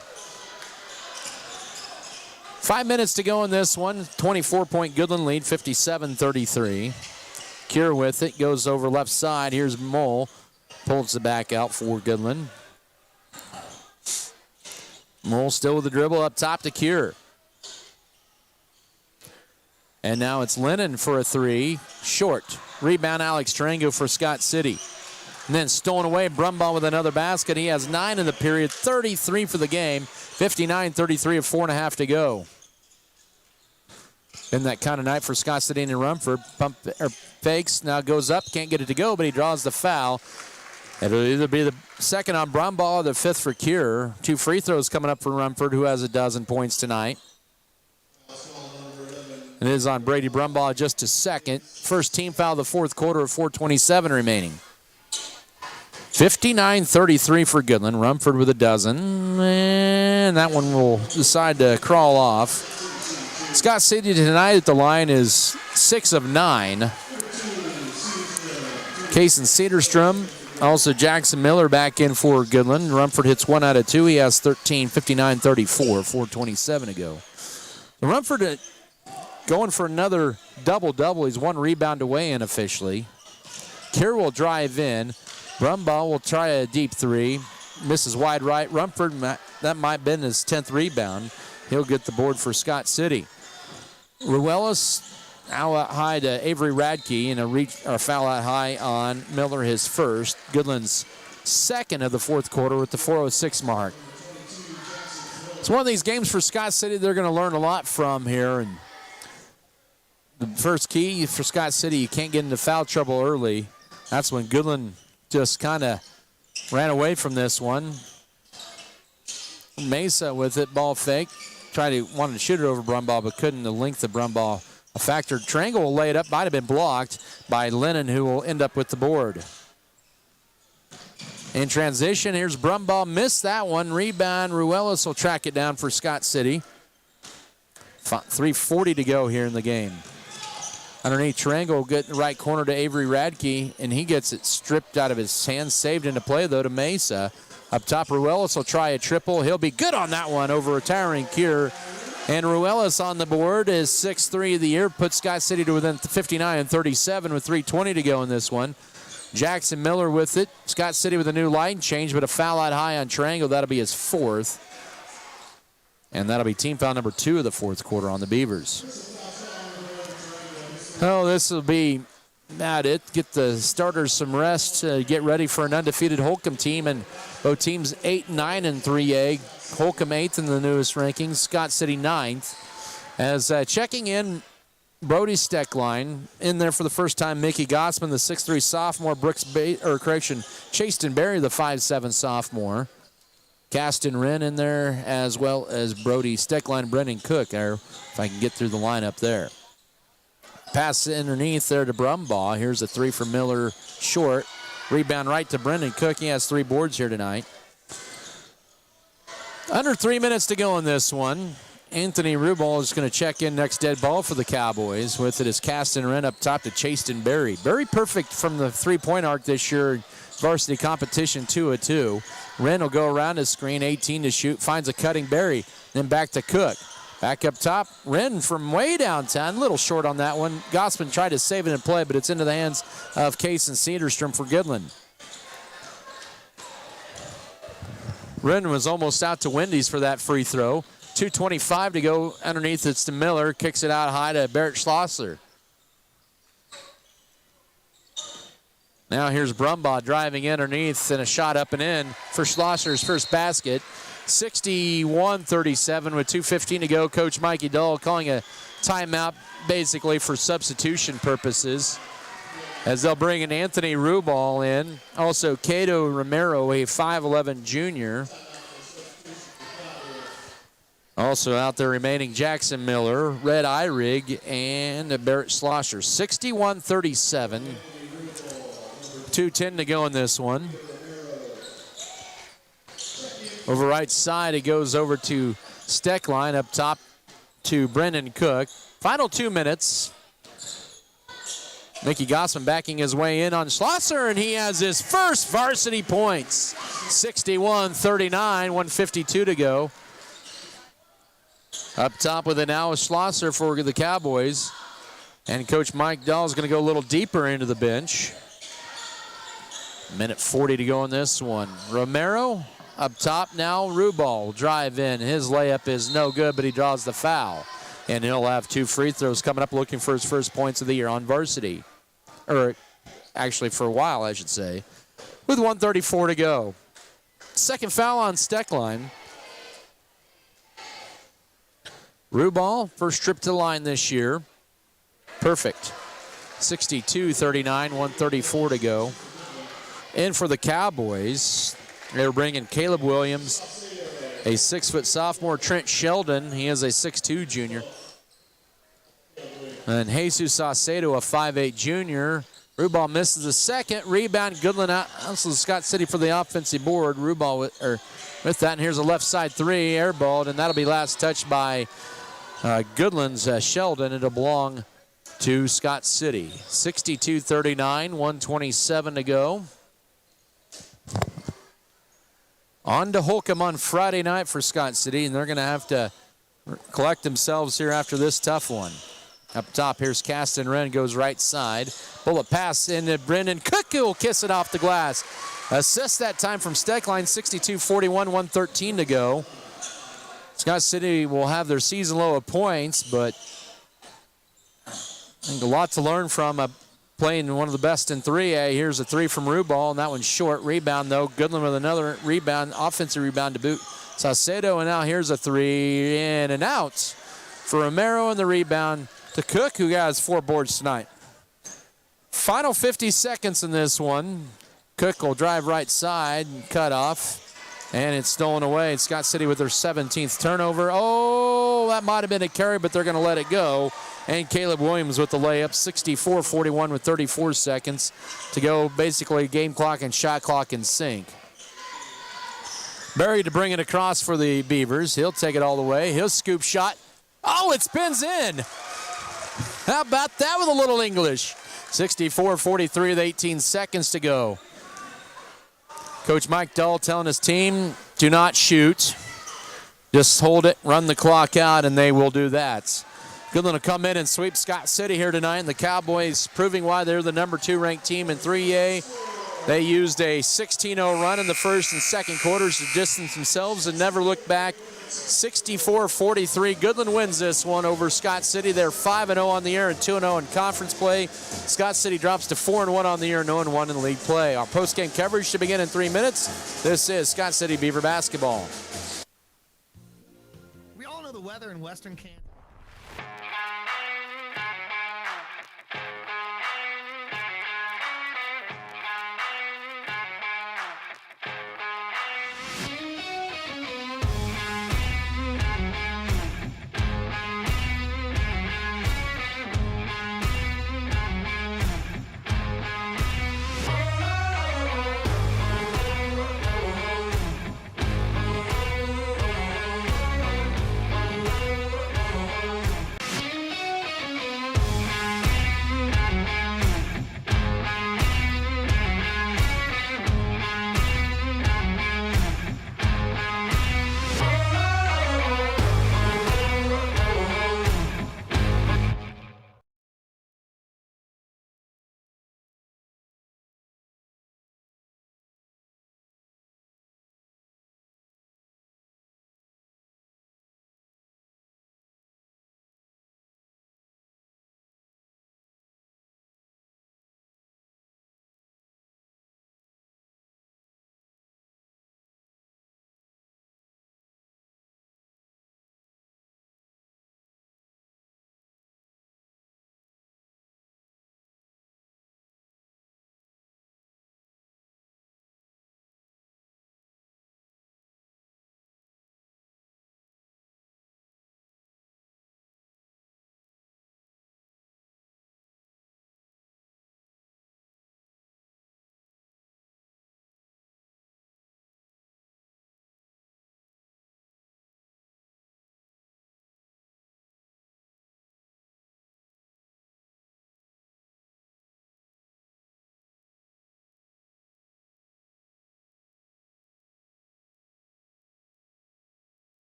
5 minutes to go in this one. 24-point Goodland lead, 57-33. Kier with it, goes over left side. Here's Mole. Pulls the back out for Goodland. Mole still with the dribble up top to Kier. And now it's Lennon for a 3. Short. Rebound Alex Trango for Scott City. And then stolen away, Brumbaugh with another basket. He has 9 in the period, 33 for the game. 59-33 of 4.5 to go. Been that kind of night for Scott City and Rumford. Fakes, now goes up, can't get it to go, but he draws the foul. It'll either be the second on Brumbaugh or the 5th for Kier. 2 free throws coming up for Rumford, who has a dozen points tonight. It is on Brady Brumbaugh just a second. First team foul of the fourth quarter of 4:27 remaining. 59-33 for Goodland. Rumford with a dozen. And that one will decide to crawl off. Scott City tonight at the line is 6 of 9. Kaysen Cedarstrom, also Jackson Miller back in for Goodland. Rumford hits 1 out of 2. He has 13, 59-34, 4:27 to go. Rumford going for another double-double. He's 1 rebound away unofficially. Kier will drive in. Brumbaugh will try a deep 3. Misses wide right. Rumford, that might have been his 10th rebound. He'll get the board for Scott City. Ruelas out high to Avery Radke, and a foul out high on Miller, his first. Goodland's 2nd of the fourth quarter with the 4:06 mark. It's one of these games for Scott City they're going to learn a lot from here. And the first key for Scott City, you can't get into foul trouble early. That's when Goodland just kind of ran away from this one. Mesa with it, ball fake. Wanted to shoot it over Brumbaugh, but couldn't. The length of Brumbaugh a factor. Trango will lay it up. Might have been blocked by Lennon, who will end up with the board. In transition, here's Brumbaugh. Missed that one. Rebound. Ruelas will track it down for Scott City. 3:40 to go here in the game. Underneath, Triangle get the right corner to Avery Radke, and he gets it stripped out of his hands, saved into play, though, to Mesa. Up top, Ruelas will try a triple. He'll be good on that one over a towering Cure. And Ruelas on the board is 6-3 of the year, puts Scott City to within 59 and 37 with 3:20 to go in this one. Jackson Miller with it. Scott City with a new line change, but a foul out high on Triangle. That'll be his fourth. And that'll be team foul number 2 of the fourth quarter on the Beavers. Oh, this will be about it. Get the starters some rest. Get ready for an undefeated Holcomb team. And both teams 8-9 in 3A. Holcomb 8th in the newest rankings. Scott City 9th. As checking in, Brody Steckline. In there for the first time, Mickey Gossman, the 6'3 sophomore. Chaston Berry, the 5'7 sophomore. Caston Wren in there, as well as Brody Steckline, Brendan Cook. If I can get through the lineup there. Pass underneath there to Brumbaugh. Here's a 3 for Miller, short. Rebound right to Brendan Cook. He has 3 boards here tonight. Under 3 minutes to go in this one. Anthony Rubal is going to check in next dead ball for the Cowboys. With it is Caston Wren up top to Chaston Berry. Very perfect from the three-point arc this year. Varsity competition 2-2. Wren will go around his screen, 18 to shoot. Finds a cutting Berry. Then back to Cook. Back up top, Wren from way downtown. A little short on that one. Gossman tried to save it in play, but it's into the hands of Case and Cedarstrom for Goodland. Wren was almost out to Wendy's for that free throw. 2:25 to go underneath. It's to Miller. Kicks it out high to Barrett Schlosser. Now here's Brumbaugh driving underneath and a shot up and in for Schlosser's first basket. 61-37 with 2:15 to go. Coach Mikey Dull calling a timeout basically for substitution purposes as they'll bring in Anthony Rubal in. Also Cato Romero, a 5'11 junior. Also out there remaining Jackson Miller, Red Eyrig, and Barrett Schlosser. 61-37. 2:10 to go in this one. Over right side, it goes over to Steckline. Up top to Brendan Cook. Final 2 minutes. Mickey Gossman backing his way in on Schlosser, and he has his first varsity points. 61-39, 1:52 to go. Up top with it now is Schlosser for the Cowboys. And Coach Mike Dahl is going to go a little deeper into the bench. Minute 40 to go in this one. Romero up top now. Rubal drive in. His layup is no good, but he draws the foul. And he'll have 2 free throws coming up, looking for his first points of the year on varsity. Or actually for a while, I should say. With 1:34 to go. Second foul on Steckline. Rubal, first trip to the line this year. Perfect. 62-39, 1:34 to go. In for the Cowboys, they're bringing Caleb Williams, a 6-foot sophomore. Trent Sheldon, he is a 6'2 junior. And Jesus Saucedo, a 5'8 junior. Rubal misses the second. Rebound, Goodland out. Also Scott City for the offensive board. Rubal with that, and here's a left side 3, airballed, and that'll be last touched by Goodland's Sheldon. It'll belong to Scott City. 62-39, 1:27 to go. On to Holcomb on Friday night for Scott City, and they're going to have to collect themselves here after this tough one. Up top, here's Caston Wren, goes right side. Bullet pass into Brendan Cook, who will kiss it off the glass. Assist that time from Steckline, 62-41, 1:13 to go. Scott City will have their season low of points, but I think a lot to learn from playing one of the best in 3A. Here's a 3 from Rubal, and that one's short. Rebound, though. Goodland with another rebound, offensive rebound to boot. Saucedo, and now here's a 3 in and out for Romero, and the rebound to Cook, who has 4 boards tonight. Final 50 seconds in this one. Cook will drive right side and cut off, and it's stolen away. Scott City with their 17th turnover. Oh, that might have been a carry, but they're going to let it go. And Caleb Williams with the layup, 64-41 with 34 seconds to go. Basically game clock and shot clock in sync. Berry to bring it across for the Beavers. He'll take it all the way. He'll scoop shot. Oh, it spins in. How about that with a little English? 64-43 with 18 seconds to go. Coach Mike Dull telling his team, do not shoot. Just hold it, run the clock out, and they will do that. Goodland will come in and sweep Scott City here tonight, and the Cowboys proving why they're the number 2 ranked team in 3A. They used a 16-0 run in the first and second quarters to distance themselves and never look back. 64-43. Goodland wins this one over Scott City. They're 5-0 on the year and 2-0 in conference play. Scott City drops to 4-1 on the year and 0-1 in league play. Our post-game coverage should begin in 3 minutes. This is Scott City Beaver basketball. We all know the weather in Western Kansas.